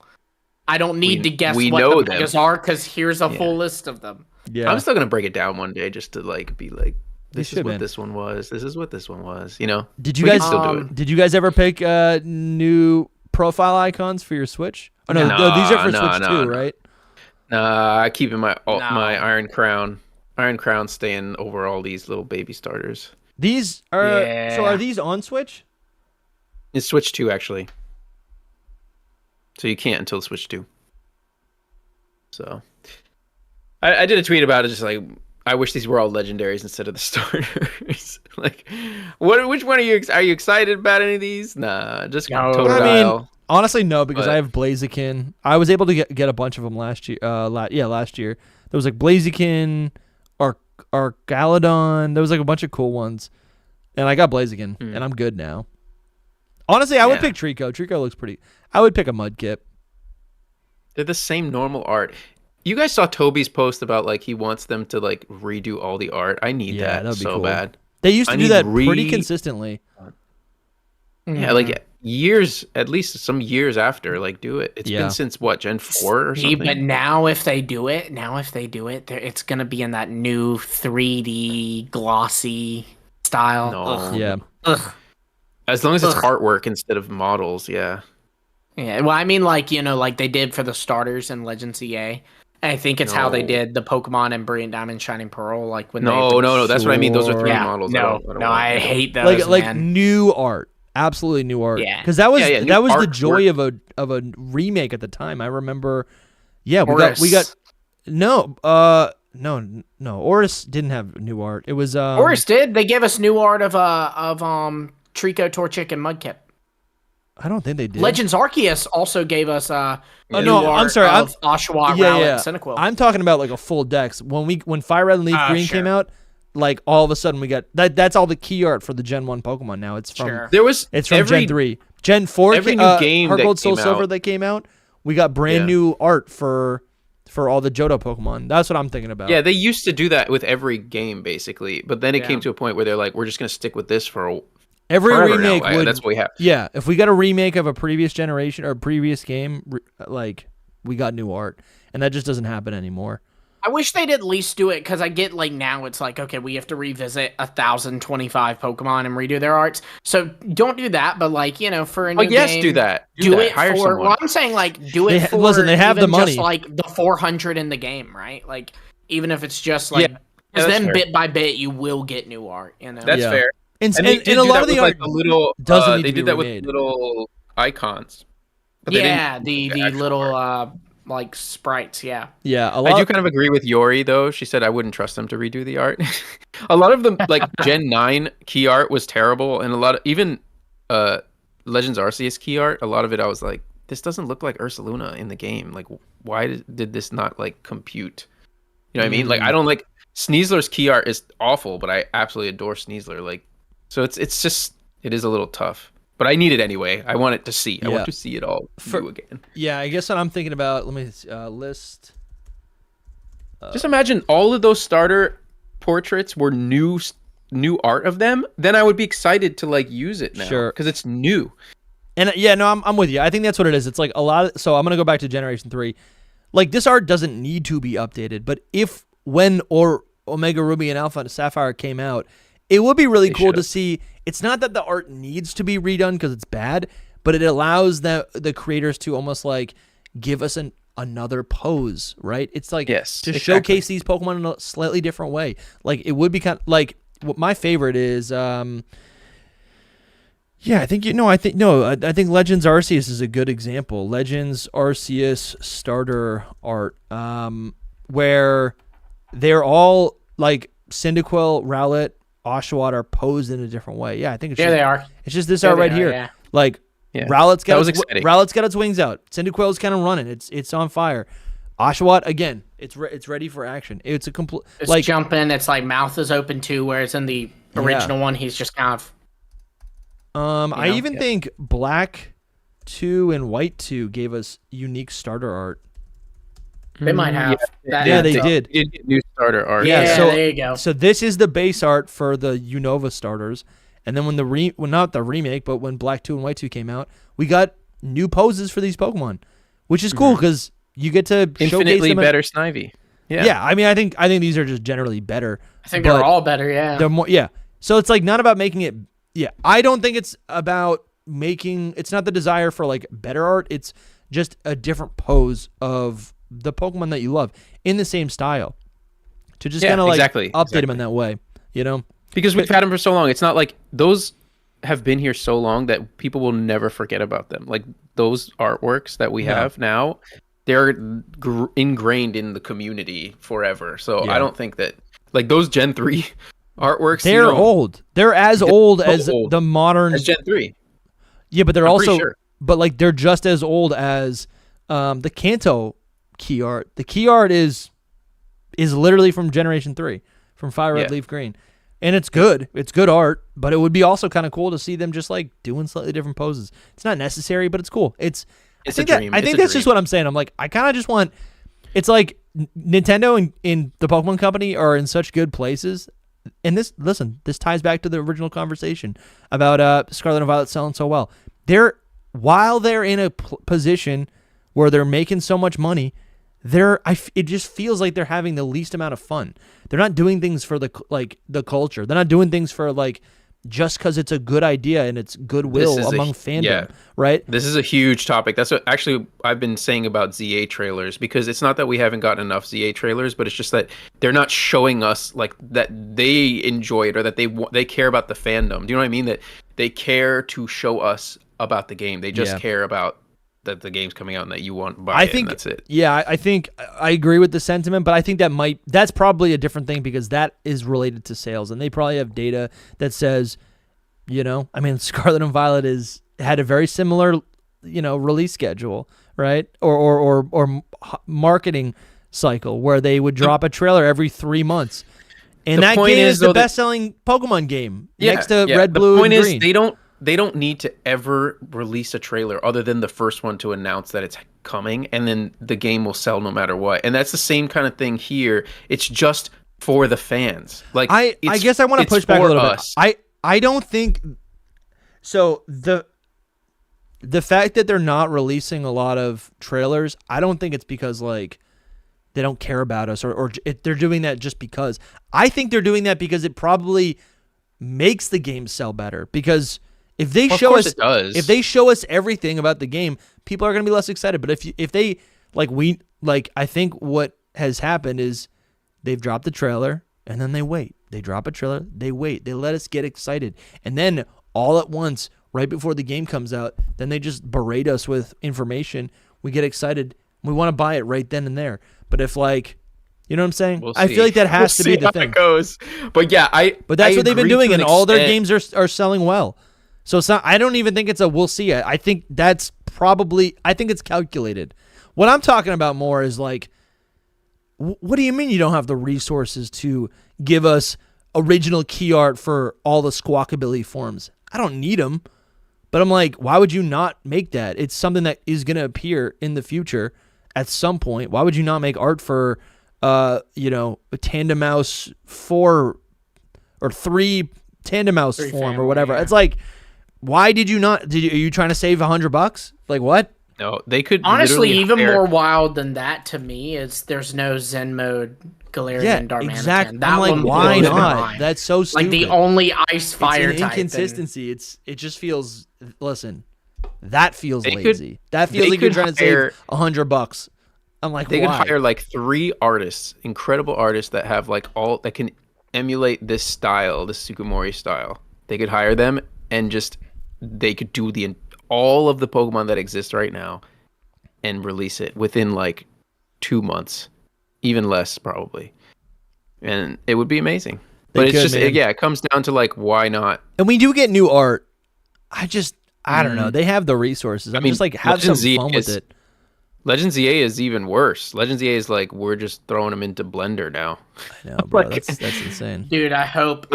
Speaker 2: I don't need to guess
Speaker 3: we
Speaker 2: what
Speaker 3: know
Speaker 2: the
Speaker 3: them.
Speaker 2: megas are because here's a
Speaker 3: Yeah.
Speaker 2: full list of them.
Speaker 1: Yeah,
Speaker 3: I'm still gonna break it down one day, just to like be like, "This is
Speaker 1: should,
Speaker 3: what
Speaker 1: man.
Speaker 3: this one was. This is what this one was." You know?
Speaker 1: Did you
Speaker 3: We can
Speaker 1: guys
Speaker 3: still do it?
Speaker 1: Did you guys ever pick new profile icons for your Switch? Oh no,
Speaker 3: No,
Speaker 1: these are for
Speaker 3: no,
Speaker 1: Switch
Speaker 3: no,
Speaker 1: too,
Speaker 3: no.
Speaker 1: right?
Speaker 3: I keep my
Speaker 2: No.
Speaker 3: my Iron Crown. Iron Crown staying over all these little baby starters.
Speaker 1: These are
Speaker 2: Yeah.
Speaker 1: so are these on Switch?
Speaker 3: It's Switch 2 actually. So you can't until Switch 2. So I did a tweet about it, just like, I wish these were all legendaries instead of the starters. Like, which one are you excited about any of these? Nah, just
Speaker 2: No.
Speaker 3: Totodile.
Speaker 1: I mean, honestly, no, because
Speaker 3: But-
Speaker 1: I have Blaziken. I was able to get a bunch of them last year. Last year there was like Blaziken, or Galadon. There was like a bunch of cool ones, and I got Blaziken, and I'm good now. Honestly, I would
Speaker 3: Yeah.
Speaker 1: pick Trico. Trico looks pretty. I would pick a Mudkip.
Speaker 3: They're the same normal art. You guys saw Toby's post about like he wants them to like redo all the art. I need
Speaker 1: Yeah,
Speaker 3: that
Speaker 1: that'd be
Speaker 3: so
Speaker 1: cool.
Speaker 3: bad.
Speaker 1: They used to
Speaker 3: I
Speaker 1: do
Speaker 3: need
Speaker 1: that pretty consistently.
Speaker 3: Yeah, like years, at least some years after, like do it. It's
Speaker 1: Yeah.
Speaker 3: been since what, Gen 4 or
Speaker 2: See,
Speaker 3: something?
Speaker 2: but now if they do it, it's gonna be in that new 3D glossy style.
Speaker 3: No.
Speaker 2: Ugh.
Speaker 1: Yeah.
Speaker 2: Ugh.
Speaker 3: As long as it's
Speaker 2: Ugh.
Speaker 3: artwork instead of models, yeah.
Speaker 2: Yeah. Well, I mean, like like they did for the starters in Legends EA. I think it's how they
Speaker 3: No.
Speaker 2: did the Pokemon and Brilliant Diamond, Shining Pearl. Like when
Speaker 3: No, that's what I mean. Those are 3D
Speaker 2: yeah,
Speaker 3: models.
Speaker 2: no, I
Speaker 3: hate.
Speaker 2: hate those.
Speaker 1: Like
Speaker 2: man.
Speaker 1: new art, absolutely new art.
Speaker 2: Yeah.
Speaker 1: because that was
Speaker 3: Yeah, new
Speaker 1: that was the
Speaker 3: artwork.
Speaker 1: joy of a remake at the time. I remember. Yeah, we got
Speaker 2: Oris.
Speaker 1: no Oris didn't have new art. It was
Speaker 2: Oris did. They gave us new art of Trico, Torchic, and Mudkip.
Speaker 1: I don't think they did.
Speaker 2: Legends Arceus also gave us
Speaker 1: Oh,
Speaker 2: new
Speaker 1: no, I'm
Speaker 2: art
Speaker 1: sorry,
Speaker 2: of Oshawott, Rowlet, and Cyndaquil.
Speaker 1: I'm talking about like a full dex. When Fire Red and Leaf Green
Speaker 2: Sure.
Speaker 1: came out, like all of a sudden we got that's all the key art for the Gen 1 Pokemon now. It's from
Speaker 2: Sure.
Speaker 3: There was
Speaker 1: it's from
Speaker 3: every,
Speaker 1: Gen 3. Gen 4
Speaker 3: every new game
Speaker 1: Heart
Speaker 3: that
Speaker 1: Gold Soul
Speaker 3: came
Speaker 1: Silver
Speaker 3: out-
Speaker 1: that came out, we got brand
Speaker 3: Yeah.
Speaker 1: new art for all the Johto Pokemon. That's what I'm thinking about.
Speaker 3: Yeah, they used to do that with every game basically, but then it
Speaker 2: Yeah.
Speaker 3: came to a point where they're like, we're just gonna stick with this for
Speaker 1: Every
Speaker 3: forever
Speaker 1: remake
Speaker 3: now.
Speaker 1: would
Speaker 3: That's what we have.
Speaker 1: Yeah, if we got a remake of a previous generation or previous game, like we got new art, and that just doesn't happen anymore.
Speaker 2: I wish they'd at least do it because I get like now it's like okay we have to revisit 1,025 Pokemon and redo their arts. So don't do that, but like for a new
Speaker 3: Oh yes,
Speaker 2: game,
Speaker 3: do that.
Speaker 2: Do
Speaker 3: that.
Speaker 2: it
Speaker 3: Hire
Speaker 2: for.
Speaker 3: someone.
Speaker 2: Well, I'm saying like do it for.
Speaker 1: Listen, they have the
Speaker 2: even
Speaker 1: money.
Speaker 2: Just like the 400 in the game, right? Like even if it's just like
Speaker 3: Yeah,
Speaker 2: because
Speaker 3: that's
Speaker 2: then
Speaker 3: fair.
Speaker 2: bit by bit you will get new art.
Speaker 3: That's
Speaker 1: Yeah.
Speaker 3: fair.
Speaker 1: And,
Speaker 3: And, they
Speaker 1: and
Speaker 3: did
Speaker 1: a
Speaker 3: do
Speaker 1: lot
Speaker 3: that
Speaker 1: of the
Speaker 3: with,
Speaker 1: art
Speaker 3: like, the little
Speaker 1: doesn't need
Speaker 3: they
Speaker 1: to
Speaker 3: did
Speaker 1: be
Speaker 3: that
Speaker 1: remade.
Speaker 3: with little icons. But they
Speaker 2: Yeah,
Speaker 3: didn't
Speaker 2: the
Speaker 3: actual
Speaker 2: little
Speaker 3: art.
Speaker 2: like sprites. Yeah.
Speaker 1: Yeah, a
Speaker 3: I
Speaker 1: lot.
Speaker 3: do kind of agree with Yori though. She said I wouldn't trust them to redo the art. A lot of them, like Gen 9 key art was terrible, and a lot of even Legends Arceus key art. A lot of it, I was like, this doesn't look like Ursaluna in the game. Like, why did this not like compute? You know what I mean? Like, I don't like Sneasler's key art is awful, but I absolutely adore Sneasler. Like, so it is a little tough. But I need it anyway. I want it to see. I want to see it all new again.
Speaker 1: Yeah, I guess what I'm thinking about. Let me list.
Speaker 3: Just imagine all of those starter portraits were new art of them. Then I would be excited to like use it now because it's new.
Speaker 1: And no, I'm with you. I think that's what it is. It's like a lot. So I'm gonna go back to Generation 3. Like this art doesn't need to be updated, but when Omega Ruby and Alpha and Sapphire came out, it would be really cool to see. It's not that the art needs to be redone because it's bad, but it allows the creators to almost like give us another pose, right? It's like showcase these Pokemon in a slightly different way. Like it would be kind of like what my favorite is. I think Legends Arceus is a good example. Legends Arceus starter art, where they're all like Cyndaquil, Rowlet, Oshawott are posed in a different way. Yeah, I think
Speaker 2: they are.
Speaker 1: It's just this art right here.
Speaker 2: Yeah.
Speaker 1: Like Rowlet's got its wings out. Cyndaquil's kind of running. It's on fire. Oshawott again. It's ready for action. It's a complete.
Speaker 2: It's jumping. It's like mouth is open too. Whereas in the original one, he's just kind of.
Speaker 1: I even think Black 2 and White 2 gave us unique starter art.
Speaker 2: They might have.
Speaker 1: They did.
Speaker 3: They did get new starter art.
Speaker 2: Yeah, so there you go.
Speaker 1: So this is the base art for the Unova starters, and then when not the remake, but when Black 2 and White 2 came out, we got new poses for these Pokemon, which is cool because you get to
Speaker 3: infinitely
Speaker 1: showcase them
Speaker 3: better Snivy.
Speaker 1: Yeah. I mean, I think these are just generally better.
Speaker 2: I think they're all better. Yeah,
Speaker 1: they're more. Yeah, so it's like not about making it. Yeah, I don't think it's about making. It's not the desire for like better art. It's just a different pose of the Pokemon that you love in the same style, to just kind of like update them in that way, you know?
Speaker 3: Because we've had them for so long. It's not like those have been here so long that people will never forget about them. Like those artworks that we have now, they're ingrained in the community forever. So I don't think that like those Gen 3 artworks.
Speaker 1: They're old. They're as old as the modern
Speaker 3: as Gen 3.
Speaker 1: Yeah, but they're also, but like they're just as old as the Kanto key art. The key art is literally from Generation 3, from Fire Red Leaf Green. And it's good. It's good art, but it would be also kind of cool to see them just like doing slightly different poses. It's not necessary, but it's cool. I think that's just what I'm saying. I'm like, I kind of just want, it's like Nintendo and the Pokemon Company are in such good places. And this ties back to the original conversation about Scarlet and Violet selling so well. While they're in a position where they're making so much money, it just feels like they're having the least amount of fun. They're not doing things for the culture. They're not doing things for like just because it's a good idea and it's goodwill among fandom, right?
Speaker 3: This is a huge topic. That's what actually I've been saying about ZA trailers, because it's not that we haven't gotten enough ZA trailers, but it's just that they're not showing us like that they enjoy it or that they care about the fandom. Do you know what I mean? That they care to show us about the game. They just care about that the game's coming out and that you want to buy it, and that's it.
Speaker 1: Yeah, I think I agree with the sentiment, but I think that's probably a different thing because that is related to sales, and they probably have data that says, I mean, Scarlet and Violet had a very similar, release schedule, right? Or marketing cycle where they would drop a trailer every 3 months. And that game is the best-selling Pokemon game next to Red, Blue, and Green.
Speaker 3: The point is they don't need to ever release a trailer other than the first one to announce that it's coming, and then the game will sell no matter what. And that's the same kind of thing here. It's just for the fans. Like
Speaker 1: I guess I want to push back a little bit. I don't think so. The fact that they're not releasing a lot of trailers, I don't think it's because like they don't care about us or they're doing that just because. I think they're doing that because it probably makes the game sell better, because if they show us everything about the game, people are going to be less excited. But if they I think what has happened is they've dropped the trailer and then they wait. They drop a trailer, they wait. They let us get excited. And then all at once, right before the game comes out, then they just berate us with information. We get excited. We want to buy it right then and there. But if you know what I'm saying? I feel like that has to be the thing.
Speaker 3: It goes. But
Speaker 1: that's what they've been doing, and all their games are selling well. So it's not. I don't even think it's a we'll see. I think that's I think it's calculated. What I'm talking about more is like, what do you mean you don't have the resources to give us original key art for all the Squawkabilly forms? I don't need them. But I'm like, why would you not make that? It's something that is going to appear in the future at some point. Why would you not make art for, a Tandem Mouse 4 or 3 Tandem Mouse form or whatever? It's like, why did you not? Are you trying to save $100? Like what?
Speaker 3: No, they could
Speaker 2: honestly even
Speaker 3: hire...
Speaker 2: more wild than that to me is there's no Zen mode Galarian Darmanitan.
Speaker 1: Exactly.
Speaker 2: That
Speaker 1: I'm like,
Speaker 2: one
Speaker 1: why
Speaker 2: blows my
Speaker 1: not?
Speaker 2: mind.
Speaker 1: That's so stupid.
Speaker 2: Like the only ice fire
Speaker 1: it's an
Speaker 2: type.
Speaker 1: Inconsistency. It just feels. Listen, that feels lazy. That feels like you're trying to save $100. I'm like,
Speaker 3: they
Speaker 1: why?
Speaker 3: could hire like 3 artists, incredible artists that have like all that can emulate this style, this Sugimori style. They could hire them and just they could do all of the Pokemon that exist right now and release it within like 2 months, even less probably, and it would be amazing. But it's just it comes down to like, why not?
Speaker 1: And we do get new art. I don't know. They have the resources. I mean, just like have some fun with it.
Speaker 3: Legends EA is even worse. Legends EA is like, we're just throwing them into Blender now.
Speaker 1: I know, bro. That's insane.
Speaker 2: Dude, I hope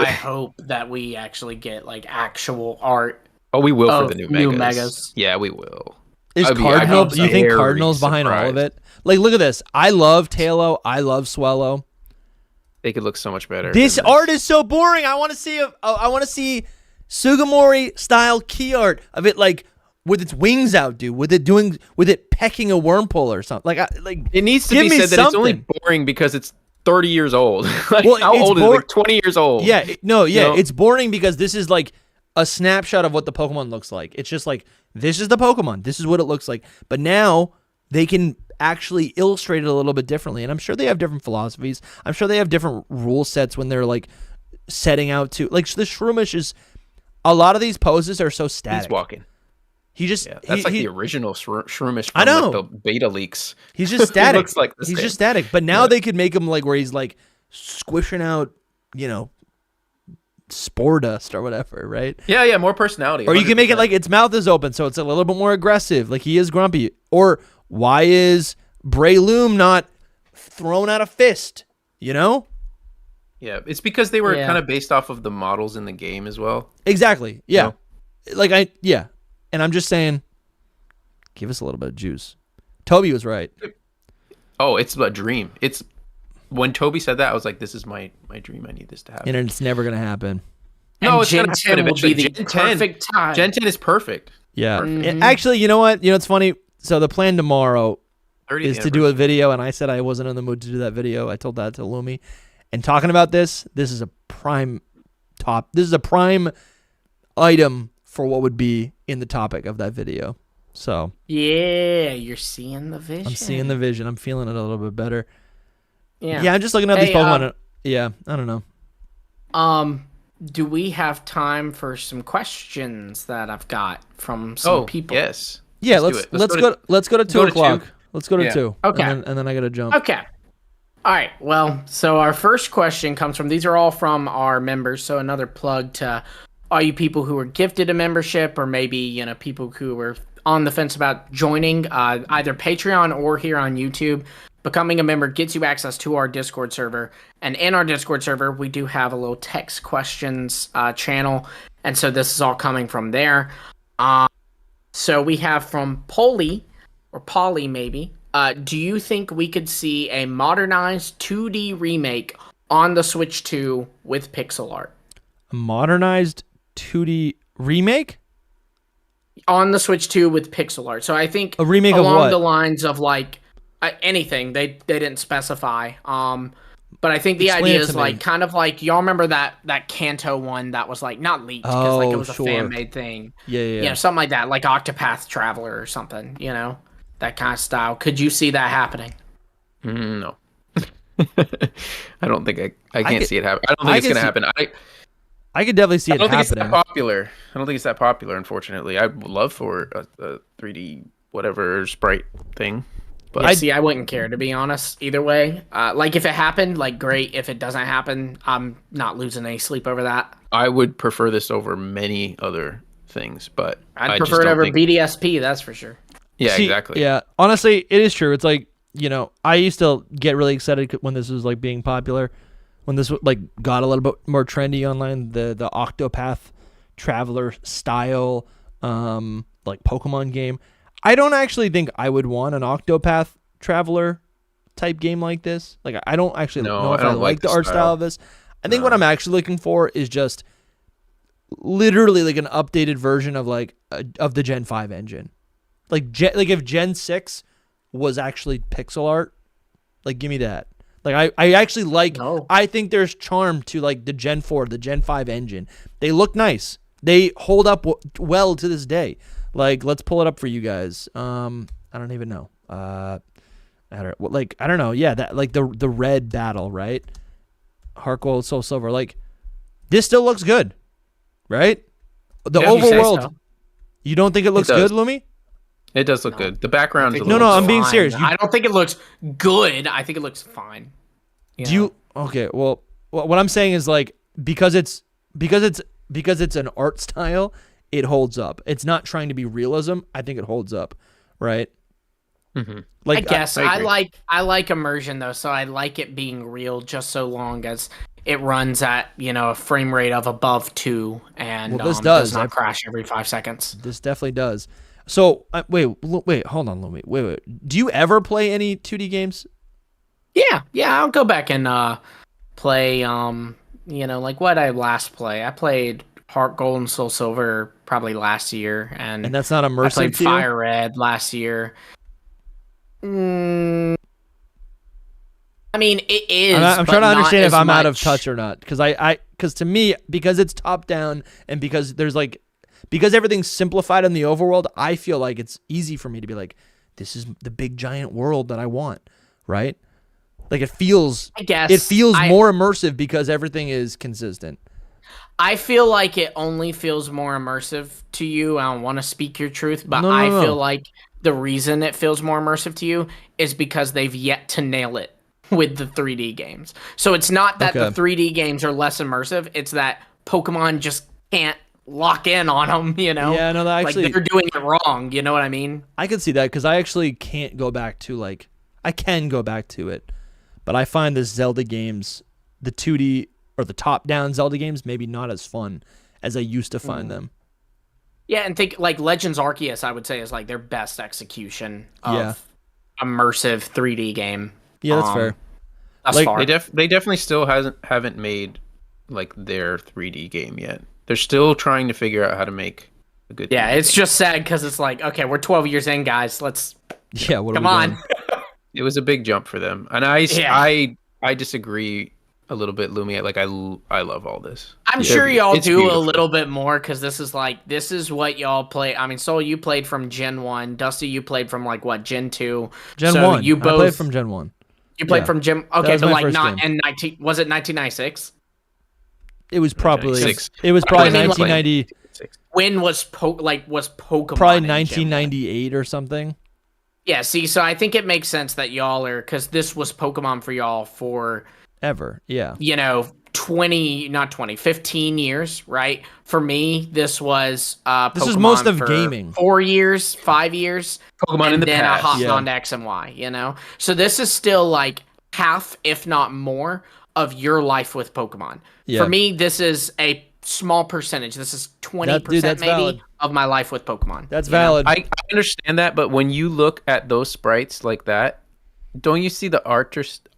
Speaker 2: that we actually get like actual art.
Speaker 3: Oh, we will for the new Megas. Yeah, we will.
Speaker 1: Is Cardinal? Do you think Cardinal's behind all of it? Like, look at this. I love Tailo. I love Swellow.
Speaker 3: They could look so much better.
Speaker 1: This art is so boring. I want to see Sugimori style key art of it, like with its wings out, dude. With it pecking a Wurmple or something.
Speaker 3: It needs to be said that it's only boring because it's 30 years old. Like, well, how old is it? Like 20 years old.
Speaker 1: Yeah, it's boring because this is like a snapshot of what the Pokemon looks like. It's just like, this is the Pokemon. This is what it looks like. But now they can actually illustrate it a little bit differently. And I'm sure they have different philosophies. I'm sure they have different rule sets when they're like setting out to, like, the Shroomish is, a lot of these poses are so static.
Speaker 3: He's walking.
Speaker 1: That's
Speaker 3: like the original Shroomish from
Speaker 1: I know.
Speaker 3: Like the beta leaks.
Speaker 1: He's just static.
Speaker 3: He looks like
Speaker 1: he's just static. But now they could make him like where he's like squishing out, spore dust or whatever, right?
Speaker 3: Yeah, more personality.
Speaker 1: Or 100%. You can make it like its mouth is open, so it's a little bit more aggressive, like he is grumpy. Or why is Breloom not thrown out a fist?
Speaker 3: Yeah, it's because they were kind of based off of the models in the game as well.
Speaker 1: Exactly. Yeah. And I'm just saying, give us a little bit of juice. Toby was right.
Speaker 3: Oh, it's a dream. It's when Toby said that, I was like, this is my dream. I need this to happen.
Speaker 1: And it's never going to happen.
Speaker 2: No, it's Gen 10 will be the perfect time.
Speaker 3: Gen 10 is perfect.
Speaker 1: Yeah. Mm-hmm. Actually, you know what? It's funny. So the plan tomorrow is to do a video, and I said I wasn't in the mood to do that video. I told that to Lumi. And talking about this is a prime item for what would be in the topic of that video. So
Speaker 2: yeah, you're seeing the vision.
Speaker 1: I'm seeing the vision. I'm feeling it a little bit better.
Speaker 2: Yeah,
Speaker 1: I'm just looking at these Pokemon. I don't know.
Speaker 2: Do we have time for some questions that I've got from some people?
Speaker 3: Yes.
Speaker 1: Yeah, let's go to 2 o'clock. Let's go to 2.
Speaker 2: Okay.
Speaker 1: And then I gotta jump.
Speaker 2: Okay. All right. Well, so our first question comes from, these are all from our members. So another plug to all you people who are gifted a membership, or maybe, people who were on the fence about joining either Patreon or here on YouTube. Becoming a member gets you access to our Discord server. And in our Discord server, we do have a little text questions channel. And so this is all coming from there. So we have from Polly, or Polly maybe. Do you think we could see a modernized 2D remake on the Switch 2 with pixel art?
Speaker 1: A modernized 2D remake?
Speaker 2: On the Switch 2 with pixel art. So I think
Speaker 1: a remake
Speaker 2: along
Speaker 1: of what?
Speaker 2: The lines of like anything. They didn't specify. But I think the idea is like kind of like, y'all remember that Kanto one that was like not leaked because like it was a fan made thing.
Speaker 1: Yeah.
Speaker 2: Something like that, like Octopath Traveler or something. That kind of style. Could you see that happening?
Speaker 3: No. I don't think I can't see it happen. I don't think it's going to happen.
Speaker 1: I could definitely see it happening.
Speaker 3: I don't think it's that popular. I don't think it's that popular, unfortunately. I would love for a 3D whatever sprite thing. But
Speaker 2: I wouldn't care, to be honest, either way. Like, if it happened, like, great. If it doesn't happen, I'm not losing any sleep over that.
Speaker 3: I would prefer this over many other things, but
Speaker 2: I'd prefer it over BDSP, that's for sure.
Speaker 3: Yeah,
Speaker 1: See,
Speaker 3: exactly.
Speaker 1: Yeah, honestly, it is true. It's like, I used to get really excited when this was like being popular, when this like got a little bit more trendy online. The Octopath Traveler style, like Pokemon game. I don't actually think I would want an Octopath Traveler type game like this. Like, I don't actually know if I like the art style of this. I think what I'm actually looking for is just literally like an updated version of of the Gen 5 engine. Like if Gen 6 was actually pixel art, like give me that. Like I actually like I think there's charm to like the Gen 4, the Gen 5 engine. They look nice. They hold up well to this day. Like, let's pull it up for you guys. I don't even know. I don't know. Yeah, that like the red battle, right? Heart Gold, Soul Silver. Like, this still looks good, right? The overworld. So. You don't think it looks good, Lumi?
Speaker 3: It does look good. The background.
Speaker 1: No, I'm being serious.
Speaker 2: I don't think it looks good. I think it looks fine.
Speaker 1: Okay? Well, what I'm saying is like because it's an art style, it holds up. It's not trying to be realism. I think it holds up, right?
Speaker 3: Mm-hmm.
Speaker 2: Like, I guess I like immersion though, so I like it being real just so long as it runs at a frame rate of above 2 and
Speaker 1: this
Speaker 2: does not crash every 5 seconds.
Speaker 1: This definitely does. So wait, hold on, Lumi. Wait. Do you ever play any 2D games?
Speaker 2: Yeah. I'll go back and play. Like what I last play. I played Heart Gold and Soul Silver probably last year, and
Speaker 1: that's not immersive. I
Speaker 2: played
Speaker 1: to you?
Speaker 2: Fire Red last year. I mean, it is.
Speaker 1: I'm trying to understand if I'm out of touch or not, because to me, because it's top down and because because everything's simplified in the overworld, I feel like it's easy for me to be like, this is the big giant world that I want, right? Like it feels more immersive because everything is consistent.
Speaker 2: I feel like it only feels more immersive to you. I don't want to speak your truth, but I feel like the reason it feels more immersive to you is because they've yet to nail it with the 3D games. So it's not that the 3D games are less immersive, it's that Pokemon just can't lock in on them,
Speaker 1: Yeah, no, actually,
Speaker 2: like they're doing it wrong, you know what I mean?
Speaker 1: I can see that because I actually can't go back to I can go back to it, but I find the Zelda games, the 2D or the top-down Zelda games, maybe not as fun as I used to find them.
Speaker 2: Yeah, and think like Legends Arceus, I would say, is like their best execution of immersive 3D game.
Speaker 1: Yeah, that's fair.
Speaker 2: Thus far.
Speaker 3: They definitely still haven't made like their 3D game yet. They're still trying to figure out how to make a good.
Speaker 2: Yeah,
Speaker 3: 3D
Speaker 2: it's
Speaker 3: game.
Speaker 2: just sad because it's like, okay, we're 12 years in, guys. Let's come on.
Speaker 3: It was a big jump for them, and I disagree a little bit, Lumi. Like I love all this.
Speaker 2: I'm sure y'all do beautiful. A little bit more because this is what y'all play. I mean, Soul, you played from Gen 1. Dusty, you played from like what, Gen 2?
Speaker 1: Gen 1. You both I played from Gen 1.
Speaker 2: You played from Gen. Okay, but like not in 19. Was it 1996?
Speaker 1: It was probably 1990.
Speaker 2: When was Pokemon?
Speaker 1: Probably 1998 or something.
Speaker 2: Yeah. See, so I think it makes sense that y'all are because this was Pokemon for y'all for
Speaker 1: ever. Yeah.
Speaker 2: 15 years, right? For me, this was Pokemon
Speaker 1: this is most of gaming.
Speaker 2: 4 years, 5 years.
Speaker 3: Pokemon in the past.
Speaker 2: And then I hopped on to X and Y, So this is still like half, if not more, of your life with Pokemon. Yeah. For me, this is a small percentage. This is 20% maybe valid. Of my life with Pokemon.
Speaker 1: That's valid.
Speaker 3: I understand that, but when you look at those sprites like that, don't you see the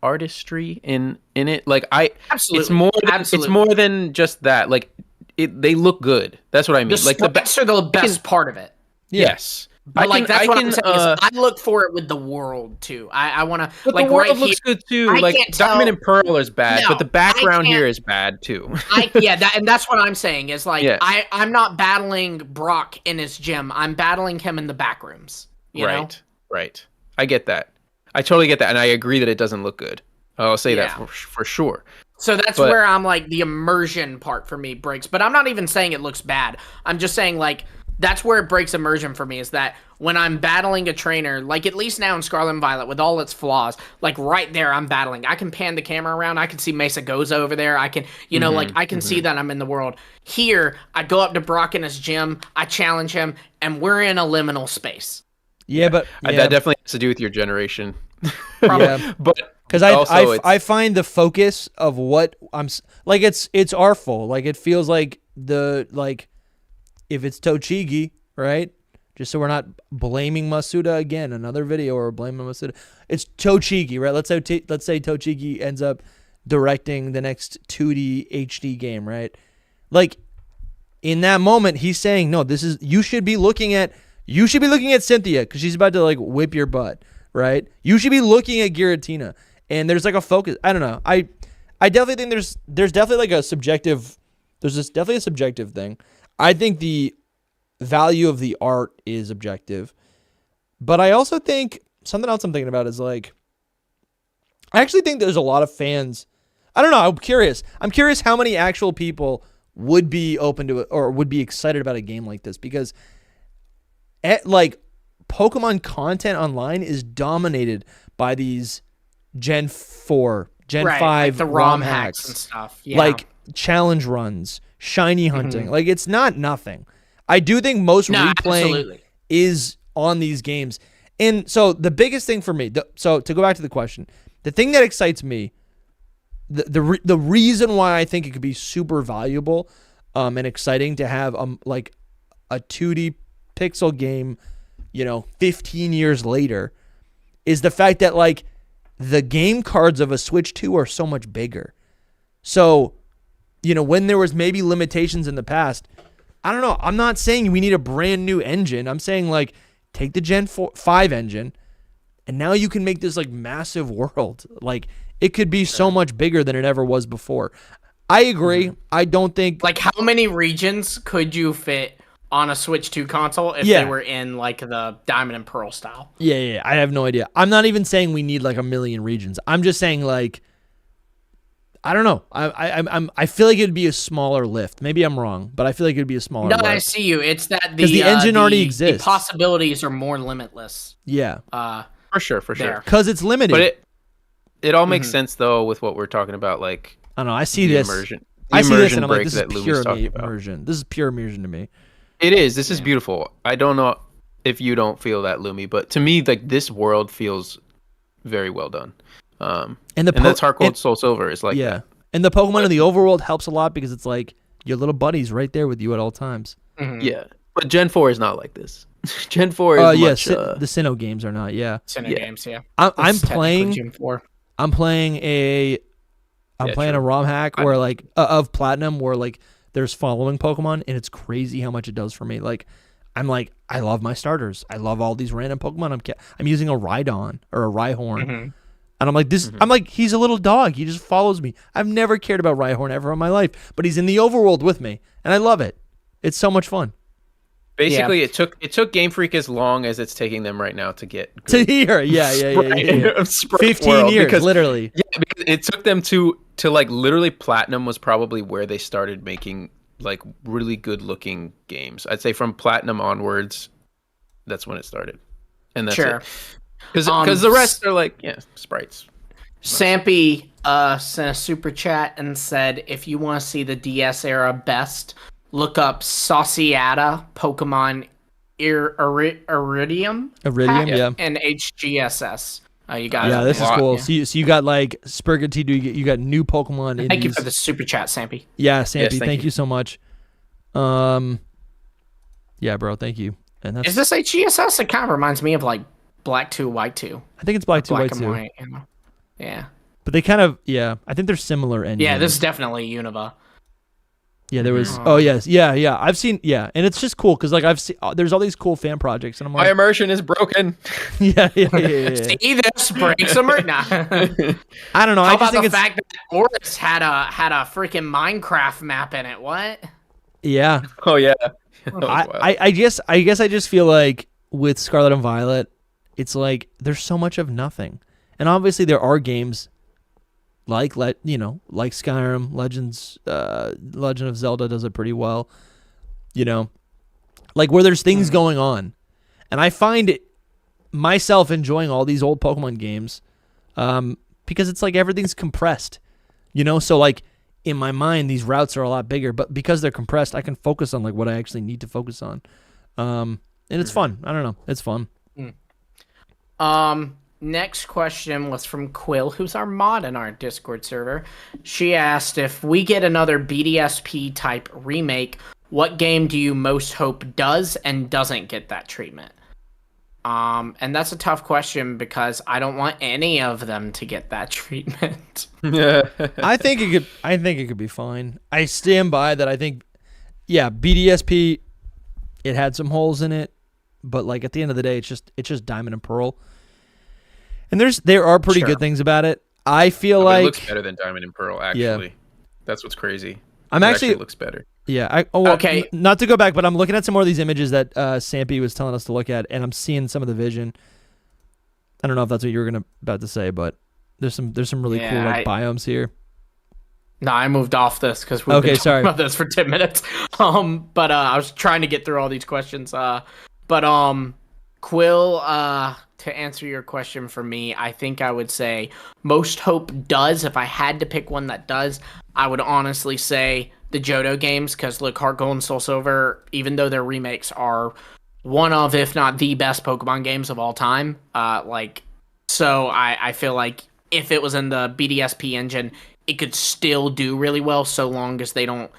Speaker 3: artistry in it? Like
Speaker 2: absolutely,
Speaker 3: it's more than just that. Like they look good. That's what I mean.
Speaker 2: The sprites are the best part of it.
Speaker 3: Yes.
Speaker 2: But I'm saying is I look for it with the world too. I want to.
Speaker 3: But
Speaker 2: like,
Speaker 3: the world
Speaker 2: right
Speaker 3: looks
Speaker 2: here,
Speaker 3: good too. Like Diamond and Pearl is bad, but the background here is bad too.
Speaker 2: And that's what I'm saying is like I'm not battling Brock in his gym. I'm battling him in the back rooms. You know?
Speaker 3: Right. I get that. I totally get that, and I agree that it doesn't look good. I'll say that for sure.
Speaker 2: So that's where I'm like the immersion part for me breaks. But I'm not even saying it looks bad. I'm just saying like. That's where it breaks immersion for me is that when I'm battling a trainer, like at least now in Scarlet and Violet with all its flaws, like right there I'm battling. I can pan the camera around. I can see Mesa Goza over there. I can, I can see that I'm in the world. Here, I go up to Brock in his gym. I challenge him and we're in a liminal space.
Speaker 1: Yeah, but
Speaker 3: that definitely has to do with your generation.
Speaker 1: Yeah,
Speaker 3: But
Speaker 1: because I find the focus of what like it's artful. Like it feels like if it's Tochigi, right? Just so we're not blaming Masuda again, another video or blaming Masuda. It's Tochigi, right? Let's say Tochigi ends up directing the next 2D HD game, right? Like in that moment, he's saying, no, you should be looking at Cynthia because she's about to like whip your butt, right? You should be looking at Giratina, and there's like a focus. I don't know. I definitely think there's definitely like a subjective. There's definitely a subjective thing. I think the value of the art is objective, but I also think something else I'm thinking about is like, I actually think there's a lot of fans. I don't know. I'm curious how many actual people would be open to it or would be excited about a game like this, because like Pokemon content online is dominated by these Gen 4, Gen 5
Speaker 2: like the
Speaker 1: ROM
Speaker 2: hacks
Speaker 1: hacks
Speaker 2: and stuff. Yeah.
Speaker 1: like challenge runs, shiny hunting. Like it's not nothing. I do think most replaying
Speaker 2: absolutely.
Speaker 1: is on these games. And so the biggest thing for me, so to go back to the question, the thing that excites me, the reason why I think it could be super valuable and exciting to have like a 2D pixel game, 15 years later, is the fact that like the game cards of a Switch 2 are so much bigger. So, when there was maybe limitations in the past, I don't know. I'm not saying we need a brand new engine. I'm saying like take the Gen 5 engine, and now you can make this like massive world. Like it could be so much bigger than it ever was before. I agree. I don't think
Speaker 2: like how many regions could you fit on a Switch 2 console if they were in like the Diamond and Pearl style?
Speaker 1: Yeah. I have no idea. I'm not even saying we need like a million regions. I'm just saying like, I don't know. I feel like it'd be a smaller lift. Maybe I'm wrong, but I feel like it'd be a smaller lift.
Speaker 2: I see you. It's that
Speaker 1: the engine already exists.
Speaker 2: The possibilities are more limitless.
Speaker 1: Yeah.
Speaker 3: For sure.
Speaker 1: Because it's limited.
Speaker 3: But it all makes sense though with what we're talking about. Like
Speaker 1: I don't know. I see this.
Speaker 3: Immersion.
Speaker 1: I see this and I'm like,
Speaker 3: this
Speaker 1: this is pure immersion. This is pure immersion to me.
Speaker 3: It is. This is beautiful. I don't know if you don't feel that, Lumi, but to me, like this world feels very well done. And that's Heart Gold Soul Silver is like that.
Speaker 1: And the Pokemon in the overworld helps a lot because it's like your little buddy's right there with you at all times.
Speaker 2: Mm-hmm.
Speaker 3: Yeah, but Gen 4 is not like this. Gen 4 is much...
Speaker 1: the Sinnoh games are not,
Speaker 2: Sinnoh games, yeah.
Speaker 1: I'm playing...
Speaker 2: Gen 4.
Speaker 1: I'm playing a ROM hack where like of Platinum where like there's following Pokemon, and it's crazy how much it does for me. Like I'm like, I love my starters. I love all these random Pokemon. I'm using a Rhydon or a Rhyhorn. Mm-hmm. And I'm like, I'm like, he's a little dog. He just follows me. I've never cared about Rhyhorn ever in my life, but he's in the overworld with me, and I love it. It's so much fun.
Speaker 3: Basically, it took Game Freak as long as it's taking them right now to get
Speaker 1: to here. Yeah. 15 years, literally.
Speaker 3: Yeah, because it took them to like literally Platinum was probably where they started making like really good looking games. I'd say from Platinum onwards, that's when it started, and that's it. Because the rest are like, sprites.
Speaker 2: Sampy sent a super chat and said, if you want to see the DS era best, look up Sauciata Pokemon Iridium. And HGSS. You got
Speaker 1: it. This is cool. Yeah. So you got like Sprigatito, you got new Pokemon.
Speaker 2: Thank you for the super chat, Sampy.
Speaker 1: Yeah, Sampy, yes, thank you so much. Yeah, bro, thank you. And
Speaker 2: is this HGSS? It kind of reminds me of like Black 2, White 2.
Speaker 1: I think it's Black 2, White 2.
Speaker 2: White, Yeah.
Speaker 1: But they kind of, I think they're similar engines.
Speaker 2: Yeah, this is definitely Unova.
Speaker 1: Yeah, there was. Oh yes, yeah. I've seen. Yeah, and it's just cool because like I've seen. There's all these cool fan projects, and I'm like,
Speaker 3: my immersion is broken.
Speaker 1: Yeah.
Speaker 2: See, this breaks immersion.
Speaker 1: I don't know.
Speaker 2: How about the fact that Oris had a freaking Minecraft map in it? What?
Speaker 1: Yeah.
Speaker 3: Oh yeah.
Speaker 1: I guess I just feel like with Scarlet and Violet, it's like there's so much of nothing, and obviously there are games. Like Skyrim, Legend of Zelda does it pretty well, like where there's things going on, and I find myself enjoying all these old Pokemon games, because it's like everything's compressed, so like in my mind these routes are a lot bigger, but because they're compressed, I can focus on like what I actually need to focus on, and it's fun. I don't know, it's fun.
Speaker 2: Next question was from Quill, who's our mod in our Discord server. She asked, if we get another BDSP type remake, what game do you most hope does and doesn't get that treatment? And that's a tough question because I don't want any of them to get that treatment.
Speaker 1: I think it could be fine. I stand by that. I think, yeah, BDSP, it had some holes in it, but like at the end of the day, it's just Diamond and Pearl. And there are pretty good things about it. I feel like
Speaker 3: it looks better than Diamond and Pearl. Actually, yeah. That's what's crazy.
Speaker 1: It actually
Speaker 3: looks better.
Speaker 1: Yeah. Okay. Not to go back, but I'm looking at some more of these images that Sampy was telling us to look at, and I'm seeing some of the vision. I don't know if that's what you were about to say, but there's some really cool biomes here.
Speaker 2: No, I moved off this because we've been talking about this for 10 minutes. But I was trying to get through all these questions. Quill, to answer your question for me, I think I would say most hope does. If I had to pick one that does, I would honestly say the Johto games, because look, Heart Gold and Soul Silver, even though their remakes are one of, if not the best Pokemon games of all time, so I feel like if it was in the BDSP engine, it could still do really well so long as they don't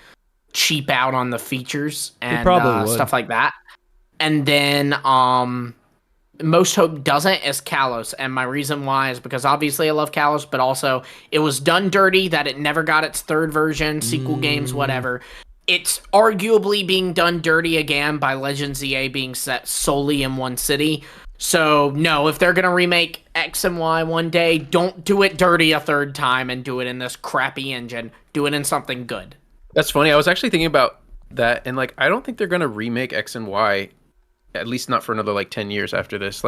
Speaker 2: cheap out on the features and stuff like that. And then most hope doesn't is Kalos, and my reason why is because obviously I love Kalos, but also it was done dirty that it never got its third version, sequel games, whatever. It's arguably being done dirty again by Legend ZA being set solely in one city. So no, if they're gonna remake X and Y one day, don't do it dirty a third time and do it in this crappy engine. Do it in something good.
Speaker 3: That's funny. I was actually thinking about that, and I don't think they're gonna remake X and Y. At least not for another 10 years after this.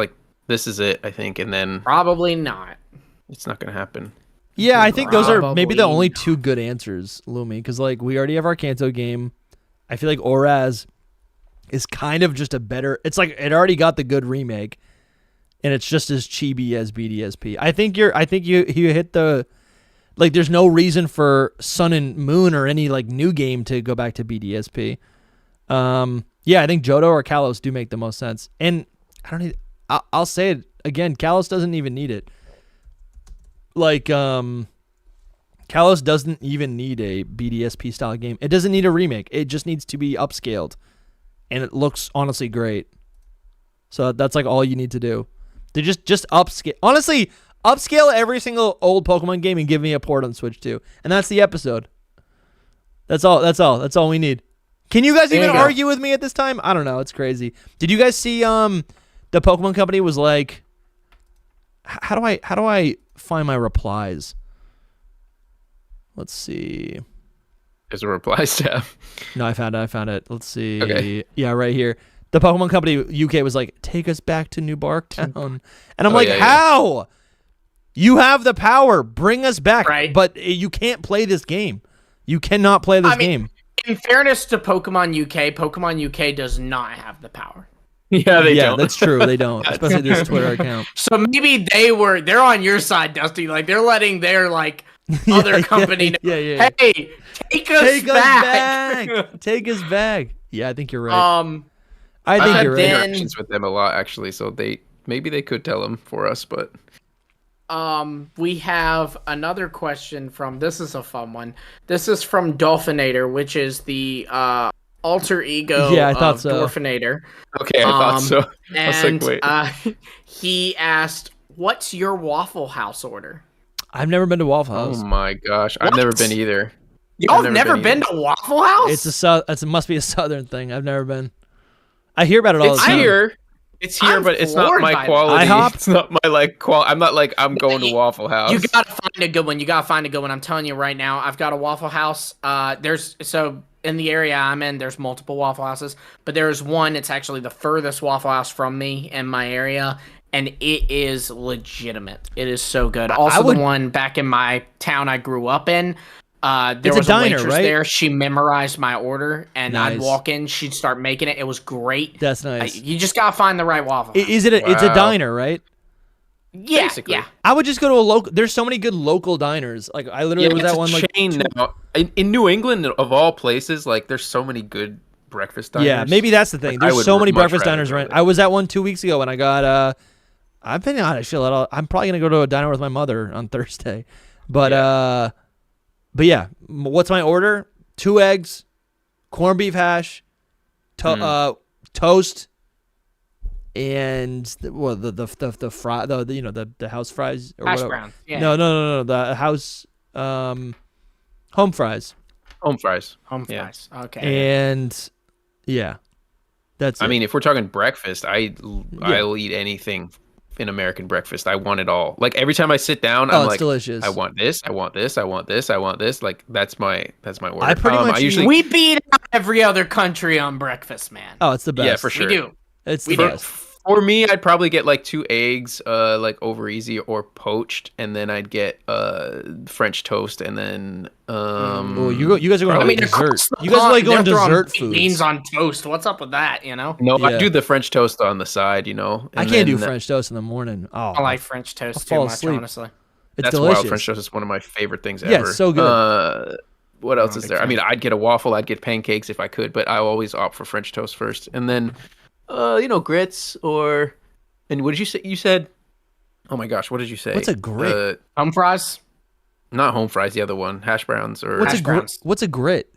Speaker 3: This is it, I think, and then
Speaker 2: probably not.
Speaker 3: It's not going to happen.
Speaker 1: Yeah, I think those are maybe the only two good answers, Lumi, because we already have our Kanto game. I feel like Oraz is kind of just a better. It's it already got the good remake, and it's just as chibi as BDSP. I think you hit the there's no reason for Sun and Moon or any new game to go back to BDSP. Yeah, I think Johto or Kalos do make the most sense. And I'll say it again, Kalos doesn't even need it. Kalos doesn't even need a BDSP style game. It doesn't need a remake. It just needs to be upscaled. And it looks honestly great. So that's all you need to do. To just upscale. Honestly, upscale every single old Pokemon game and give me a port on Switch too. And that's the episode. That's all we need. Can you guys even argue with me at this time? I don't know. It's crazy. Did you guys see the Pokemon Company was how do I find my replies? Let's see.
Speaker 3: There's a replies tab.
Speaker 1: No, I found it. Let's see.
Speaker 3: Okay.
Speaker 1: Yeah, right here. The Pokemon Company UK was take us back to New Barktown. And I'm how? Yeah. You have the power. Bring us back.
Speaker 2: Right.
Speaker 1: But you can't play this game. You cannot play this game.
Speaker 2: In fairness to Pokemon UK does not have the power.
Speaker 3: Yeah, they don't.
Speaker 1: That's true. They don't, especially this Twitter account.
Speaker 2: So maybe they're on your side, Dusty. They're letting their other company know.
Speaker 1: Yeah.
Speaker 2: Hey, take us back.
Speaker 1: Take us back. Yeah, I think you're right. I think you're right.
Speaker 3: I've had interactions with them a lot, actually. So maybe they could tell them for us, but.
Speaker 2: We have another question this is a fun one. This is from Dolphinator, which is the alter ego
Speaker 1: I thought
Speaker 2: of
Speaker 1: so.
Speaker 2: Dolphinator.
Speaker 3: Okay, I thought so.
Speaker 2: I was
Speaker 3: wait.
Speaker 2: He asked, what's your Waffle House order?
Speaker 1: I've never been to Waffle House.
Speaker 3: Oh my gosh. I've never been either.
Speaker 2: Y'all never been to Waffle House?
Speaker 1: It must be a southern thing. I've never been. I hear about it all the time.
Speaker 3: It's here, but it's not my quality.
Speaker 1: IHOP?
Speaker 3: It's not my I'm not I'm going to Waffle House.
Speaker 2: You gotta find a good one. I'm telling you right now. I've got a Waffle House. In the area I'm in, there's multiple Waffle Houses, but there's one. It's actually the furthest Waffle House from me in my area, and it is legitimate. It is so good. Also, the one back in my town I grew up in. There was a
Speaker 1: diner,
Speaker 2: waitress
Speaker 1: right?
Speaker 2: there. She memorized my order, and
Speaker 1: Nice.
Speaker 2: I'd walk in. She'd start making it. It was great.
Speaker 1: That's nice.
Speaker 2: You just gotta find the right Waffle House.
Speaker 1: Is it? It's a diner, right?
Speaker 2: Yeah,
Speaker 3: Basically.
Speaker 2: yeah.
Speaker 1: I would just go to a local. There's so many good local diners. I literally was at one
Speaker 3: chain now. In New England, of all places, there's so many good breakfast diners.
Speaker 1: Yeah, maybe that's the thing.
Speaker 3: I
Speaker 1: There's
Speaker 3: would
Speaker 1: so many
Speaker 3: much
Speaker 1: breakfast
Speaker 3: rather
Speaker 1: diners
Speaker 3: go
Speaker 1: around.
Speaker 3: there.
Speaker 1: I was at one 2 weeks ago and I got I've been on actually a lot. I'm probably gonna go to a diner with my mother on Thursday, but yeah. What's my order? 2 eggs, corned beef hash, toast, and the house fries or
Speaker 2: Hash
Speaker 1: whatever.
Speaker 2: browns. Yeah.
Speaker 1: No, the house home fries.
Speaker 3: Home fries.
Speaker 2: Home
Speaker 3: Yeah.
Speaker 2: fries. Okay.
Speaker 1: And yeah, that's it.
Speaker 3: I mean, if we're talking breakfast, I'll eat anything in American breakfast. I want it all. Like every time I sit down, I'm
Speaker 1: it's
Speaker 3: like,
Speaker 1: delicious.
Speaker 3: I want this, I want this, I want this, I want this. Like that's my order.
Speaker 1: I pretty much
Speaker 3: usually
Speaker 2: we beat out every other country on breakfast, man.
Speaker 1: Oh, it's the best.
Speaker 3: Yeah, for sure.
Speaker 2: We do.
Speaker 1: It's
Speaker 2: We
Speaker 1: the
Speaker 2: do.
Speaker 1: best.
Speaker 3: For me, I'd probably get like 2 eggs, like over easy or poached, and then I'd get French toast, and then
Speaker 1: Oh, you guys are going to dessert.
Speaker 2: across the
Speaker 1: You guys are like going
Speaker 2: pond, they're throwing
Speaker 1: dessert
Speaker 2: baked beans
Speaker 1: foods.
Speaker 2: on toast. What's up with that? You know,
Speaker 3: no,
Speaker 1: Yeah.
Speaker 3: I do the French toast on the side.
Speaker 1: I
Speaker 3: and
Speaker 1: can't do
Speaker 3: then-
Speaker 1: French toast in the morning. Oh,
Speaker 2: I like French toast
Speaker 1: I'll fall
Speaker 2: too much,
Speaker 1: asleep.
Speaker 2: honestly.
Speaker 1: it's
Speaker 3: That's
Speaker 1: delicious.
Speaker 3: wild. French toast is one of my favorite things
Speaker 1: Yeah,
Speaker 3: ever.
Speaker 1: it's so good.
Speaker 3: What else
Speaker 2: I'm a
Speaker 3: is
Speaker 2: big
Speaker 3: there? I
Speaker 2: fan.
Speaker 3: mean, I'd get a waffle. I'd get pancakes if I could, but I always opt for French toast first, and then, grits or. And what did you say? You said, oh my gosh, what did you say?
Speaker 1: What's a grit?
Speaker 2: Home fries.
Speaker 3: Not home fries. The other one, hash browns or.
Speaker 1: What's
Speaker 2: hash
Speaker 1: a grit?
Speaker 2: browns.
Speaker 1: What's a grit?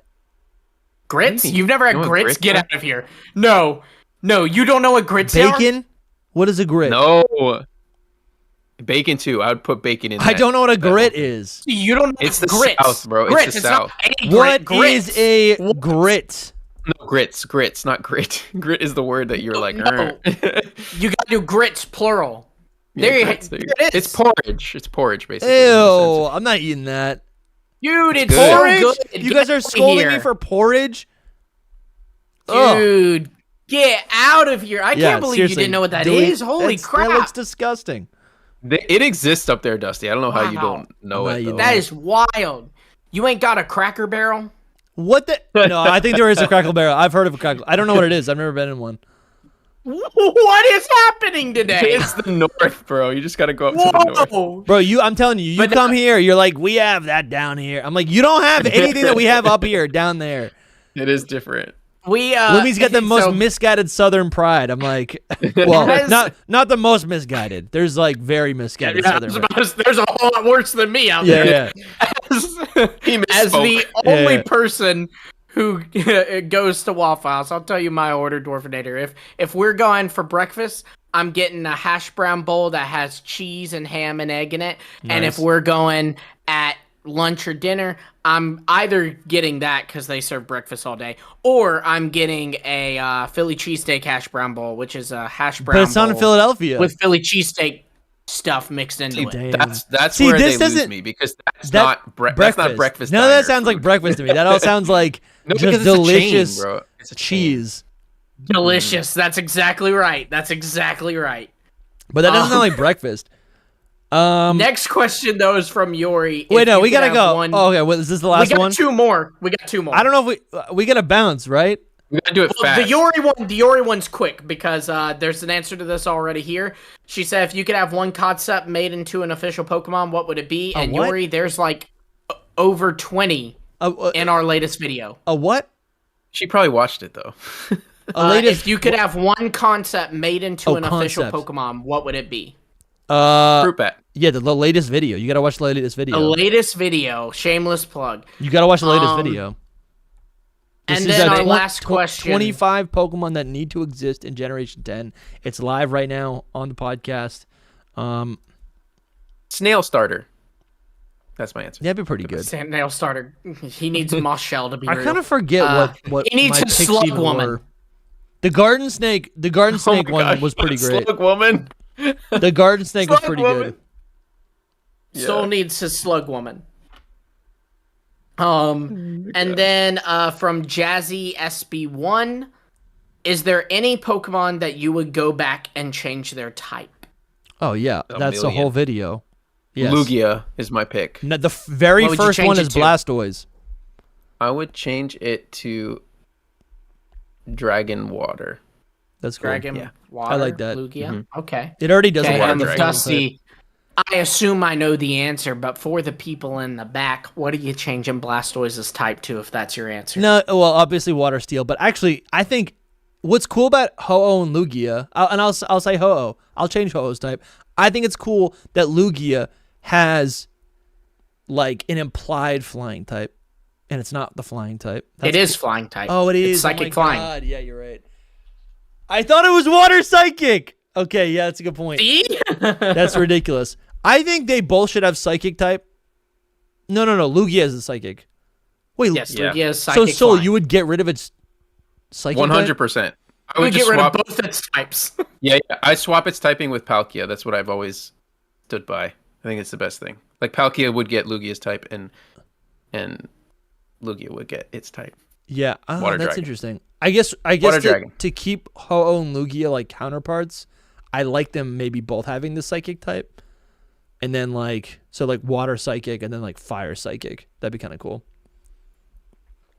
Speaker 2: Grits?
Speaker 3: Maybe.
Speaker 2: You've never had
Speaker 3: You know what
Speaker 2: grits?
Speaker 3: grits
Speaker 2: Get
Speaker 3: are?
Speaker 2: out of here. No, you don't know what grits are?
Speaker 1: Bacon? What is a grit?
Speaker 3: No. Bacon too. I would put bacon in.
Speaker 1: I
Speaker 3: that.
Speaker 1: don't know what a
Speaker 3: that
Speaker 1: grit
Speaker 3: whole thing.
Speaker 1: is.
Speaker 2: You don't know
Speaker 3: It's the
Speaker 2: grits.
Speaker 3: South, bro. It's
Speaker 2: Grits.
Speaker 3: the
Speaker 2: Not
Speaker 3: South.
Speaker 2: a grit.
Speaker 1: What
Speaker 2: grits.
Speaker 1: is a grit?
Speaker 3: No, grits, not grit. Grit is the word that you're like.
Speaker 2: No. You gotta do grits plural.
Speaker 3: Yeah,
Speaker 2: There
Speaker 3: grits,
Speaker 2: it
Speaker 3: go.
Speaker 2: is.
Speaker 3: It's porridge. It's porridge, basically.
Speaker 1: Ew, I'm not eating that.
Speaker 2: Dude, it's
Speaker 3: good.
Speaker 2: so
Speaker 1: Porridge?
Speaker 2: good.
Speaker 1: You
Speaker 2: Get
Speaker 1: guys are
Speaker 2: out of
Speaker 1: scolding
Speaker 2: here.
Speaker 1: me for porridge? Ugh.
Speaker 2: Dude, get out of here. I
Speaker 1: Yeah,
Speaker 2: can't believe
Speaker 1: seriously,
Speaker 2: you didn't know what that
Speaker 1: delete-
Speaker 2: is. Holy crap.
Speaker 1: That looks disgusting.
Speaker 3: It exists up there, Dusty. I don't know how you
Speaker 2: Wow.
Speaker 3: don't know
Speaker 1: I'm not
Speaker 3: it.
Speaker 1: eating
Speaker 3: Though.
Speaker 2: That is wild. You ain't got a Cracker Barrel?
Speaker 1: What the? No, I think there is a Crackle Barrel. I've heard of a Crackle. I don't know what it is. I've never been in one.
Speaker 2: What is happening today?
Speaker 3: It's the north, bro. You just gotta go up to the north.
Speaker 2: Whoa.
Speaker 1: Bro, I'm telling you,
Speaker 2: But
Speaker 1: come here. You're like, we have that down here. I'm like, you don't have anything that we have up here down there.
Speaker 3: It is different.
Speaker 1: Lumi's got the most
Speaker 2: so-
Speaker 1: misguided Southern pride. I'm like, well,
Speaker 2: Yes.
Speaker 1: not the most misguided. There's like very misguided
Speaker 2: Yeah,
Speaker 1: Southern pride.
Speaker 2: there's a whole lot worse than me out
Speaker 1: Yeah,
Speaker 2: there.
Speaker 1: yeah.
Speaker 2: As the
Speaker 1: Yeah,
Speaker 2: only
Speaker 1: yeah.
Speaker 2: person who goes to Waffle House, I'll tell you my order, Dwarfinator. If we're going for breakfast, I'm getting a hash brown bowl that has cheese and ham and egg in it. And if
Speaker 1: Nice.
Speaker 2: we're going at lunch or dinner, I'm either getting that because they serve breakfast all day, or I'm getting a Philly cheesesteak hash brown bowl, which is a hash brown
Speaker 1: But it's not in
Speaker 2: bowl
Speaker 1: Philadelphia.
Speaker 2: with Philly cheesesteak stuff mixed into it.
Speaker 1: Damn.
Speaker 3: That's
Speaker 1: See,
Speaker 3: where
Speaker 1: this
Speaker 3: they lose
Speaker 1: doesn't-
Speaker 3: me because that's
Speaker 1: that-
Speaker 3: not breakfast. That's not breakfast.
Speaker 1: None of that
Speaker 3: diner
Speaker 1: sounds like
Speaker 3: food.
Speaker 1: breakfast to me. That all sounds like
Speaker 3: No,
Speaker 1: just
Speaker 3: because it's a chain,
Speaker 1: delicious
Speaker 3: bro. It's a chain.
Speaker 1: cheese.
Speaker 2: Delicious. That's exactly right. That's exactly right.
Speaker 1: But that doesn't sound like breakfast.
Speaker 2: Next question though is from Yori.
Speaker 1: Wait,
Speaker 2: If
Speaker 1: no,
Speaker 2: you
Speaker 1: we
Speaker 2: could
Speaker 1: gotta
Speaker 2: have
Speaker 1: go.
Speaker 2: one-
Speaker 1: Oh, okay, well, is this the
Speaker 2: we
Speaker 1: last
Speaker 2: got
Speaker 1: one?
Speaker 2: two more. We got two more.
Speaker 1: I don't know if we gotta bounce, right?
Speaker 3: We gotta do it
Speaker 2: Well,
Speaker 3: fast.
Speaker 2: the Yori one's quick because there's an answer to this already here. She said, if you could have one concept made into an official Pokemon, what would it be? And
Speaker 1: what?
Speaker 2: Yori, there's like over 20 in our latest video.
Speaker 1: A what?
Speaker 3: She probably watched it though.
Speaker 2: If you could have one concept made into an official
Speaker 1: concept.
Speaker 2: Pokemon, what would it be?
Speaker 3: Fruit bat.
Speaker 1: Yeah, the latest video. You gotta watch the latest video.
Speaker 2: The latest video, shameless plug.
Speaker 1: You gotta watch the latest video. This
Speaker 2: And
Speaker 1: is
Speaker 2: then
Speaker 1: a
Speaker 2: our last question.
Speaker 1: 25 Pokemon that need to exist in Generation 10. It's live right now on the podcast.
Speaker 3: Snail starter. That's my answer.
Speaker 1: That'd be pretty good.
Speaker 2: Sand nail starter. He needs moss shell to be
Speaker 1: I
Speaker 2: real.
Speaker 1: kind of forget what
Speaker 2: he needs
Speaker 1: my
Speaker 2: a slug
Speaker 1: pixie
Speaker 2: woman.
Speaker 1: were. The garden snake
Speaker 3: Oh my
Speaker 1: one
Speaker 3: gosh,
Speaker 1: was pretty great.
Speaker 3: Slug woman.
Speaker 1: The garden snake was
Speaker 3: Slug
Speaker 1: pretty
Speaker 3: woman.
Speaker 1: good.
Speaker 2: Still
Speaker 3: Yeah.
Speaker 2: needs his slug woman. And then from Jazzy SB1, is there any Pokemon that you would go back and change their type?
Speaker 1: Oh yeah, that's the
Speaker 3: million.
Speaker 1: whole video. Yes.
Speaker 3: Lugia is my pick.
Speaker 1: No, the very
Speaker 2: What would you
Speaker 1: first
Speaker 2: change
Speaker 1: one
Speaker 2: it
Speaker 1: is
Speaker 2: to?
Speaker 1: Blastoise.
Speaker 3: I would change it to Dragon Water.
Speaker 1: That's cool.
Speaker 2: Dragon,
Speaker 3: Yeah.
Speaker 2: Water,
Speaker 1: I like that.
Speaker 2: Lugia? Okay.
Speaker 1: It already does
Speaker 2: Okay,
Speaker 1: a lot
Speaker 2: and
Speaker 1: of
Speaker 3: Dragon.
Speaker 2: Dusty, I assume I know the answer, but for the people in the back, what are you changing Blastoise's type to if that's your answer?
Speaker 1: No, well, obviously water steel, but actually, I think what's cool about Ho-Oh and Lugia, I'll say Ho-Oh. I'll change Ho-Oh's type. I think it's cool that Lugia has like an implied flying type, and it's not the flying type.
Speaker 2: It is flying type.
Speaker 1: Oh, it is.
Speaker 2: It's psychic flying. God.
Speaker 1: Yeah, you're right. I thought it was water psychic. Okay, yeah, that's a good point.
Speaker 2: See?
Speaker 1: That's ridiculous. I think they both should have psychic type. No. Lugia is the psychic. Wait,
Speaker 2: yes, Lugia is psychic.
Speaker 1: So Soul,
Speaker 2: flying.
Speaker 1: you would get rid of its psychic
Speaker 3: 100%. I would
Speaker 2: get rid of both its types.
Speaker 3: Yeah, I swap its typing with Palkia. That's what I've always stood by. I think it's the best thing. Like Palkia would get Lugia's type, and Lugia would get its type.
Speaker 1: Yeah, that's
Speaker 3: Dragon.
Speaker 1: interesting. I guess to keep Ho-Oh and Lugia like counterparts, I like them maybe both having the psychic type, and then like water psychic and then like fire psychic. That'd be kind of cool.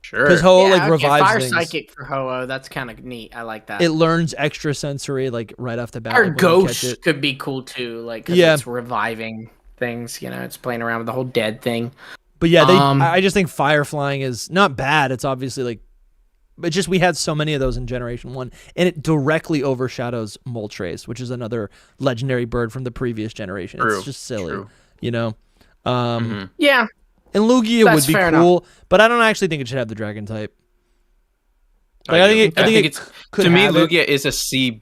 Speaker 3: Sure.
Speaker 1: Because Ho-Oh revives
Speaker 2: fire
Speaker 1: things.
Speaker 2: psychic for Ho-Oh. That's kind of neat. I like that.
Speaker 1: It learns extra sensory like right off the bat.
Speaker 2: Or ghost could be cool too. Like 'cause it's reviving things. It's playing around with the whole dead thing.
Speaker 1: But yeah, I just think fire flying is not bad. It's obviously like, but just we had so many of those in Generation 1, and it directly overshadows Moltres, which is another legendary bird from the previous generation. It's just silly,
Speaker 2: Yeah.
Speaker 1: And Lugia would be cool,
Speaker 2: enough.
Speaker 1: but I don't actually think it should have the dragon type. Like,
Speaker 3: I think
Speaker 1: it could
Speaker 3: to me,
Speaker 1: have
Speaker 3: Lugia is a sea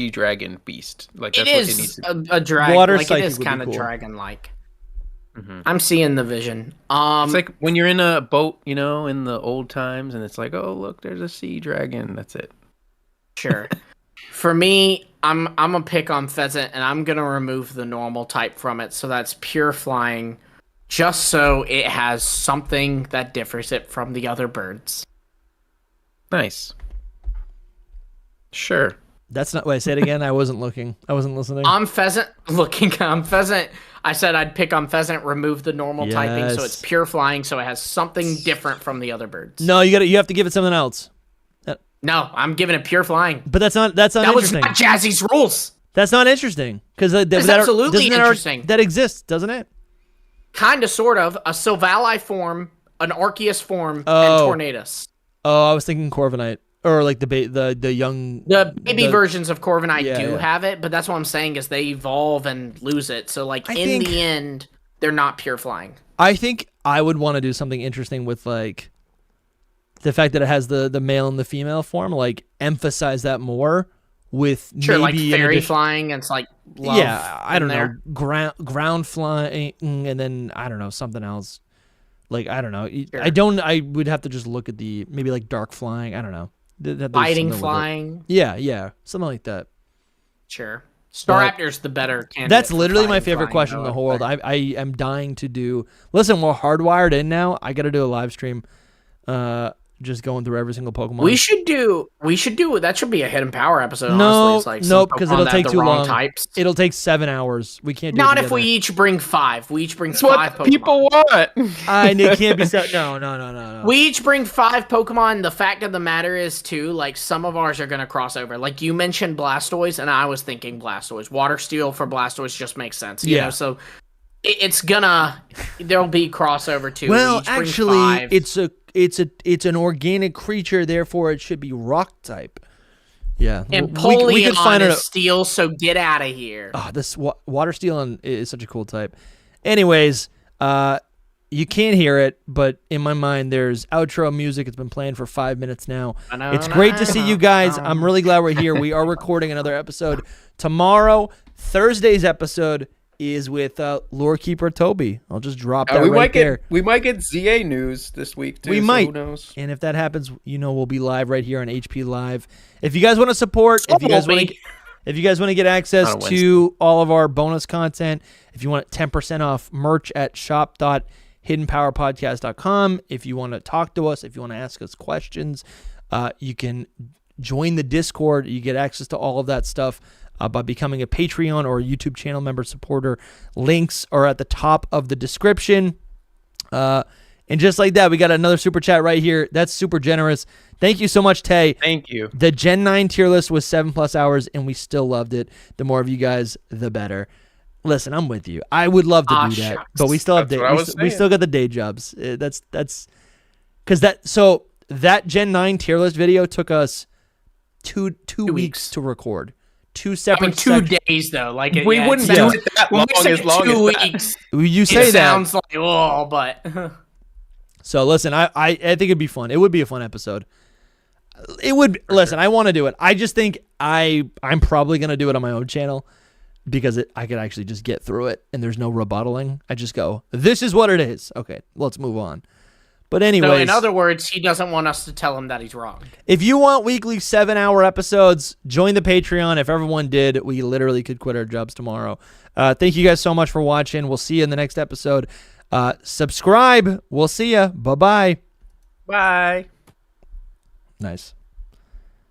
Speaker 3: dragon beast. Like that's
Speaker 2: it
Speaker 3: what
Speaker 2: is
Speaker 3: it needs to be.
Speaker 2: a dragon.
Speaker 1: Water
Speaker 2: like
Speaker 1: psychic
Speaker 2: it is
Speaker 1: would be
Speaker 2: kind of
Speaker 1: cool.
Speaker 2: dragon-like. I'm seeing the vision.
Speaker 3: It's like when you're in a boat, in the old times, and it's like, oh look, there's a sea dragon. That's it.
Speaker 2: Sure. For me, I'm gonna pick on Pheasant, and I'm gonna remove the normal type from it, so that's pure flying, just so it has something that differs it from the other birds.
Speaker 3: Nice. Sure.
Speaker 1: That's not. Wait, say it again. I wasn't looking. I wasn't listening.
Speaker 2: I'm Pheasant. I'm Pheasant. I said I'd pick on Pheasant, remove the normal typing, so it's pure flying, so it has something different from the other birds.
Speaker 1: No, you have to give it something else.
Speaker 2: No, I'm giving it pure flying.
Speaker 1: But that's not
Speaker 2: That was
Speaker 1: interesting.
Speaker 2: not Jazzy's rules.
Speaker 1: That's not interesting because
Speaker 2: It's absolutely interesting.
Speaker 1: That exists, doesn't it?
Speaker 2: Kind of, sort of. A Sylvali form, an Arceus form, and Tornadus.
Speaker 1: Oh, I was thinking Corviknight. Or like the young...
Speaker 2: The baby versions of Corviknight do have it, but that's what I'm saying is they evolve and lose it. So like in the end, they're not pure flying.
Speaker 1: I think I would want to do something interesting with like the fact that it has the male and the female form, like emphasize that more with maybe
Speaker 2: like fairy flying, and it's like love.
Speaker 1: Yeah, I don't know. Ground flying, and then I don't know, something else. Like I don't know.
Speaker 2: Sure.
Speaker 1: I would have to just look at the maybe like dark flying. I don't know.
Speaker 2: Fighting flying.
Speaker 1: Yeah, something like that.
Speaker 2: Sure. Staraptor's the better candidate.
Speaker 1: That's literally my favorite question in the whole world. I am dying to do. Listen, we're hardwired in now. I got to do a live stream. Just going through every single Pokemon.
Speaker 2: We should do. That should be a Hidden Power episode.
Speaker 1: No,
Speaker 2: honestly. It's like
Speaker 1: nope, because it'll take too long.
Speaker 2: Types.
Speaker 1: It'll take 7 hours. We can't do
Speaker 2: Not
Speaker 1: it
Speaker 2: if we each bring 5. We each bring
Speaker 3: That's
Speaker 2: 5
Speaker 3: what
Speaker 2: Pokemon.
Speaker 3: people want.
Speaker 1: It can't be set. No.
Speaker 2: We each bring 5 Pokemon. The fact of the matter is, too, like some of ours are gonna cross over. Like you mentioned Blastoise, and I was thinking Blastoise. Water Steel for Blastoise just makes sense. You know, so it's gonna. There'll be crossover too.
Speaker 1: Well, actually, it's an organic creature, therefore it should be rock type. Yeah,
Speaker 2: and
Speaker 1: we can find
Speaker 2: is steel, so get out of here.
Speaker 1: Oh, this water steel is such a cool type. Anyways, you can't hear it, but in my mind, there's outro music. It's been playing for 5 minutes now. It's great to see you guys. I'm really glad we're here. We are recording another episode tomorrow. Thursday's episode is with Lore Keeper Toby. I'll just drop that there.
Speaker 3: We might get ZA news this week too.
Speaker 1: We might.
Speaker 3: Who knows?
Speaker 1: And if that happens, we'll be live right here on HP Live. If you guys want to support, if you guys want to get access to all of our bonus content, if you want 10% off merch at shop.hiddenpowerpodcast.com, if you want to talk to us, if you want to ask us questions, you can join the Discord. You get access to all of that stuff by becoming a Patreon or a YouTube channel member supporter. Links are at the top of the description. And just like that, we got another super chat right here. That's super generous. Thank you so much, Tay.
Speaker 3: Thank you.
Speaker 1: The Gen 9 tier list was 7+ hours, and we still loved it. The more of you guys, the better. Listen, I'm with you. I would love to do that, but we still have we still got the day jobs. That's because that Gen 9 tier list video took us two
Speaker 2: weeks.
Speaker 1: weeks to record. Two
Speaker 2: I
Speaker 1: separate
Speaker 2: mean, 2 days though. Like
Speaker 3: We wouldn't do it that
Speaker 2: when
Speaker 3: long
Speaker 2: we say
Speaker 3: as long
Speaker 2: 2
Speaker 3: as that.
Speaker 2: weeks.
Speaker 1: You say
Speaker 2: It
Speaker 1: that.
Speaker 2: sounds like but
Speaker 1: So listen, I think it'd be fun. It would be a fun episode. It would. Listen, I want to do it. I just think I'm probably gonna do it on my own channel because I could actually just get through it and there's no rebuttaling. I just go, this is what it is. Okay, let's move on. But anyways,
Speaker 2: so in other words, he doesn't want us to tell him that he's wrong.
Speaker 1: if you want weekly 7-hour episodes, join the Patreon. If everyone did, we literally could quit our jobs tomorrow. Thank you guys so much for watching. We'll see you in the next episode. Subscribe. We'll see ya. Bye-bye.
Speaker 3: Bye.
Speaker 1: Nice.